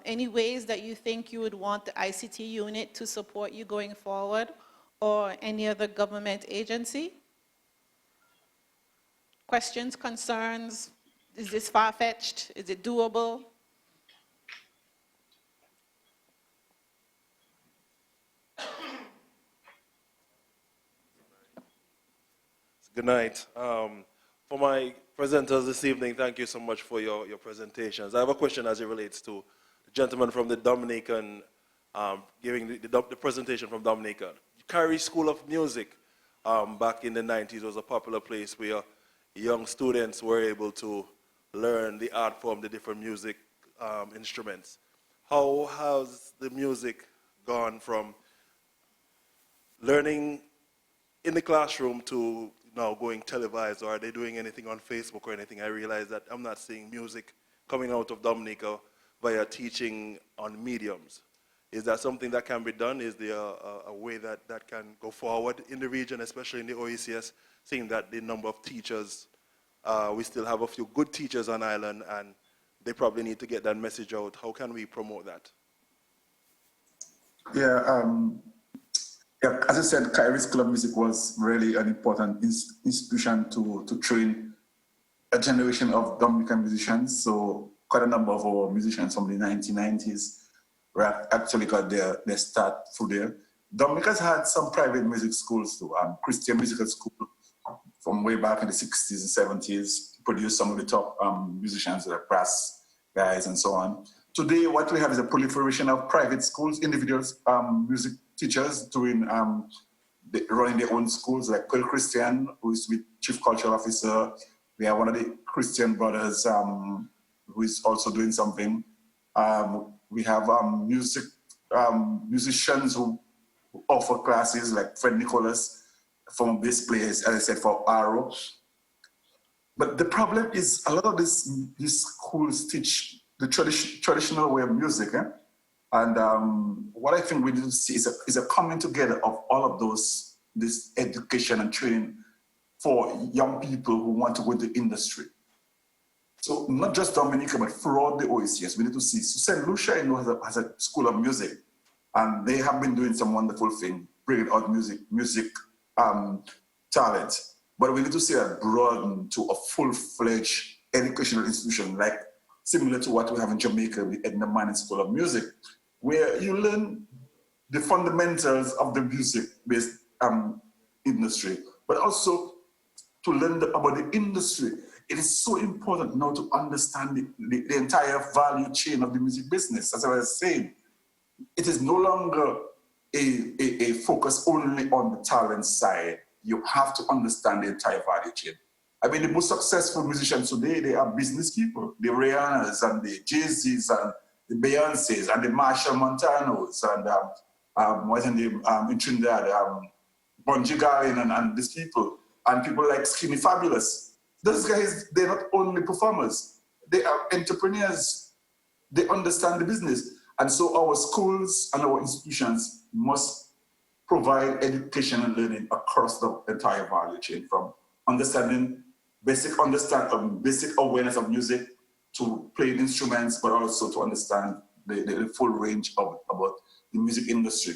[SPEAKER 3] Any ways that you think you would want the ICT unit to support you going forward, or any other government agency? Questions, concerns? Is this far-fetched? Is it doable?
[SPEAKER 13] Good night. For my presenters this evening, thank you so much for your presentations. I have a question as it relates to the gentleman from the Dominican, giving the presentation from Dominica. Carey School of Music, back in the 90s, was a popular place where young students were able to learn the art form, the different music instruments. How has the music gone from learning in the classroom to now going televised, or are they doing anything on Facebook or anything? I realize that I'm not seeing music coming out of Dominica via teaching on mediums. Is that something that can be done? Is there a way that can go forward in the region, especially in the OECS, seeing that the number of teachers, we still have a few good teachers on island, and they probably need to get that message out. How can we promote that?
[SPEAKER 4] Yeah, yeah, as I said, Carey School of Music was really an important institution to train a generation of Dominican musicians. So quite a number of our musicians from the 1990s actually got their start through there. Dominica's had some private music schools too. Christian Musical School from way back in the 60s and 70s produced some of the top musicians, like brass guys and so on. Today, what we have is a proliferation of private schools, individuals, music teachers doing, running their own schools, like Pearl Christian, who is with Chief Cultural Officer. We have one of the Christian brothers who is also doing something. We have musicians who offer classes, like Fred Nicholas from bass players, as I said, for Arrow. But the problem is a lot of these schools teach the traditional way of music, eh? And what I think we need to see is a coming together of all of this education and training for young people who want to go into industry. So not just Dominica, but throughout the OECS, we need to see. So St. Lucia, has a school of music, and they have been doing some wonderful thing, bringing out music talent. but we need to see that broaden to a full-fledged educational institution, like similar to what we have in Jamaica with Edna Manning School of Music, where you learn the fundamentals of the music-based industry, but also to learn about the industry. It is so important now to understand the entire value chain of the music business. As I was saying, it is no longer a focus only on the talent side. You have to understand the entire value chain. I mean, the most successful musicians today, they are business people. The Rihannas and the Jay-Z's and the Beyoncé's and the Marshall Montanos and what's in in Trinidad, Bunji Garlin and these people, and people like Skinny Fabulous. Those guys, they're not only performers, they are entrepreneurs. They understand the business. And so our schools and our institutions must provide education and learning across the entire value chain, from understanding basic awareness of music to playing instruments, but also to understand the full range of about the music industry.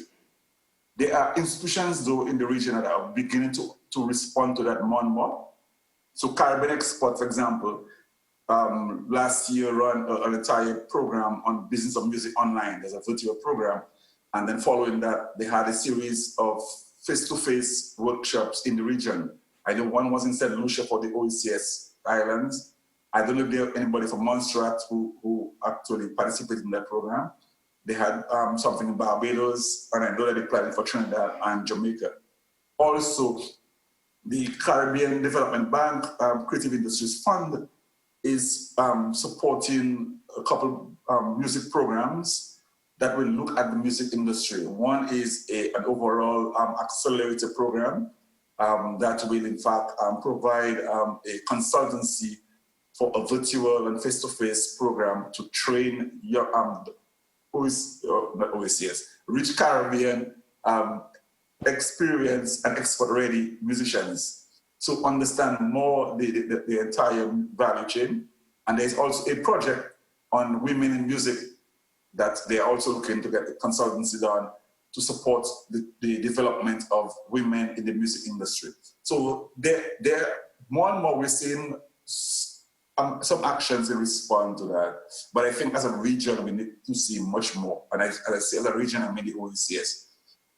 [SPEAKER 4] There are institutions, though, in the region that are beginning to respond to that more and more. So Caribbean Export, for example, last year ran an entire program on business of music online. There's a virtual program. And then following that, they had a series of face-to-face workshops in the region. I know one was in St. Lucia for the Oecs Islands. I don't know if there anybody from Montserrat who actually participated in that program. They had something in Barbados, and I know that they're planning for Trinidad and Jamaica. Also, the Caribbean Development Bank Creative Industries Fund is supporting a couple music programs that will look at the music industry. One is an overall accelerator program that will in fact provide a consultancy for a virtual and face-to-face program to train your not OECs, rich Caribbean experienced and export-ready musicians to understand more the entire value chain. And there's also a project on women in music that they're also looking to get the consultancy done to support the development of women in the music industry. So there more and more we're seeing some actions in response to that. But I think as a region, we need to see much more. And as I say, as a region, I mean the OECS.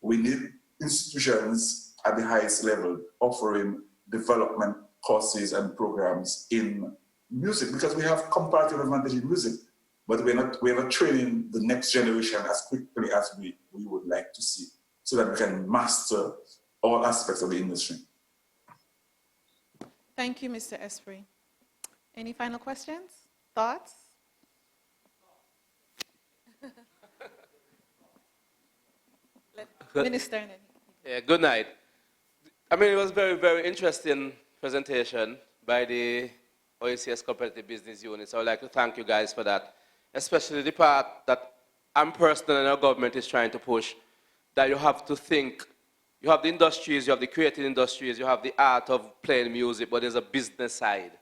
[SPEAKER 4] We need institutions at the highest level offering development courses and programs in music, because we have comparative advantage in music, but we're not training the next generation as quickly as we would like to see, so that we can master all aspects of the industry.
[SPEAKER 3] Thank you, Mr. Esprit. Any final questions? Thoughts? Minister.
[SPEAKER 14] Yeah, good night. I mean, it was very, very interesting presentation by the OECS Competitive Business Unit. So I would like to thank you guys for that, especially the part that I'm personally and our government is trying to push, that you have to think, you have the industries, you have the creative industries, you have the art of playing music, but there's a business side.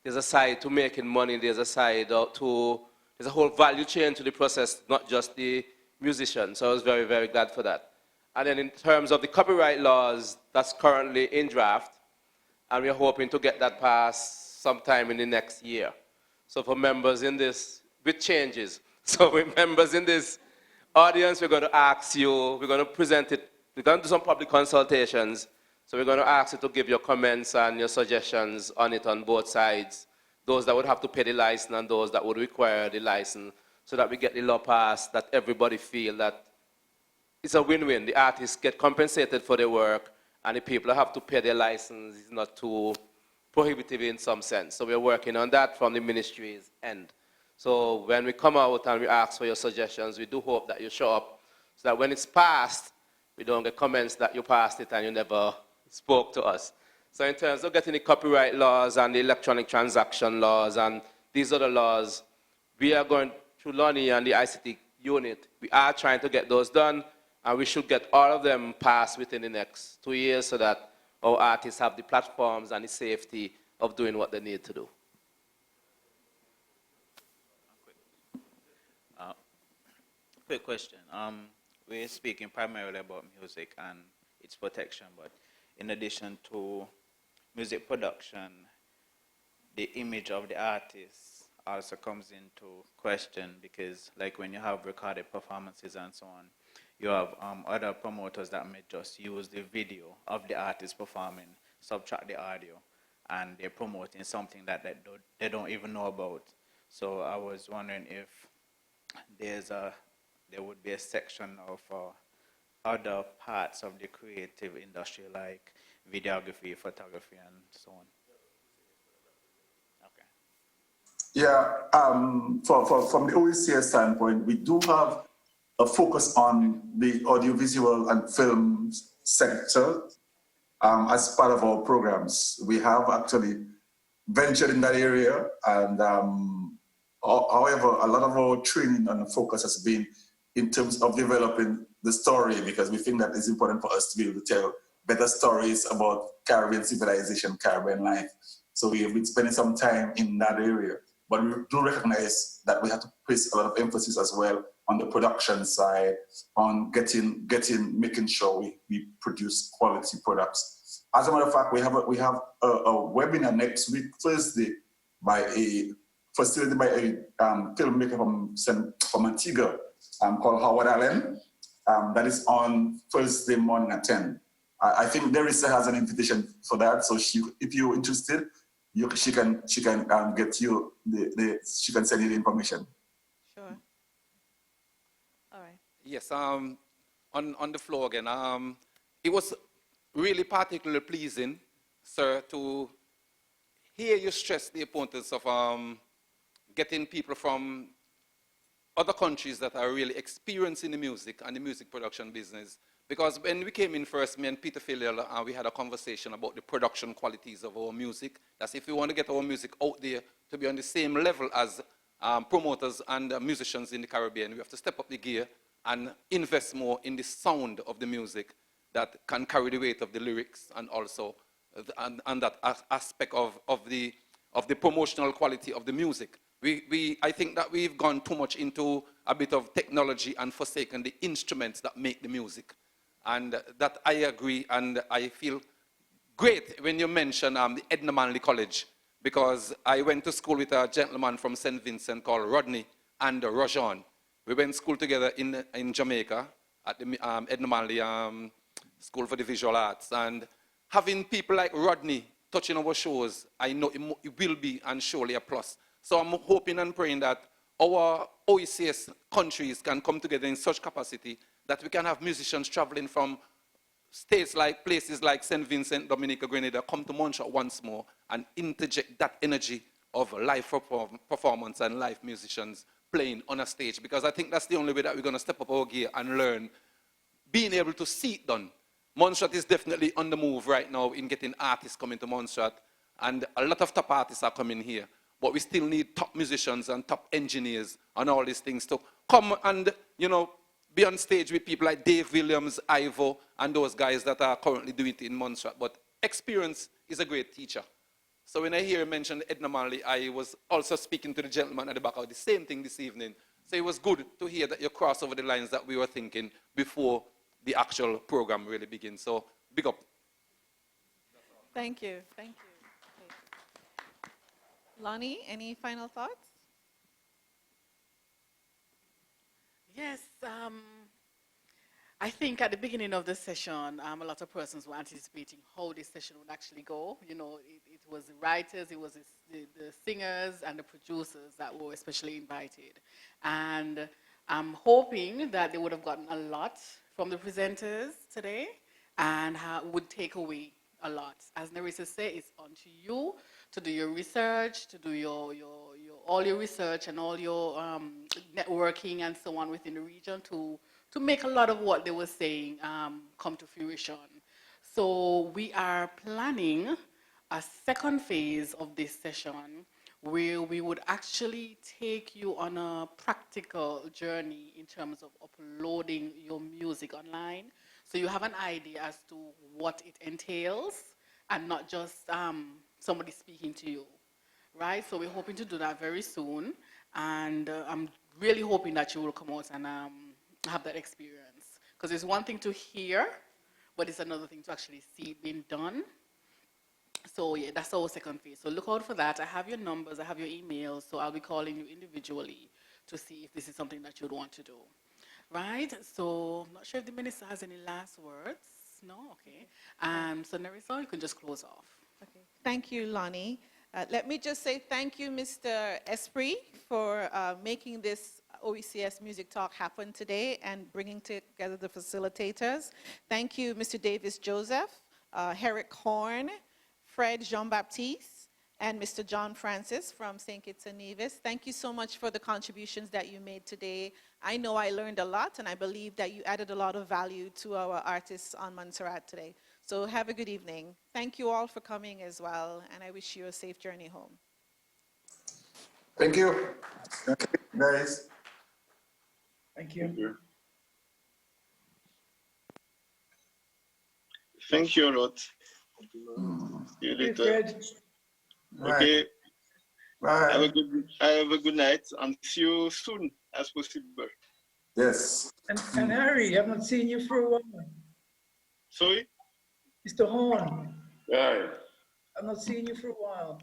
[SPEAKER 14] There's a side to making money, there's a side there's a whole value chain to the process, not just the musician. So I was very, very glad for that. And then in terms of the copyright laws, that's currently in draft, and we're hoping to get that passed sometime in the next year. So for members in this, with changes, so with members in this audience, we're going to ask you, we're going to present it, we're going to do some public consultations, so we're going to ask you to give your comments and your suggestions on it on both sides, those that would have to pay the license and those that would require the license, so that we get the law passed, that everybody feel that it's a win-win. The artists get compensated for their work, and the people that have to pay their license is not too prohibitive in some sense. So we're working on that from the ministry's end. So when we come out and we ask for your suggestions, we do hope that you show up, so that when it's passed, we don't get comments that you passed it and you never spoke to us. So in terms of getting the copyright laws and the electronic transaction laws and these other laws, we are going through Lonnie and the ICT unit. We are trying to get those done, and we should get all of them passed within the next 2 years so that our artists have the platforms and the safety of doing what they need to do.
[SPEAKER 9] Quick question. We're speaking primarily about music and its protection, but in addition to music production, the image of the artist also comes into question because, like, when you have recorded performances and so on, you have other promoters that may just use the video of the artist performing, subtract the audio, and they're promoting something that they don't even know about. So I was wondering if there would be a section of other parts of the creative industry like videography, photography, and so on. Okay.
[SPEAKER 4] Yeah, from the OECS standpoint, we do have a focus on the audiovisual and film sector as part of our programs. We have actually ventured in that area, and however, a lot of our training and focus has been in terms of developing the story, because we think that it's important for us to be able to tell better stories about Caribbean civilization, Caribbean life. So we have been spending some time in that area. But we do recognize that we have to place a lot of emphasis as well on the production side, on making sure we produce quality products. As a matter of fact, we have a webinar next week, Thursday, facilitated by a filmmaker from Antigua called Howard Allen. That is on Thursday morning at 10. I think Nerissa has an invitation for that, so if you're interested, she can get you she can send you the information.
[SPEAKER 3] Sure. All right.
[SPEAKER 1] Yes, on the floor again. It was really particularly pleasing, sir, to hear you stress the importance of getting people from other countries that are really experiencing the music and the music production business. Because when we came in first, me and Peter Filial, we had a conversation about the production qualities of our music. That's if we want to get our music out there to be on the same level as promoters and musicians in the Caribbean, we have to step up the gear and invest more in the sound of the music that can carry the weight of the lyrics, and also and that aspect of the promotional quality of the music. I think that we've gone too much into a bit of technology and forsaken the instruments that make the music. And that I agree, and I feel great when you mention the Edna Manley College, because I went to school with a gentleman from St. Vincent called Rodney and Rajon. We went to school together in Jamaica at the Edna Manley School for the Visual Arts. And having people like Rodney touching our shows, I know it will be and surely a plus. So I'm hoping and praying that our OECS countries can come together in such capacity that we can have musicians traveling from places like St. Vincent, Dominica, Grenada, come to Montreal once more and interject that energy of live performance and live musicians playing on a stage. Because I think that's the only way that we're going to step up our gear and learn being able to see it done. Montserrat is definitely on the move right now in getting artists coming to Montserrat, and a lot of top artists are coming here. But we still need top musicians and top engineers and all these things to come and, be on stage with people like Dave Williams, Ivo, and those guys that are currently doing it in Montserrat. But experience is a great teacher. So when I hear you mention Edna Manley, I was also speaking to the gentleman at the back of the same thing this evening. So it was good to hear that you cross over the lines that we were thinking before the actual program really begins. So big up.
[SPEAKER 3] Thank you. Thank you. Lonnie, any final thoughts?
[SPEAKER 2] Yes, I think at the beginning of the session, a lot of persons were anticipating how this session would actually go. It was the writers, it was the singers, and the producers that were especially invited. And I'm hoping that they would have gotten a lot from the presenters today and would take away a lot. As Nerissa said, it's on to you to do your research, to do all your research and all your networking and so on within the region to make a lot of what they were saying come to fruition. So we are planning a second phase of this session where we would actually take you on a practical journey in terms of uploading your music online. So you have an idea as to what it entails and not just somebody speaking to you, right? So we're hoping to do that very soon. And I'm really hoping that you will come out and have that experience. Because it's one thing to hear, but it's another thing to actually see it being done. So yeah, that's our second phase. So look out for that. I have your numbers, I have your emails, so I'll be calling you individually to see if this is something that you'd want to do. Right? So I'm not sure if the minister has any last words. No? Okay. So Nerissa, you can just close off.
[SPEAKER 3] Okay. Thank you, Lonnie. Let me just say thank you, Mr. Esprit, for making this OECS Music Talk happen today and bringing together the facilitators. Thank you, Mr. Davis Joseph, Herrick Horn, Fred Jean-Baptiste, and Mr. John Francis from St. Kitts and Nevis. Thank you so much for the contributions that you made today. I know I learned a lot, and I believe that you added a lot of value to our artists on Montserrat today. So have a good evening. Thank you all for coming as well, and I wish you a safe journey home.
[SPEAKER 4] Thank you. Thank you, guys.
[SPEAKER 12] Thank you.
[SPEAKER 11] Thank you a lot. See you
[SPEAKER 12] Hey,
[SPEAKER 11] later.
[SPEAKER 12] Fred.
[SPEAKER 11] Okay.
[SPEAKER 4] Bye.
[SPEAKER 11] Have a good night and see you soon as possible.
[SPEAKER 4] Yes.
[SPEAKER 12] And Harry, I haven't seen you for a while.
[SPEAKER 11] Sorry?
[SPEAKER 12] Mr. Horn,
[SPEAKER 10] Yeah.
[SPEAKER 12] I've not seen you for a while.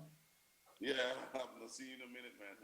[SPEAKER 10] Yeah, I've not seen you in a minute, man.